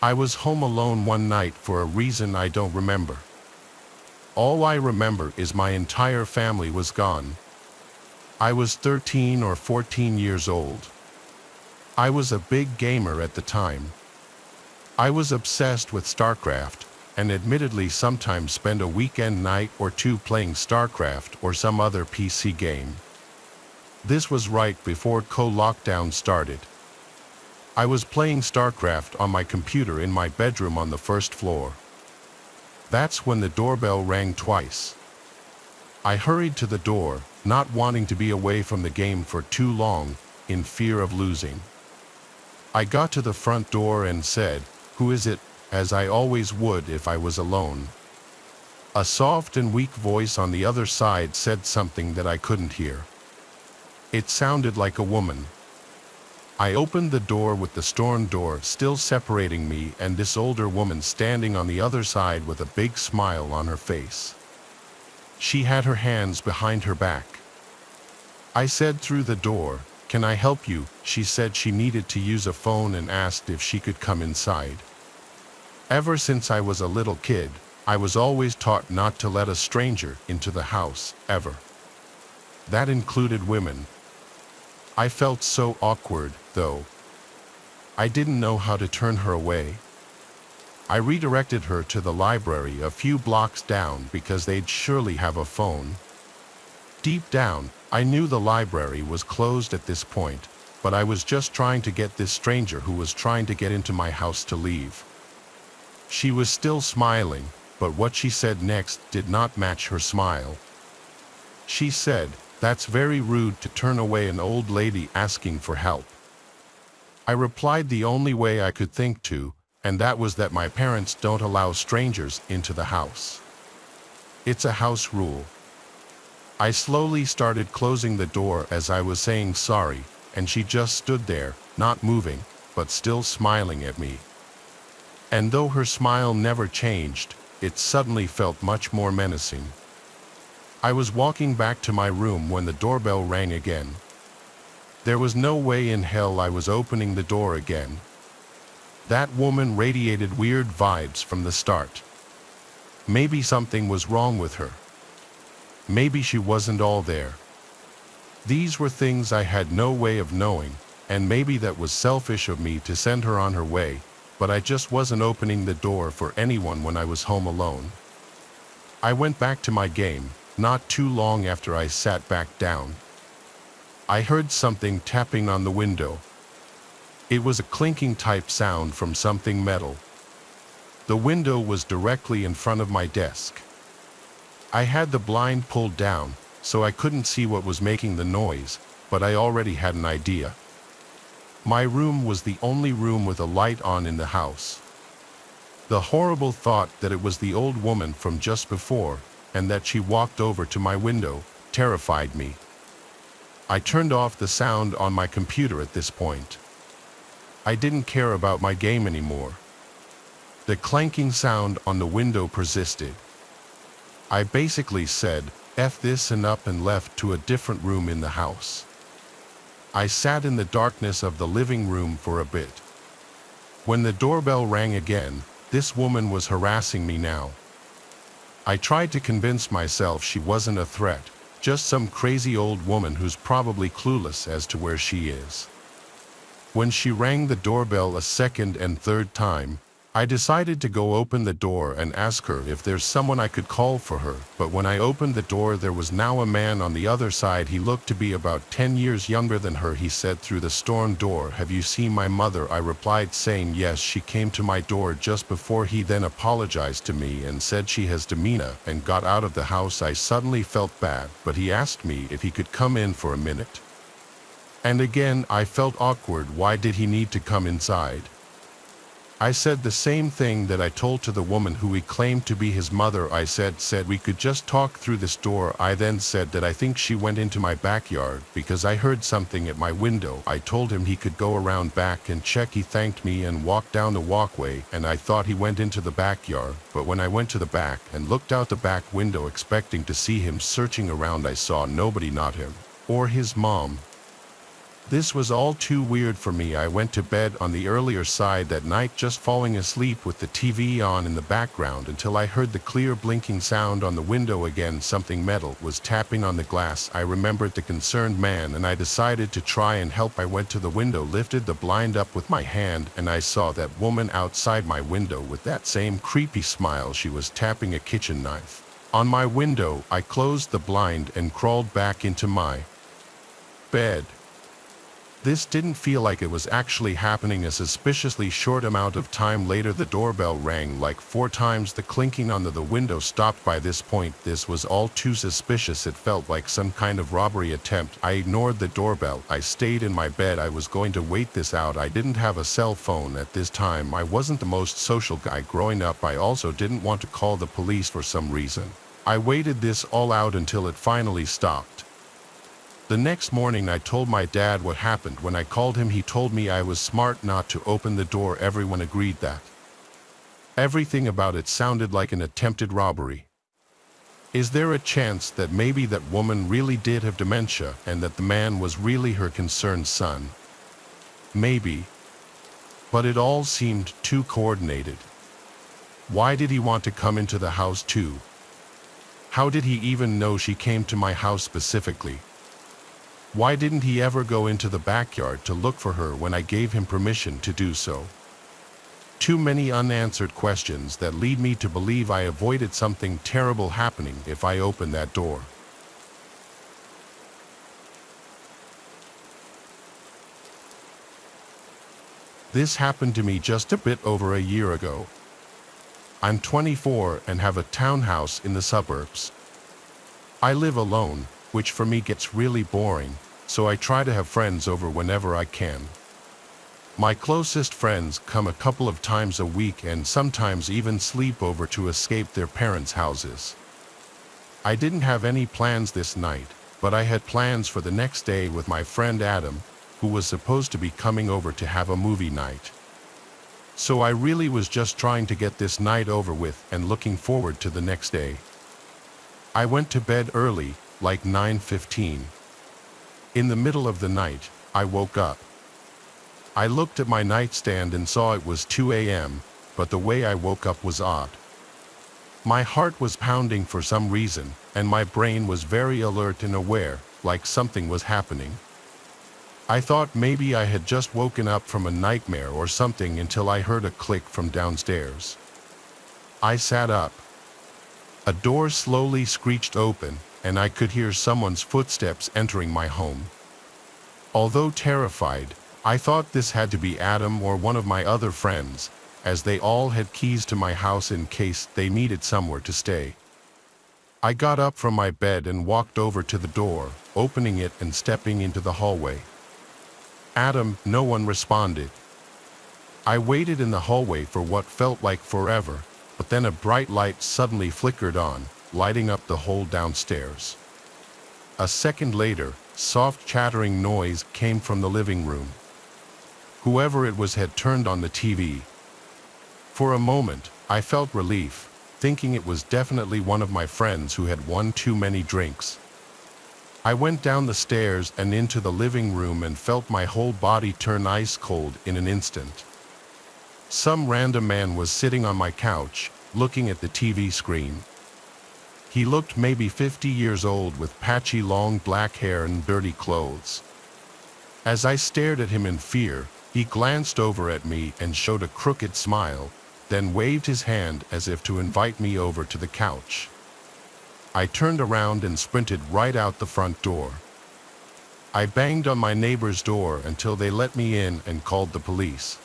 Speaker 1: I was home alone one night for a reason I don't remember. All I remember is my entire family was gone. I was 13 or 14 years old. I was a big gamer at the time. I was obsessed with StarCraft, and admittedly sometimes spend a weekend night or two playing StarCraft or some other PC game. This was right before co-lockdown started. I was playing StarCraft on my computer in my bedroom on the first floor. That's when the doorbell rang twice. I hurried to the door, not wanting to be away from the game for too long, in fear of losing. I got to the front door and said, "Who is it?" as I always would if I was alone. A soft and weak voice on the other side said something that I couldn't hear. It sounded like a woman. I opened the door with the storm door still separating me and this older woman standing on the other side with a big smile on her face. She had her hands behind her back. I said through the door, "Can I help you?" She said she needed to use a phone and asked if she could come inside. Ever since I was a little kid, I was always taught not to let a stranger into the house, ever. That included women. I felt so awkward, though. I didn't know how to turn her away. I redirected her to the library a few blocks down because they'd surely have a phone. Deep down, I knew the library was closed at this point, but I was just trying to get this stranger who was trying to get into my house to leave. She was still smiling, but what she said next did not match her smile. She said, "That's very rude to turn away an old lady asking for help." I replied the only way I could think to, and that was that my parents don't allow strangers into the house. It's a house rule. I slowly started closing the door as I was saying sorry, and she just stood there, not moving, but still smiling at me. And though her smile never changed, it suddenly felt much more menacing. I was walking back to my room when the doorbell rang again. There was no way in hell I was opening the door again. That woman radiated weird vibes from the start. Maybe something was wrong with her. Maybe she wasn't all there. These were things I had no way of knowing, and maybe that was selfish of me to send her on her way, but I just wasn't opening the door for anyone when I was home alone. I went back to my game, not too long after I sat back down. I heard something tapping on the window. It was a clinking type sound from something metal. The window was directly in front of my desk. I had the blind pulled down, so I couldn't see what was making the noise, but I already had an idea. My room was the only room with a light on in the house. The horrible thought that it was the old woman from just before, and that she walked over to my window, terrified me. I turned off the sound on my computer at this point. I didn't care about my game anymore. The clanking sound on the window persisted. I basically said, "F this," and up and left to a different room in the house. I sat in the darkness of the living room for a bit. When the doorbell rang again, this woman was harassing me now. I tried to convince myself she wasn't a threat, just some crazy old woman who's probably clueless as to where she is. When she rang the doorbell a second and third time, I decided to go open the door and ask her if there's someone I could call for her, but when I opened the door there was now a man on the other side. He looked to be about 10 years younger than her. He said through the storm door, "Have you seen my mother?" I replied saying yes, she came to my door just before. He then apologized to me and said she has dementia and got out of the house. I suddenly felt bad, but he asked me if he could come in for a minute. And again I felt awkward. Why did he need to come inside? I said the same thing that I told to the woman who he claimed to be his mother. I said we could just talk through this door. I then said that I think she went into my backyard because I heard something at my window. I told him he could go around back and check. He thanked me and walked down the walkway, and I thought he went into the backyard, but when I went to the back and looked out the back window expecting to see him searching around, I saw nobody, not him or his mom. This was all too weird for me. I went to bed on the earlier side that night, just falling asleep with the TV on in the background until I heard the clear blinking sound on the window again. Something metal was tapping on the glass. I remembered the concerned man and I decided to try and help. I went to the window, lifted the blind up with my hand, and I saw that woman outside my window with that same creepy smile. She was tapping a kitchen knife on my window. I closed the blind and crawled back into my bed. This didn't feel like it was actually happening. A suspiciously short amount of time later, the doorbell rang like 4 times. The clinking on the window stopped by this point. This was all too suspicious. It felt like some kind of robbery attempt. I ignored the doorbell. I stayed in my bed. I was going to wait this out. I didn't have a cell phone at this time. I wasn't the most social guy growing up. I also didn't want to call the police for some reason. I waited this all out until it finally stopped. The next morning I told my dad what happened. When I called him, he told me I was smart not to open the door. Everyone agreed that everything about it sounded like an attempted robbery. Is there a chance that maybe that woman really did have dementia and that the man was really her concerned son? Maybe. But it all seemed too coordinated. Why did he want to come into the house too? How did he even know she came to my house specifically? Why didn't he ever go into the backyard to look for her when I gave him permission to do so? Too many unanswered questions that lead me to believe I avoided something terrible happening if I opened that door. This happened to me just a bit over a year ago. I'm 24 and have a townhouse in the suburbs. I live alone, which for me gets really boring, so I try to have friends over whenever I can. My closest friends come a couple of times a week and sometimes even sleep over to escape their parents' houses. I didn't have any plans this night, but I had plans for the next day with my friend Adam, who was supposed to be coming over to have a movie night. So I really was just trying to get this night over with and looking forward to the next day. I went to bed early, like 9:15. In the middle of the night, I woke up. I looked at my nightstand and saw it was 2 a.m., but the way I woke up was odd. My heart was pounding for some reason, and my brain was very alert and aware, like something was happening. I thought maybe I had just woken up from a nightmare or something until I heard a click from downstairs. I sat up. A door slowly screeched open, and I could hear someone's footsteps entering my home. Although terrified, I thought this had to be Adam or one of my other friends, as they all had keys to my house in case they needed somewhere to stay. I got up from my bed and walked over to the door, opening it and stepping into the hallway. Adam, no one responded. I waited in the hallway for what felt like forever, but then a bright light suddenly flickered on, lighting up the whole downstairs. A second later, soft chattering noise came from the living room. Whoever it was had turned on the TV. For a moment, I felt relief, thinking it was definitely one of my friends who had one too many drinks. I went down the stairs and into the living room and felt my whole body turn ice cold in an instant. Some random man was sitting on my couch, looking at the TV screen. He looked maybe 50 years old with patchy long black hair and dirty clothes. As I stared at him in fear, he glanced over at me and showed a crooked smile, then waved his hand as if to invite me over to the couch. I turned around and sprinted right out the front door. I banged on my neighbor's door until they let me in and called the police.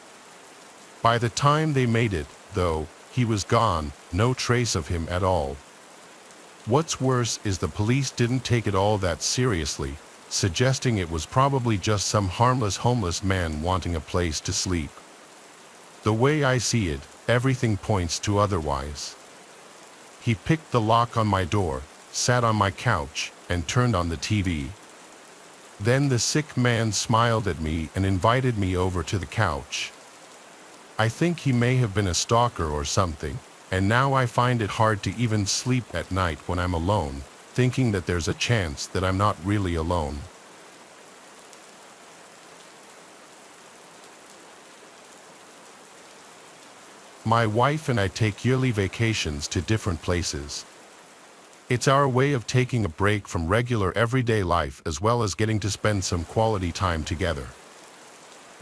Speaker 1: By the time they made it, though, he was gone, no trace of him at all. What's worse is the police didn't take it all that seriously, suggesting it was probably just some harmless homeless man wanting a place to sleep. The way I see it, everything points to otherwise. He picked the lock on my door, sat on my couch, and turned on the TV. Then the sick man smiled at me and invited me over to the couch. I think he may have been a stalker or something, and now I find it hard to even sleep at night when I'm alone, thinking that there's a chance that I'm not really alone. My wife and I take yearly vacations to different places. It's our way of taking a break from regular everyday life as well as getting to spend some quality time together.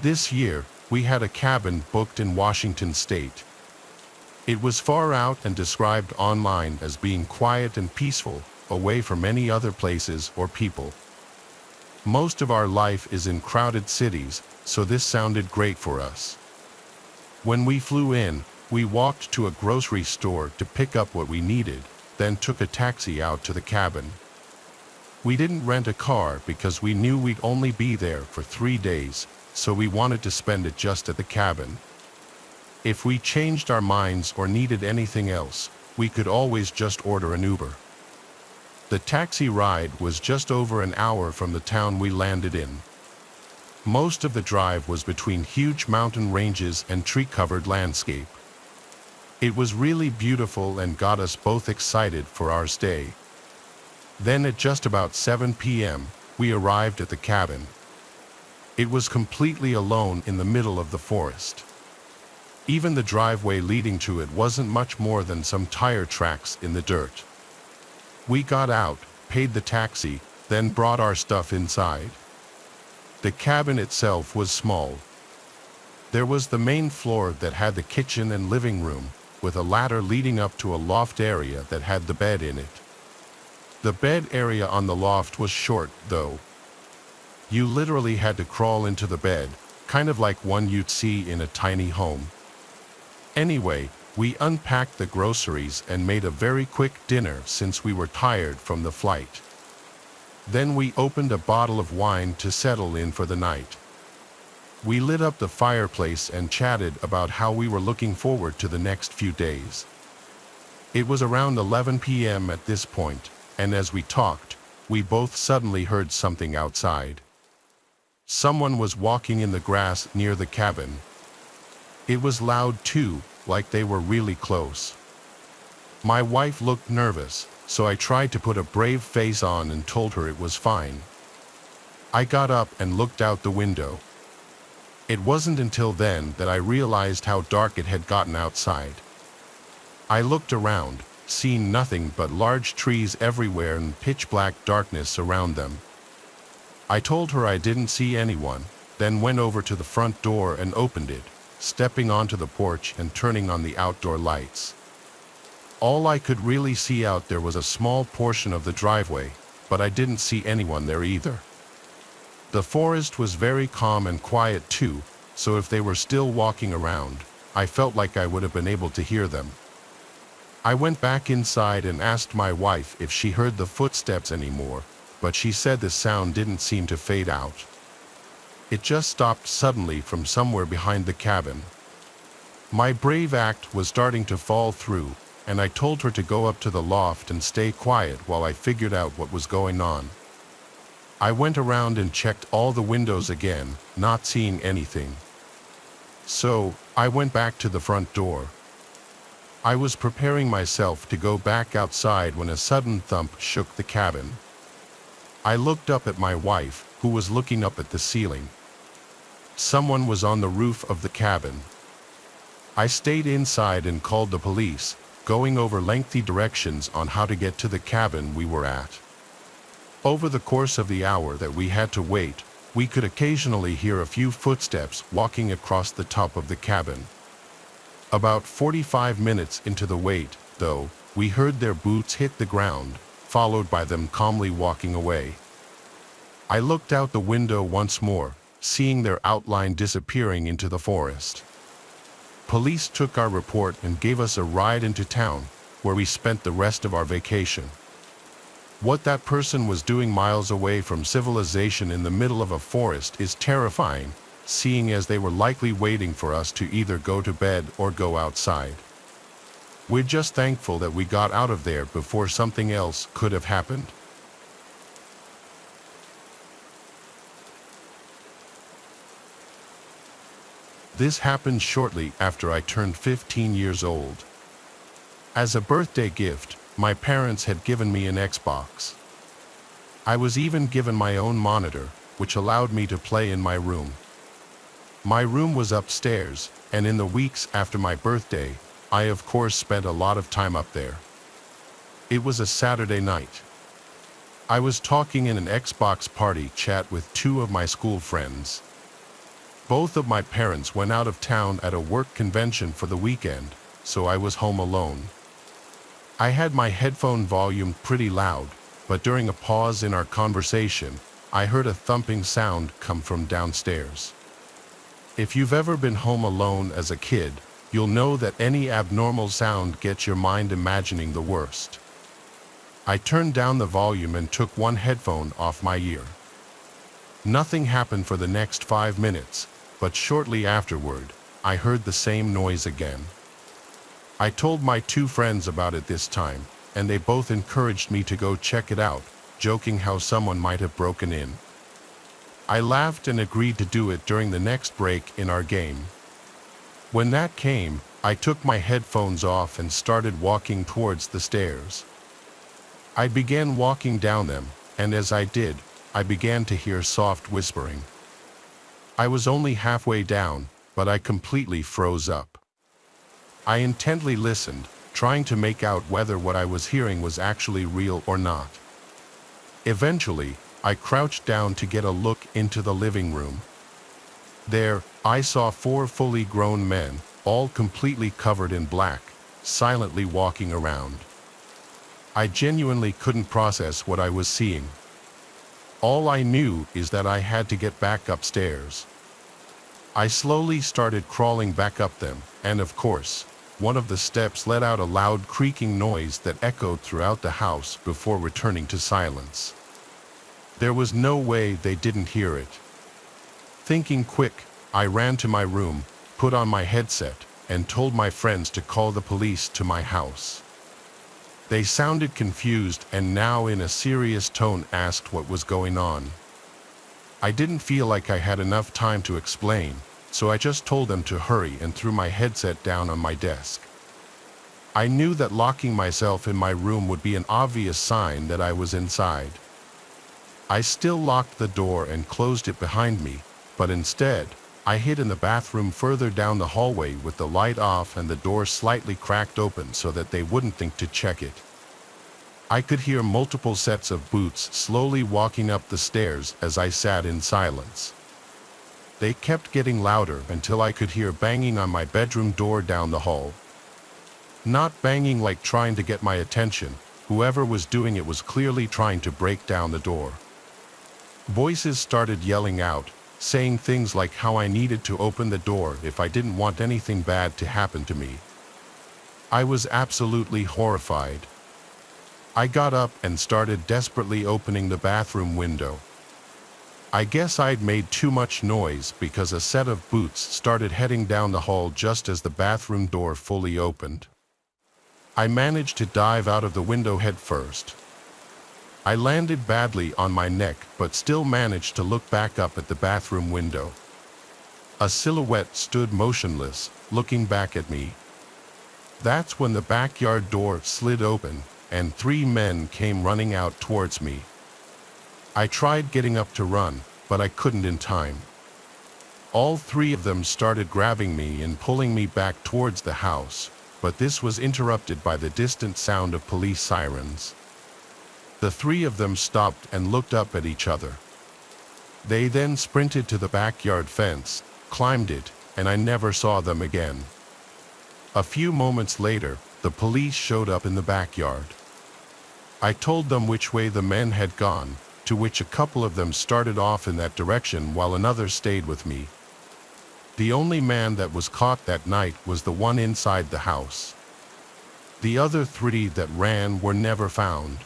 Speaker 1: This year, we had a cabin booked in Washington State. It was far out and described online as being quiet and peaceful, away from any other places or people. Most of our life is in crowded cities, so this sounded great for us. When we flew in, we walked to a grocery store to pick up what we needed, then took a taxi out to the cabin. We didn't rent a car because we knew we'd only be there for 3 days, so we wanted to spend it just at the cabin. If we changed our minds or needed anything else, we could always just order an Uber. The taxi ride was just over an hour from the town we landed in. Most of the drive was between huge mountain ranges and tree-covered landscape. It was really beautiful and got us both excited for our stay. Then at just about 7 p.m., we arrived at the cabin. It was completely alone in the middle of the forest. Even the driveway leading to it wasn't much more than some tire tracks in the dirt. We got out, paid the taxi, then brought our stuff inside. The cabin itself was small. There was the main floor that had the kitchen and living room, with a ladder leading up to a loft area that had the bed in it. The bed area on the loft was short, though. You literally had to crawl into the bed, kind of like one you'd see in a tiny home. Anyway, we unpacked the groceries and made a very quick dinner since we were tired from the flight. Then we opened a bottle of wine to settle in for the night. We lit up the fireplace and chatted about how we were looking forward to the next few days. It was around 11 p.m. at this point, and as we talked, we both suddenly heard something outside. Someone was walking in the grass near the cabin. It was loud too, like they were really close. My wife looked nervous, so I tried to put a brave face on and told her it was fine. I got up and looked out the window. It wasn't until then that I realized how dark it had gotten outside. I looked around, seeing nothing but large trees everywhere and pitch-black darkness around them. I told her I didn't see anyone, then went over to the front door and opened it, stepping onto the porch and turning on the outdoor lights. All I could really see out there was a small portion of the driveway, but I didn't see anyone there either. The forest was very calm and quiet too, so if they were still walking around, I felt like I would have been able to hear them. I went back inside and asked my wife if she heard the footsteps anymore, but she said the sound didn't seem to fade out. It just stopped suddenly from somewhere behind the cabin. My brave act was starting to fall through, and I told her to go up to the loft and stay quiet while I figured out what was going on. I went around and checked all the windows again, not seeing anything. So, I went back to the front door. I was preparing myself to go back outside when a sudden thump shook the cabin. I looked up at my wife, who was looking up at the ceiling. Someone was on the roof of the cabin. I stayed inside and called the police, going over lengthy directions on how to get to the cabin we were at. Over the course of the hour that we had to wait, we could occasionally hear a few footsteps walking across the top of the cabin. About 45 minutes into the wait, though, we heard their boots hit the ground, followed by them calmly walking away. I looked out the window once more, seeing their outline disappearing into the forest. Police took our report and gave us a ride into town, where we spent the rest of our vacation. What that person was doing miles away from civilization in the middle of a forest is terrifying, seeing as they were likely waiting for us to either go to bed or go outside. We're just thankful that we got out of there before something else could have happened. This happened shortly after I turned 15 years old. As a birthday gift, my parents had given me an Xbox. I was even given my own monitor, which allowed me to play in my room. My room was upstairs, and in the weeks after my birthday, I of course spent a lot of time up there. It was a Saturday night. I was talking in an Xbox party chat with two of my school friends. Both of my parents went out of town at a work convention for the weekend, so I was home alone. I had my headphone volume pretty loud, but during a pause in our conversation, I heard a thumping sound come from downstairs. If you've ever been home alone as a kid, you'll know that any abnormal sound gets your mind imagining the worst. I turned down the volume and took one headphone off my ear. Nothing happened for the next 5 minutes, but shortly afterward, I heard the same noise again. I told my two friends about it this time, and they both encouraged me to go check it out, joking how someone might have broken in. I laughed and agreed to do it during the next break in our game. When that came, I took my headphones off and started walking towards the stairs. I began walking down them, and as I did, I began to hear soft whispering. I was only halfway down, but I completely froze up. I intently listened, trying to make out whether what I was hearing was actually real or not. Eventually, I crouched down to get a look into the living room. There, I saw 4 fully grown men, all completely covered in black, silently walking around. I genuinely couldn't process what I was seeing. All I knew is that I had to get back upstairs. I slowly started crawling back up them, and of course, one of the steps let out a loud creaking noise that echoed throughout the house before returning to silence. There was no way they didn't hear it. Thinking quick, I ran to my room, put on my headset, and told my friends to call the police to my house. They sounded confused and now in a serious tone asked what was going on. I didn't feel like I had enough time to explain, so I just told them to hurry and threw my headset down on my desk. I knew that locking myself in my room would be an obvious sign that I was inside. I still locked the door and closed it behind me, but instead, I hid in the bathroom further down the hallway with the light off and the door slightly cracked open so that they wouldn't think to check it. I could hear multiple sets of boots slowly walking up the stairs as I sat in silence. They kept getting louder until I could hear banging on my bedroom door down the hall. Not banging like trying to get my attention, whoever was doing it was clearly trying to break down the door. Voices started yelling out, saying things like how I needed to open the door if I didn't want anything bad to happen to me. I was absolutely horrified. I got up and started desperately opening the bathroom window. I guess I'd made too much noise because a set of boots started heading down the hall just as the bathroom door fully opened. I managed to dive out of the window head first. I landed badly on my neck but still managed to look back up at the bathroom window. A silhouette stood motionless, looking back at me. That's when the backyard door slid open and 3 men came running out towards me. I tried getting up to run, but I couldn't in time. All 3 of them started grabbing me and pulling me back towards the house, but this was interrupted by the distant sound of police sirens. The 3 of them stopped and looked up at each other. They then sprinted to the backyard fence, climbed it, and I never saw them again. A few moments later, the police showed up in the backyard. I told them which way the men had gone, to which a couple of them started off in that direction while another stayed with me. The only man that was caught that night was the one inside the house. The other 3 that ran were never found.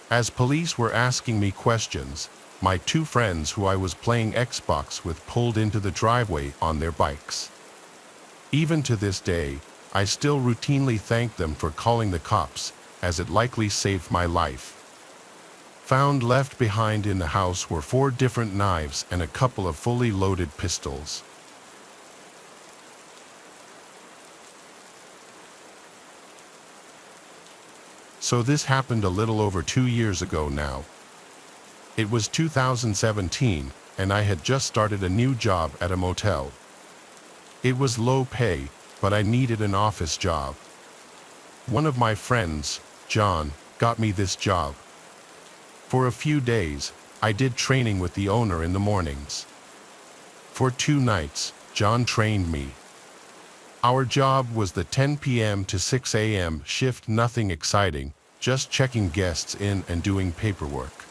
Speaker 1: As police were asking me questions, my 2 friends who I was playing Xbox with pulled into the driveway on their bikes. Even to this day, I still routinely thank them for calling the cops, as it likely saved my life. Found left behind in the house were 4 different knives and a couple of fully loaded pistols. So this happened a little over 2 years ago now. It was 2017, and I had just started a new job at a motel. It was low pay, but I needed an office job. One of my friends, John, got me this job. For a few days, I did training with the owner in the mornings. For 2 nights, John trained me. Our job was the 10 p.m. to 6 a.m. shift, nothing exciting, just checking guests in and doing paperwork.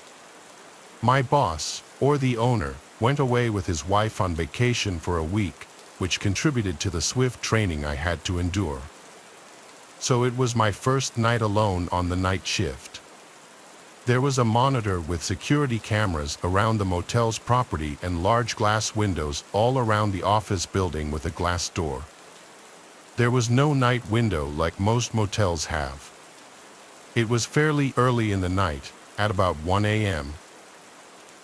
Speaker 1: My boss, or the owner, went away with his wife on vacation for a week, which contributed to the swift training I had to endure. So it was my first night alone on the night shift. There was a monitor with security cameras around the motel's property and large glass windows all around the office building with a glass door. There was no night window like most motels have. It was fairly early in the night, at about 1 a.m.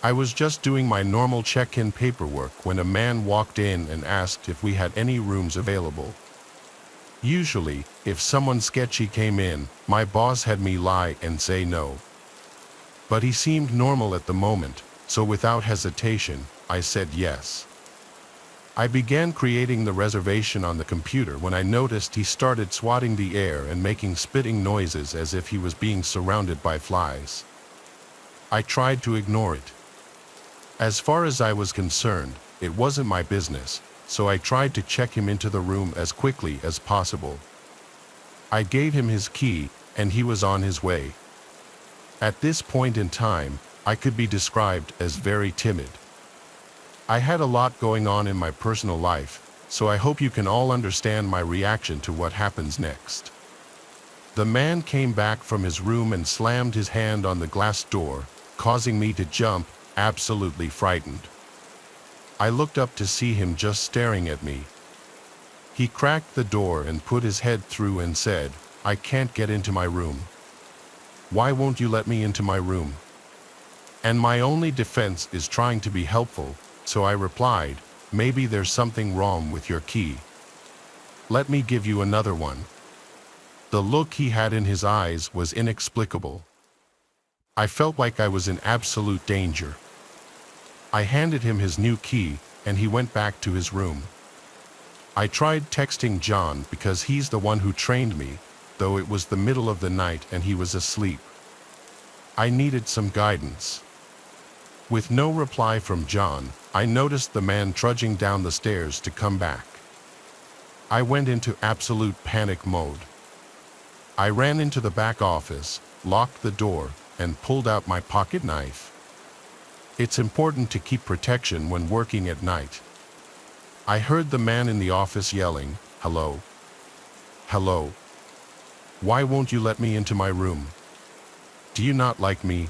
Speaker 1: I was just doing my normal check-in paperwork when a man walked in and asked if we had any rooms available. Usually, if someone sketchy came in, my boss had me lie and say no. But he seemed normal at the moment, so without hesitation, I said yes. I began creating the reservation on the computer when I noticed he started swatting the air and making spitting noises as if he was being surrounded by flies. I tried to ignore it. As far as I was concerned, it wasn't my business, so I tried to check him into the room as quickly as possible. I gave him his key, and he was on his way. At this point in time, I could be described as very timid. I had a lot going on in my personal life, so I hope you can all understand my reaction to what happens next. The man came back from his room and slammed his hand on the glass door, causing me to jump, absolutely frightened. I looked up to see him just staring at me. He cracked the door and put his head through and said, "I can't get into my room. Why won't you let me into my room?" And my only defense is trying to be helpful, so I replied, "Maybe there's something wrong with your key. Let me give you another one." The look he had in his eyes was inexplicable. I felt like I was in absolute danger. I handed him his new key, and he went back to his room. I tried texting John because he's the one who trained me, though it was the middle of the night and he was asleep. I needed some guidance. With no reply from John, I noticed the man trudging down the stairs to come back. I went into absolute panic mode. I ran into the back office, locked the door, and pulled out my pocket knife. It's important to keep protection when working at night. I heard the man in the office yelling, "Hello? Hello? Why won't you let me into my room? Do you not like me?"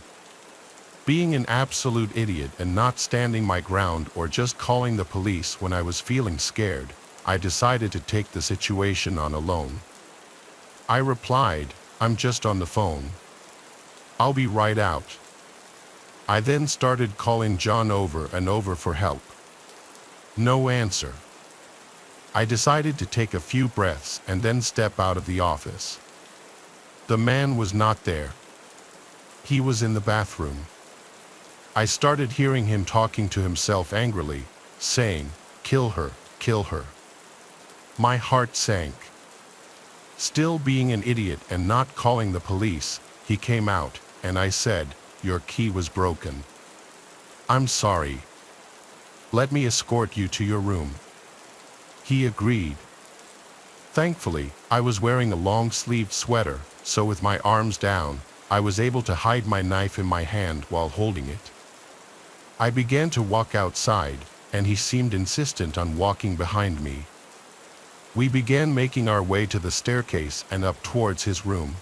Speaker 1: Being an absolute idiot and not standing my ground or just calling the police when I was feeling scared, I decided to take the situation on alone. I replied, "I'm just on the phone. I'll be right out." I then started calling John over and over for help. No answer. I decided to take a few breaths and then step out of the office. The man was not there. He was in the bathroom. I started hearing him talking to himself angrily, saying, "Kill her, kill her." My heart sank. Still being an idiot and not calling the police, he came out, and I said, "Your key was broken. I'm sorry. Let me escort you to your room." He agreed. Thankfully, I was wearing a long-sleeved sweater, so with my arms down, I was able to hide my knife in my hand while holding it. I began to walk outside, and he seemed insistent on walking behind me. We began making our way to the staircase and up towards his room.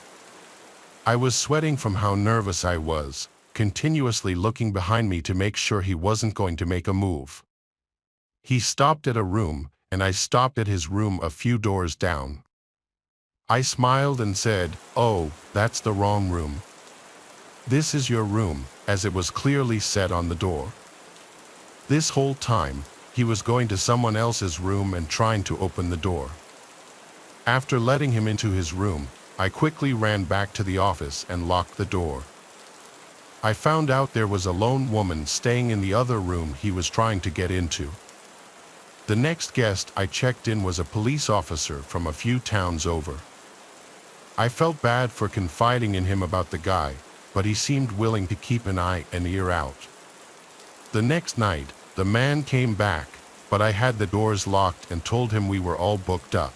Speaker 1: I was sweating from how nervous I was, continuously looking behind me to make sure he wasn't going to make a move. He stopped at a room, and I stopped at his room a few doors down. I smiled and said, "Oh, that's the wrong room. This is your room," as it was clearly said on the door. This whole time, he was going to someone else's room and trying to open the door. After letting him into his room, I quickly ran back to the office and locked the door. I found out there was a lone woman staying in the other room he was trying to get into. The next guest I checked in was a police officer from a few towns over. I felt bad for confiding in him about the guy, but he seemed willing to keep an eye and ear out. The next night, the man came back, but I had the doors locked and told him we were all booked up.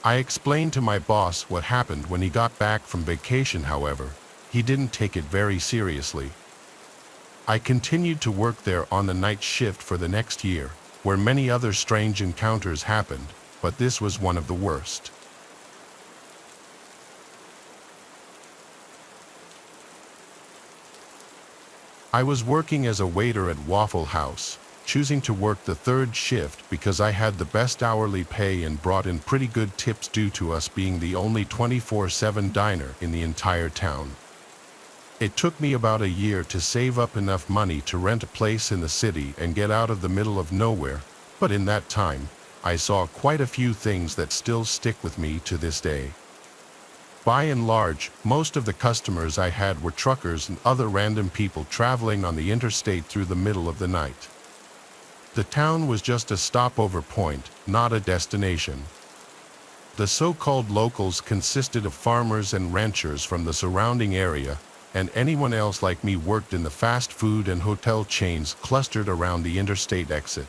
Speaker 1: I explained to my boss what happened when he got back from vacation. However, he didn't take it very seriously. I continued to work there on the night shift for the next year, where many other strange encounters happened, but this was one of the worst. I was working as a waiter at Waffle House, choosing to work the third shift because I had the best hourly pay and brought in pretty good tips due to us being the only 24/7 diner in the entire town. It took me about a year to save up enough money to rent a place in the city and get out of the middle of nowhere, but in that time, I saw quite a few things that still stick with me to this day. By and large, most of the customers I had were truckers and other random people traveling on the interstate through the middle of the night. The town was just a stopover point, not a destination. The so-called locals consisted of farmers and ranchers from the surrounding area, and anyone else like me worked in the fast food and hotel chains clustered around the interstate exit.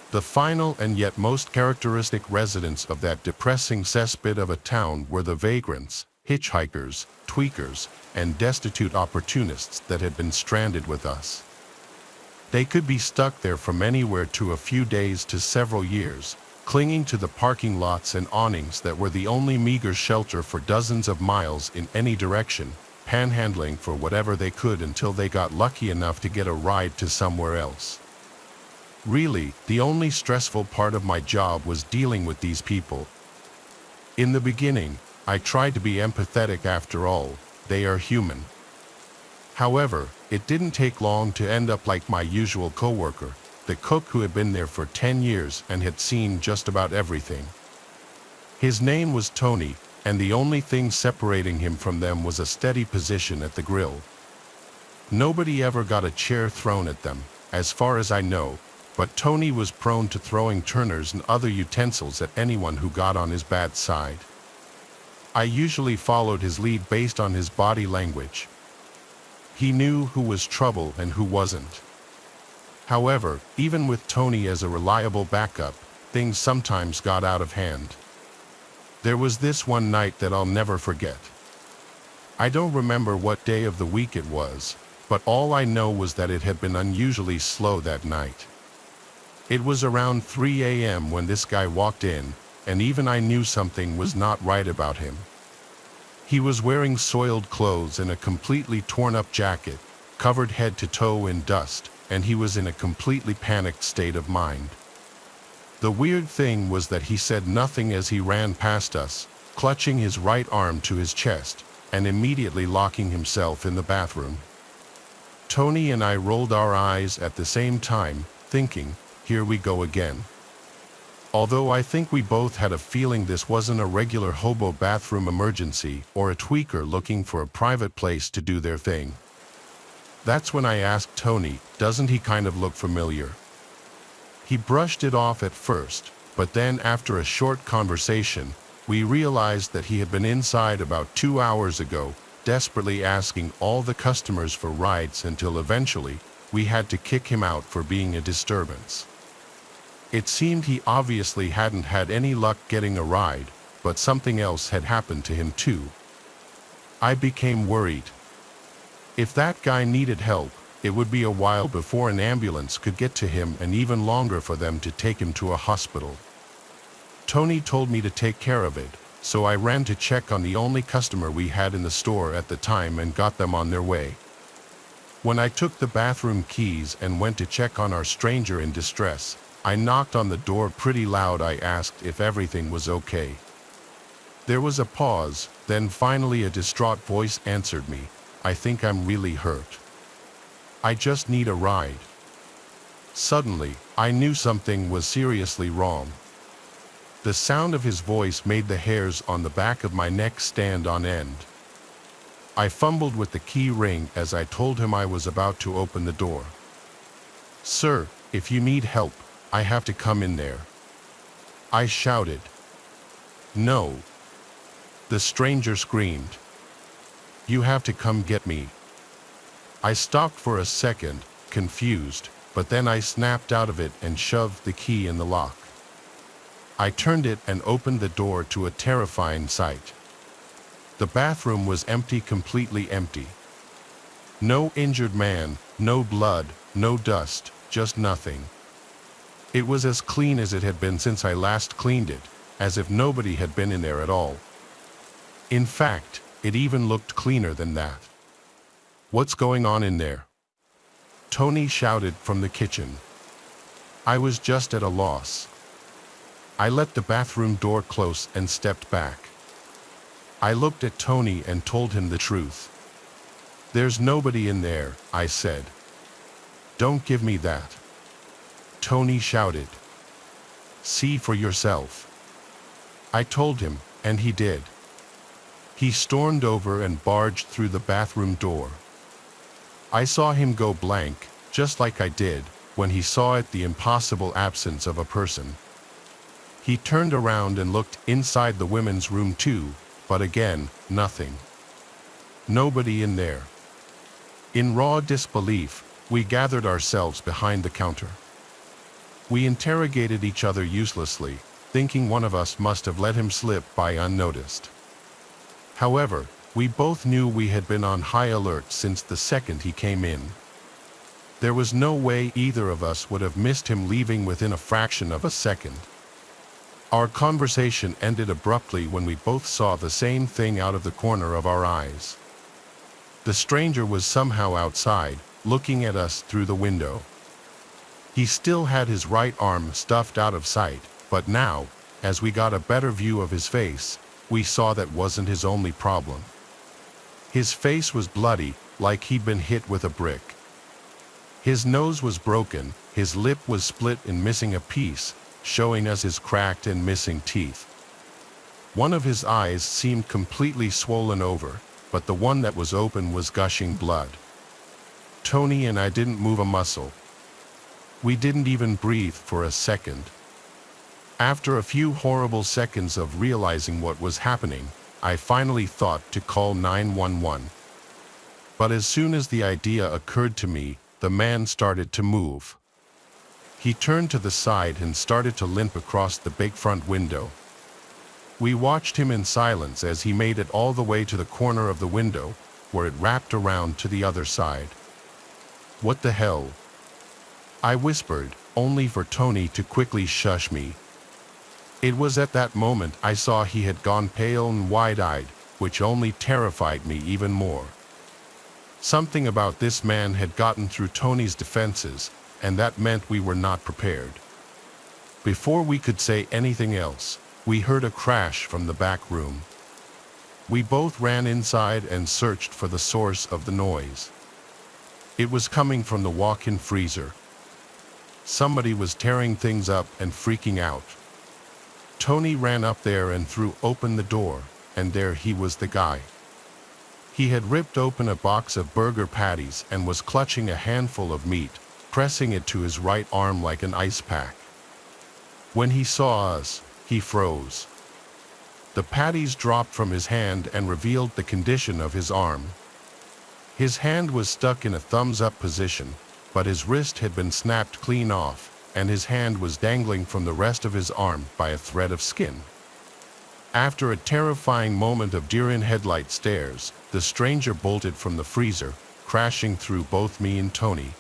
Speaker 1: The final and yet most characteristic residents of that depressing cesspit of a town were the vagrants, hitchhikers, tweakers, and destitute opportunists that had been stranded with us. They could be stuck there from anywhere to a few days to several years, clinging to the parking lots and awnings that were the only meager shelter for dozens of miles in any direction, panhandling for whatever they could until they got lucky enough to get a ride to somewhere else. Really, the only stressful part of my job was dealing with these people. In the beginning, I tried to be empathetic. After all, they are human. However, it didn't take long to end up like my usual coworker, the cook who had been there for 10 years and had seen just about everything. His name was Tony, and the only thing separating him from them was a steady position at the grill. Nobody ever got a chair thrown at them, as far as I know, but Tony was prone to throwing turners and other utensils at anyone who got on his bad side. I usually followed his lead based on his body language. He knew who was trouble and who wasn't. However, even with Tony as a reliable backup, things sometimes got out of hand. There was this one night that I'll never forget. I don't remember what day of the week it was, but all I know was that it had been unusually slow that night. It was around 3 a.m. when this guy walked in, and even I knew something was not right about him. He was wearing soiled clothes and a completely torn-up jacket, covered head to toe in dust, and he was in a completely panicked state of mind. The weird thing was that he said nothing as he ran past us, clutching his right arm to his chest, and immediately locking himself in the bathroom. Tony and I rolled our eyes at the same time, thinking, here we go again. Although I think we both had a feeling this wasn't a regular hobo bathroom emergency or a tweaker looking for a private place to do their thing. That's when I asked Tony, doesn't he kind of look familiar? He brushed it off at first, but then after a short conversation, we realized that he had been inside about 2 hours ago, desperately asking all the customers for rides until eventually, we had to kick him out for being a disturbance. It seemed he obviously hadn't had any luck getting a ride, but something else had happened to him too. I became worried. If that guy needed help, it would be a while before an ambulance could get to him and even longer for them to take him to a hospital. Tony told me to take care of it, so I ran to check on the only customer we had in the store at the time and got them on their way. When I took the bathroom keys and went to check on our stranger in distress, I knocked on the door pretty loud. I asked if everything was okay. There was a pause, then finally a distraught voice answered me, I think I'm really hurt. I just need a ride. Suddenly, I knew something was seriously wrong. The sound of his voice made the hairs on the back of my neck stand on end. I fumbled with the key ring as I told him I was about to open the door. Sir, if you need help, I have to come in there. I shouted. No. The stranger screamed. You have to come get me. I stopped for a second, confused, but then I snapped out of it and shoved the key in the lock. I turned it and opened the door to a terrifying sight. The bathroom was empty, completely empty. No injured man, no blood, no dust, just nothing. It was as clean as it had been since I last cleaned it, as if nobody had been in there at all. In fact, it even looked cleaner than that. What's going on in there? Tony shouted from the kitchen. I was just at a loss. I let the bathroom door close and stepped back. I looked at Tony and told him the truth. There's nobody in there, I said. Don't give me that. Tony shouted. See for yourself. I told him, and he did. He stormed over and barged through the bathroom door. I saw him go blank, just like I did when he saw it, the impossible absence of a person. He turned around and looked inside the women's room too, but again, nothing. Nobody in there. In raw disbelief, we gathered ourselves behind the counter. We interrogated each other uselessly, thinking one of us must have let him slip by unnoticed. However, we both knew we had been on high alert since the second he came in. There was no way either of us would have missed him leaving within a fraction of a second. Our conversation ended abruptly when we both saw the same thing out of the corner of our eyes. The stranger was somehow outside, looking at us through the window. He still had his right arm stuffed out of sight, but now, as we got a better view of his face, we saw that wasn't his only problem. His face was bloody, like he'd been hit with a brick. His nose was broken, his lip was split and missing a piece, showing us his cracked and missing teeth. One of his eyes seemed completely swollen over, but the one that was open was gushing blood. Tony and I didn't move a muscle. We didn't even breathe for a second. After a few horrible seconds of realizing what was happening, I finally thought to call 911. But as soon as the idea occurred to me, the man started to move. He turned to the side and started to limp across the big front window. We watched him in silence as he made it all the way to the corner of the window, where it wrapped around to the other side. What the hell? I whispered, only for Tony to quickly shush me. It was at that moment I saw he had gone pale and wide-eyed, which only terrified me even more. Something about this man had gotten through Tony's defenses, and that meant we were not prepared. Before we could say anything else, we heard a crash from the back room. We both ran inside and searched for the source of the noise. It was coming from the walk-in freezer. Somebody was tearing things up and freaking out. Tony ran up there and threw open the door, and there he was, the guy. He had ripped open a box of burger patties and was clutching a handful of meat, pressing it to his right arm like an ice pack. When he saw us, he froze. The patties dropped from his hand and revealed the condition of his arm. His hand was stuck in a thumbs-up position, but his wrist had been snapped clean off, and his hand was dangling from the rest of his arm by a thread of skin. After a terrifying moment of deer-in-headlight stares, the stranger bolted from the freezer, crashing through both me and Tony.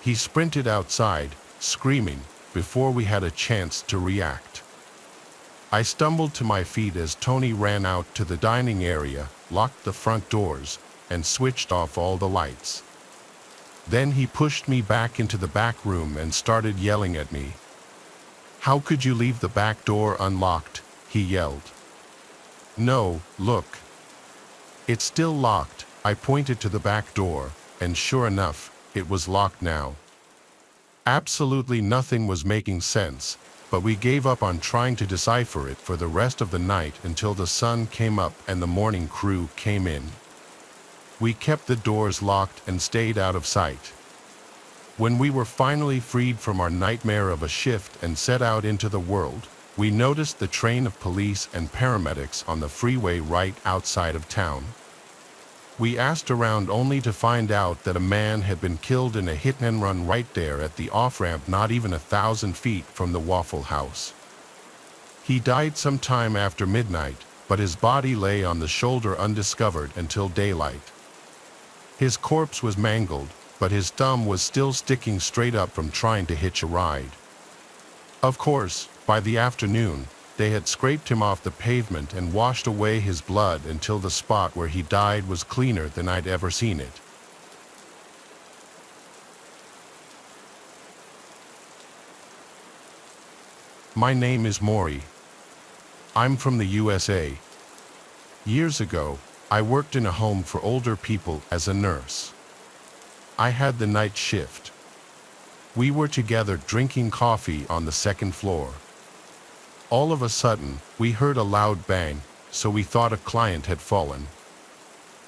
Speaker 1: He sprinted outside, screaming, before we had a chance to react. I stumbled to my feet as Tony ran out to the dining area, locked the front doors, and switched off all the lights. Then he pushed me back into the back room and started yelling at me. "How could you leave the back door unlocked?" he yelled. "No, look. It's still locked." I pointed to the back door, and sure enough, it was locked now. Absolutely nothing was making sense, but we gave up on trying to decipher it for the rest of the night until the sun came up and the morning crew came in. We kept the doors locked and stayed out of sight. When we were finally freed from our nightmare of a shift and set out into the world, we noticed the train of police and paramedics on the freeway right outside of town. We asked around only to find out that a man had been killed in a hit-and-run right there at the off-ramp not even 1,000 feet from the Waffle House. He died sometime after midnight, but his body lay on the shoulder undiscovered until daylight. His corpse was mangled, but his thumb was still sticking straight up from trying to hitch a ride. Of course, by the afternoon, they had scraped him off the pavement and washed away his blood until the spot where he died was cleaner than I'd ever seen it. My name is Maury. I'm from the USA. Years ago, I worked in a home for older people as a nurse. I had the night shift. We were together drinking coffee on the second floor. All of a sudden, we heard a loud bang, so we thought a client had fallen.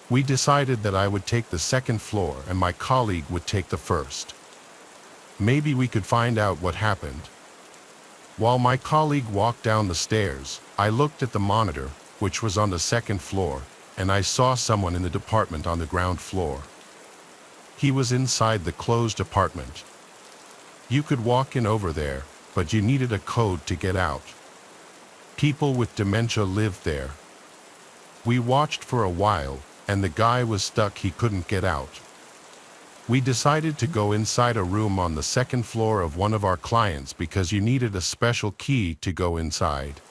Speaker 1: We decided that I would take the second floor and my colleague would take the first. Maybe we could find out what happened. While my colleague walked down the stairs, I looked at the monitor, which was on the second floor, and I saw someone in the department on the ground floor. He was inside the closed apartment. You could walk in over there, but you needed a code to get out. People with dementia lived there. We watched for a while, and the guy was stuck, he couldn't get out. We decided to go inside a room on the second floor of one of our clients because you needed a special key to go inside.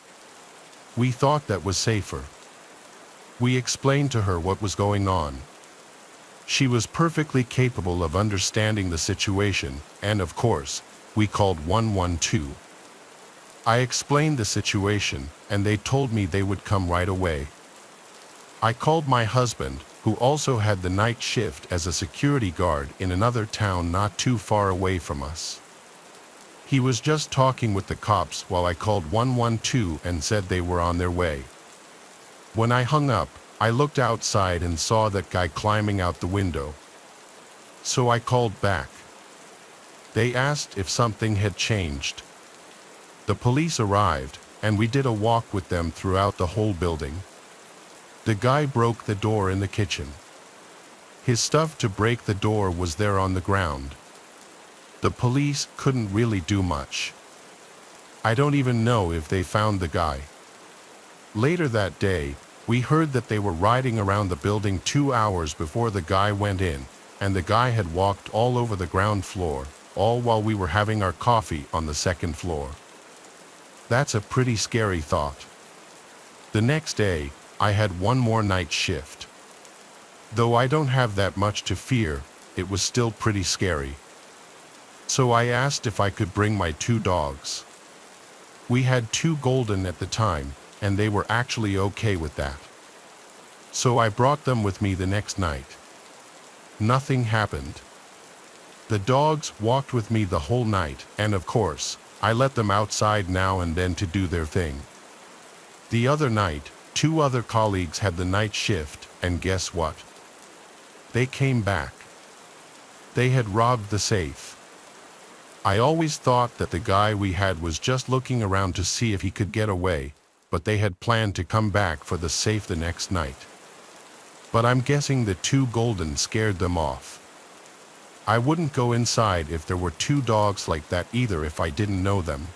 Speaker 1: We thought that was safer. We explained to her what was going on. She was perfectly capable of understanding the situation, and of course, we called 112. I explained the situation, and they told me they would come right away. I called my husband, who also had the night shift as a security guard in another town not too far away from us. He was just talking with the cops while I called 112 and said they were on their way. When I hung up, I looked outside and saw that guy climbing out the window. So I called back. They asked if something had changed. The police arrived, and we did a walk with them throughout the whole building. The guy broke the door in the kitchen. His stuff to break the door was there on the ground. The police couldn't really do much. I don't even know if they found the guy. Later that day, we heard that they were riding around the building 2 hours before the guy went in, and the guy had walked all over the ground floor, all while we were having our coffee on the second floor. That's a pretty scary thought. The next day, I had one more night shift. Though I don't have that much to fear, it was still pretty scary. So I asked if I could bring my 2 dogs. We had 2 golden at the time, and they were actually okay with that. So I brought them with me the next night. Nothing happened. The dogs walked with me the whole night, and of course, I let them outside now and then to do their thing. The other night, 2 other colleagues had the night shift, and guess what? They came back. They had robbed the safe. I always thought that the guy we had was just looking around to see if he could get away, but they had planned to come back for the safe the next night. But I'm guessing the 2 golden scared them off. I wouldn't go inside if there were 2 dogs like that either if I didn't know them.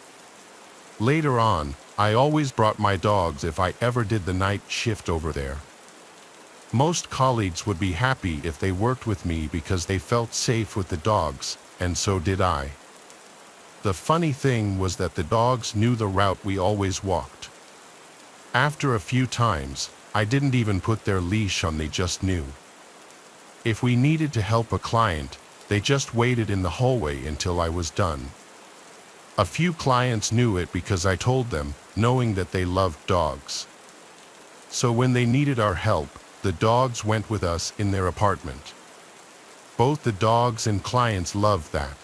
Speaker 1: Later on, I always brought my dogs if I ever did the night shift over there. Most colleagues would be happy if they worked with me because they felt safe with the dogs, and so did I. The funny thing was that the dogs knew the route we always walked. After a few times, I didn't even put their leash on, they just knew. If we needed to help a client, they just waited in the hallway until I was done. A few clients knew it because I told them, knowing that they loved dogs. So when they needed our help, the dogs went with us in their apartment. Both the dogs and clients loved that.